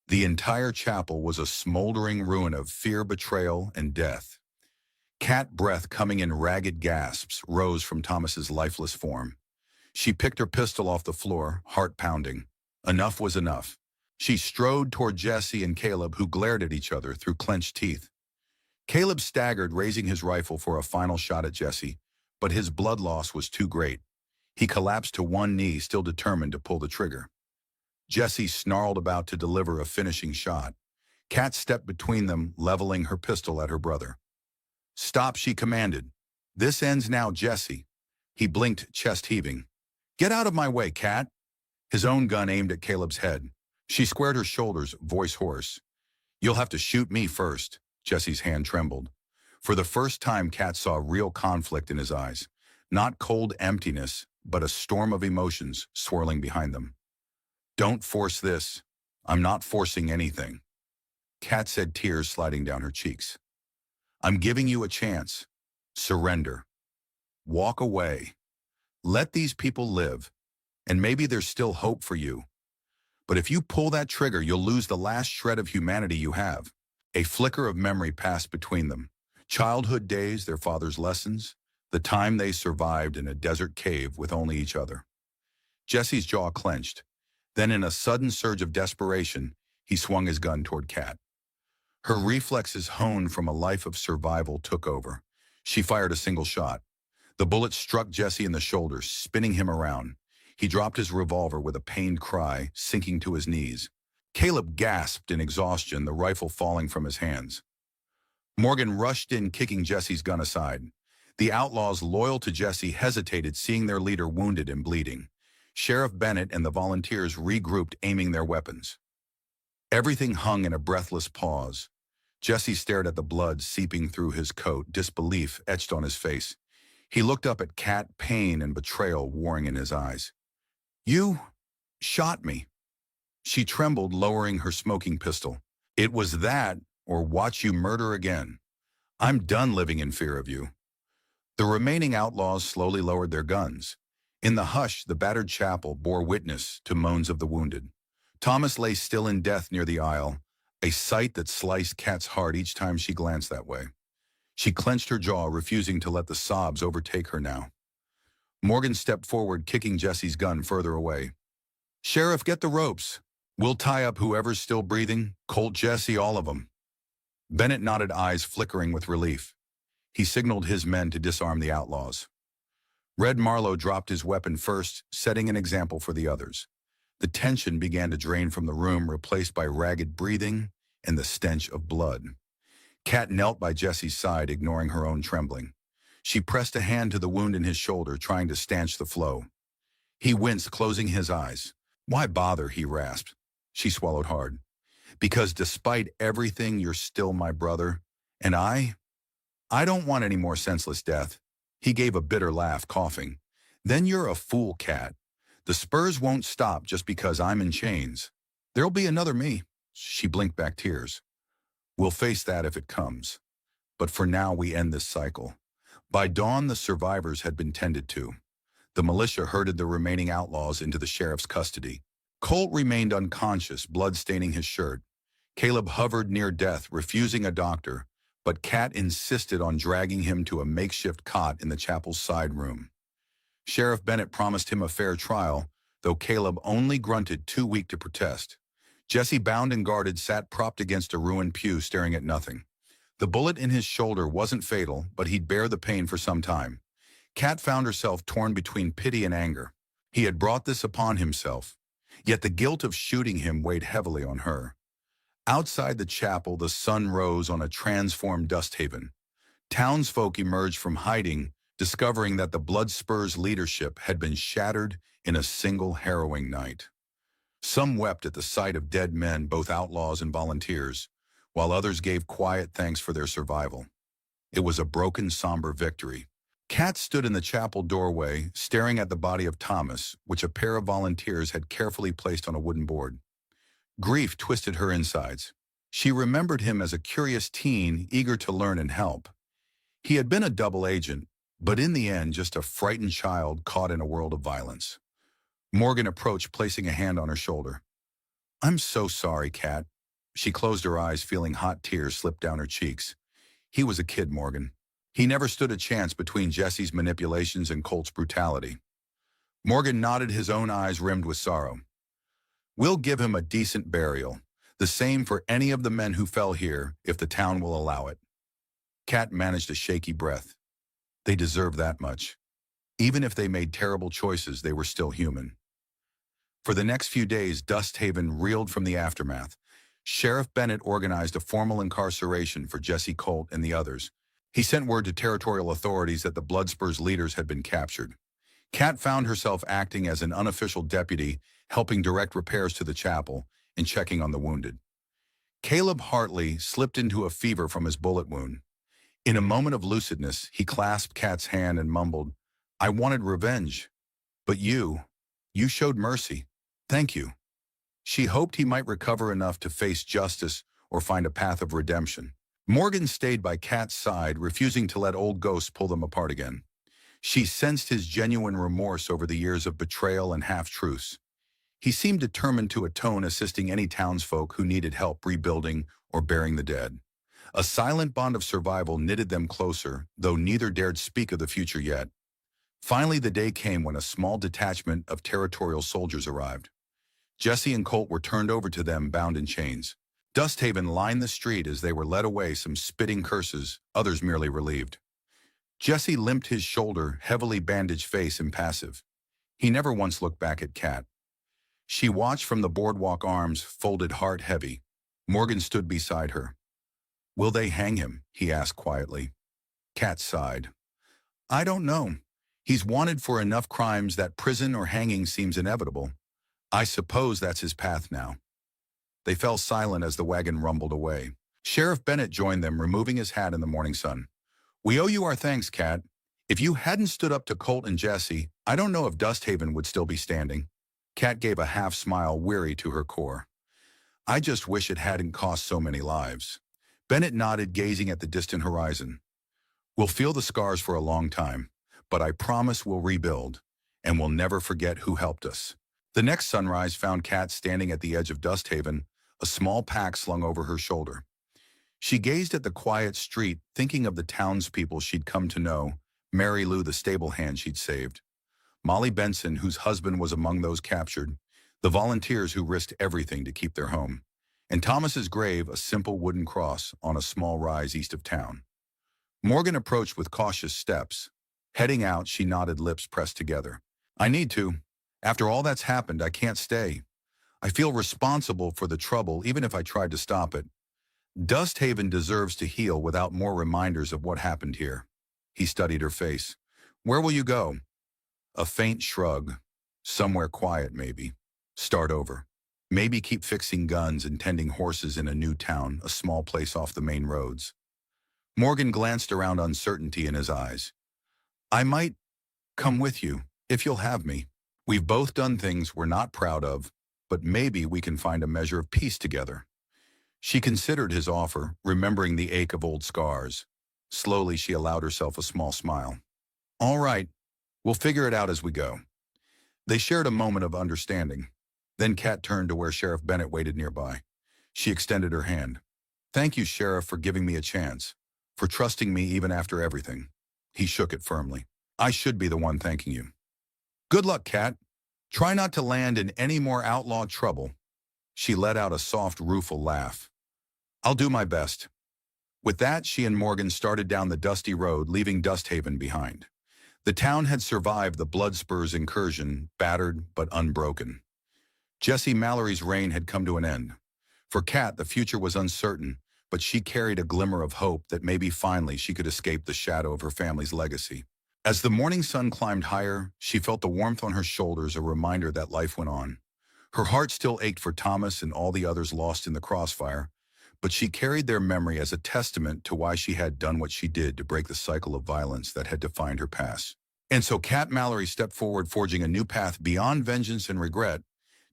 The entire chapel was a smoldering ruin of fear, betrayal, and death. Cat breath, coming in ragged gasps, rose from Thomas's lifeless form. She picked her pistol off the floor, heart pounding. Enough was enough. She strode toward Jesse and Caleb, who glared at each other through clenched teeth. Caleb staggered, raising his rifle for a final shot at Jesse, but his blood loss was too great. He collapsed to one knee, still determined to pull the trigger. Jesse snarled, about to deliver a finishing shot. Kat stepped between them, leveling her pistol at her brother. "Stop," she commanded. "This ends now, Jesse." He blinked, chest heaving. "Get out of my way, Kat." His own gun aimed at Caleb's head. She squared her shoulders, voice hoarse. "You'll have to shoot me first." Jesse's hand trembled. For the first time, Kat saw real conflict in his eyes. Not cold emptiness, but a storm of emotions swirling behind them. "Don't force this." "I'm not forcing anything," Kat said, tears sliding down her cheeks. "I'm giving you a chance. Surrender. Walk away. Let these people live, and maybe there's still hope for you. But if you pull that trigger, you'll lose the last shred of humanity you have." A flicker of memory passed between them. Childhood days, their father's lessons, the time they survived in a desert cave with only each other. Jesse's jaw clenched. Then, in a sudden surge of desperation, he swung his gun toward Kat. Her reflexes, honed from a life of survival, took over. She fired a single shot. The bullet struck Jesse in the shoulder, spinning him around. He dropped his revolver with a pained cry, sinking to his knees. Caleb gasped in exhaustion, the rifle falling from his hands. Morgan rushed in, kicking Jesse's gun aside. The outlaws loyal to Jesse hesitated, seeing their leader wounded and bleeding. Sheriff Bennett and the volunteers regrouped, aiming their weapons. Everything hung in a breathless pause. Jesse stared at the blood seeping through his coat, disbelief etched on his face. He looked up at Kat, pain and betrayal warring in his eyes. "You shot me." She trembled, lowering her smoking pistol. "It was that, or watch you murder again. I'm done living in fear of you." The remaining outlaws slowly lowered their guns. In the hush, the battered chapel bore witness to moans of the wounded. Thomas lay still in death near the aisle, a sight that sliced Kat's heart each time she glanced that way. She clenched her jaw, refusing to let the sobs overtake her now. Morgan stepped forward, kicking Jesse's gun further away. "Sheriff, get the ropes. We'll tie up whoever's still breathing, Colt, Jesse, all of them." Bennett nodded, eyes flickering with relief. He signaled his men to disarm the outlaws. Red Marlowe dropped his weapon first, setting an example for the others. The tension began to drain from the room, replaced by ragged breathing and the stench of blood. Kat knelt by Jesse's side, ignoring her own trembling. She pressed a hand to the wound in his shoulder, trying to stanch the flow. He winced, closing his eyes. "Why bother?" he rasped. She swallowed hard. "Because despite everything, you're still my brother. And I don't want any more senseless death." He gave a bitter laugh, coughing. "Then you're a fool, Kat. The Spurs won't stop just because I'm in chains. There'll be another me, She blinked back tears. We'll face that if it comes. But for now, we end this cycle. By dawn, the survivors had been tended to. The militia herded the remaining outlaws into the sheriff's custody. Colt remained unconscious, blood staining his shirt. Caleb hovered near death, refusing a doctor, but Kat insisted on dragging him to a makeshift cot in the chapel's side room. Sheriff Bennett promised him a fair trial, though Caleb only grunted, too weak to protest. Jesse, bound and guarded, sat propped against a ruined pew, staring at nothing. The bullet in his shoulder wasn't fatal, but he'd bear the pain for some time. Kat found herself torn between pity and anger. He had brought this upon himself, yet the guilt of shooting him weighed heavily on her. Outside the chapel, the sun rose on a transformed Dust Haven. Townsfolk emerged from hiding, discovering that the Blood Spur's leadership had been shattered in a single harrowing night. Some wept at the sight of dead men, both outlaws and volunteers, while others gave quiet thanks for their survival. It was a broken, somber victory. Kat stood in the chapel doorway, staring at the body of Thomas, which a pair of volunteers had carefully placed on a wooden board. Grief twisted her insides. She remembered him as a curious teen, eager to learn and help. He had been a double agent, but in the end just a frightened child caught in a world of violence. Morgan approached, placing a hand on her shoulder. "I'm so sorry, Kat." She closed her eyes, feeling hot tears slip down her cheeks. He was a kid, Morgan. He never stood a chance between Jesse's manipulations and Colt's brutality. Morgan nodded, his own eyes rimmed with sorrow. "We'll give him a decent burial, the same for any of the men who fell here, if the town will allow it." Kat managed a shaky breath. They deserve that much. Even if they made terrible choices, they were still human. For the next few days, Dust Haven reeled from the aftermath. Sheriff Bennett organized a formal incarceration for Jesse, Colt, and the others. He sent word to territorial authorities that the Bloodspur's leaders had been captured. Kat found herself acting as an unofficial deputy, helping direct repairs to the chapel and checking on the wounded. Caleb Hartley slipped into a fever from his bullet wound. In a moment of lucidness, he clasped Kat's hand and mumbled, "I wanted revenge, but you showed mercy. Thank you." She hoped he might recover enough to face justice or find a path of redemption. Morgan stayed by Kat's side, refusing to let old ghosts pull them apart again. She sensed his genuine remorse over the years of betrayal and half-truths. He seemed determined to atone, assisting any townsfolk who needed help rebuilding or burying the dead. A silent bond of survival knitted them closer, though neither dared speak of the future yet. Finally, the day came when a small detachment of territorial soldiers arrived. Jesse and Colt were turned over to them, bound in chains. Dust Haven lined the street as they were led away, some spitting curses, others merely relieved. Jesse limped, his shoulder, heavily bandaged face impassive. He never once looked back at Kat. She watched from the boardwalk, arms folded, heart heavy. Morgan stood beside her. "Will they hang him?" he asked quietly. Kat sighed. "I don't know. He's wanted for enough crimes that prison or hanging seems inevitable. I suppose that's his path now." They fell silent as the wagon rumbled away. Sheriff Bennett joined them, removing his hat in the morning sun. "We owe you our thanks, Kat. If you hadn't stood up to Colt and Jesse, I don't know if Dust Haven would still be standing." Kat gave a half-smile, weary to her core. "I just wish it hadn't cost so many lives." Bennett nodded, gazing at the distant horizon. "We'll feel the scars for a long time, but I promise we'll rebuild, and we'll never forget who helped us." The next sunrise found Kat standing at the edge of Dust Haven, a small pack slung over her shoulder. She gazed at the quiet street, thinking of the townspeople she'd come to know, Mary Lou, the stable hand she'd saved, Molly Benson, whose husband was among those captured, the volunteers who risked everything to keep their home, and Thomas's grave, a simple wooden cross on a small rise east of town. Morgan approached with cautious steps. Heading out, she nodded, lips pressed together. "I need to. After all that's happened, I can't stay. I feel responsible for the trouble, even if I tried to stop it. Dust Haven deserves to heal without more reminders of what happened here." He studied her face. "Where will you go?" A faint shrug. "Somewhere quiet, maybe. Start over. Maybe keep fixing guns and tending horses in a new town, a small place off the main roads." Morgan glanced around, uncertainty in his eyes. "I might come with you, if you'll have me. We've both done things we're not proud of, but maybe we can find a measure of peace together." She considered his offer, remembering the ache of old scars. Slowly, she allowed herself a small smile. All right, we'll figure it out as we go. They shared a moment of understanding. Then Kat turned to where Sheriff Bennett waited nearby. She extended her hand. Thank you, Sheriff, for giving me a chance, for trusting me even after everything. He shook it firmly. I should be the one thanking you. Good luck, Kat. Try not to land in any more outlaw trouble. She let out a soft, rueful laugh. I'll do my best. With that, she and Morgan started down the dusty road, leaving Dusthaven behind. The town had survived the Bloodspurs incursion, battered but unbroken. Jesse Mallory's reign had come to an end. For Kat, the future was uncertain, but she carried a glimmer of hope that maybe finally she could escape the shadow of her family's legacy. As the morning sun climbed higher, she felt the warmth on her shoulders, a reminder that life went on. Her heart still ached for Thomas and all the others lost in the crossfire, but she carried their memory as a testament to why she had done what she did to break the cycle of violence that had defined her past. And so Kat Mallory stepped forward, forging a new path beyond vengeance and regret,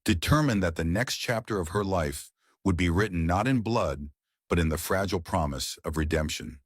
determined that the next chapter of her life would be written not in blood, but in the fragile promise of redemption.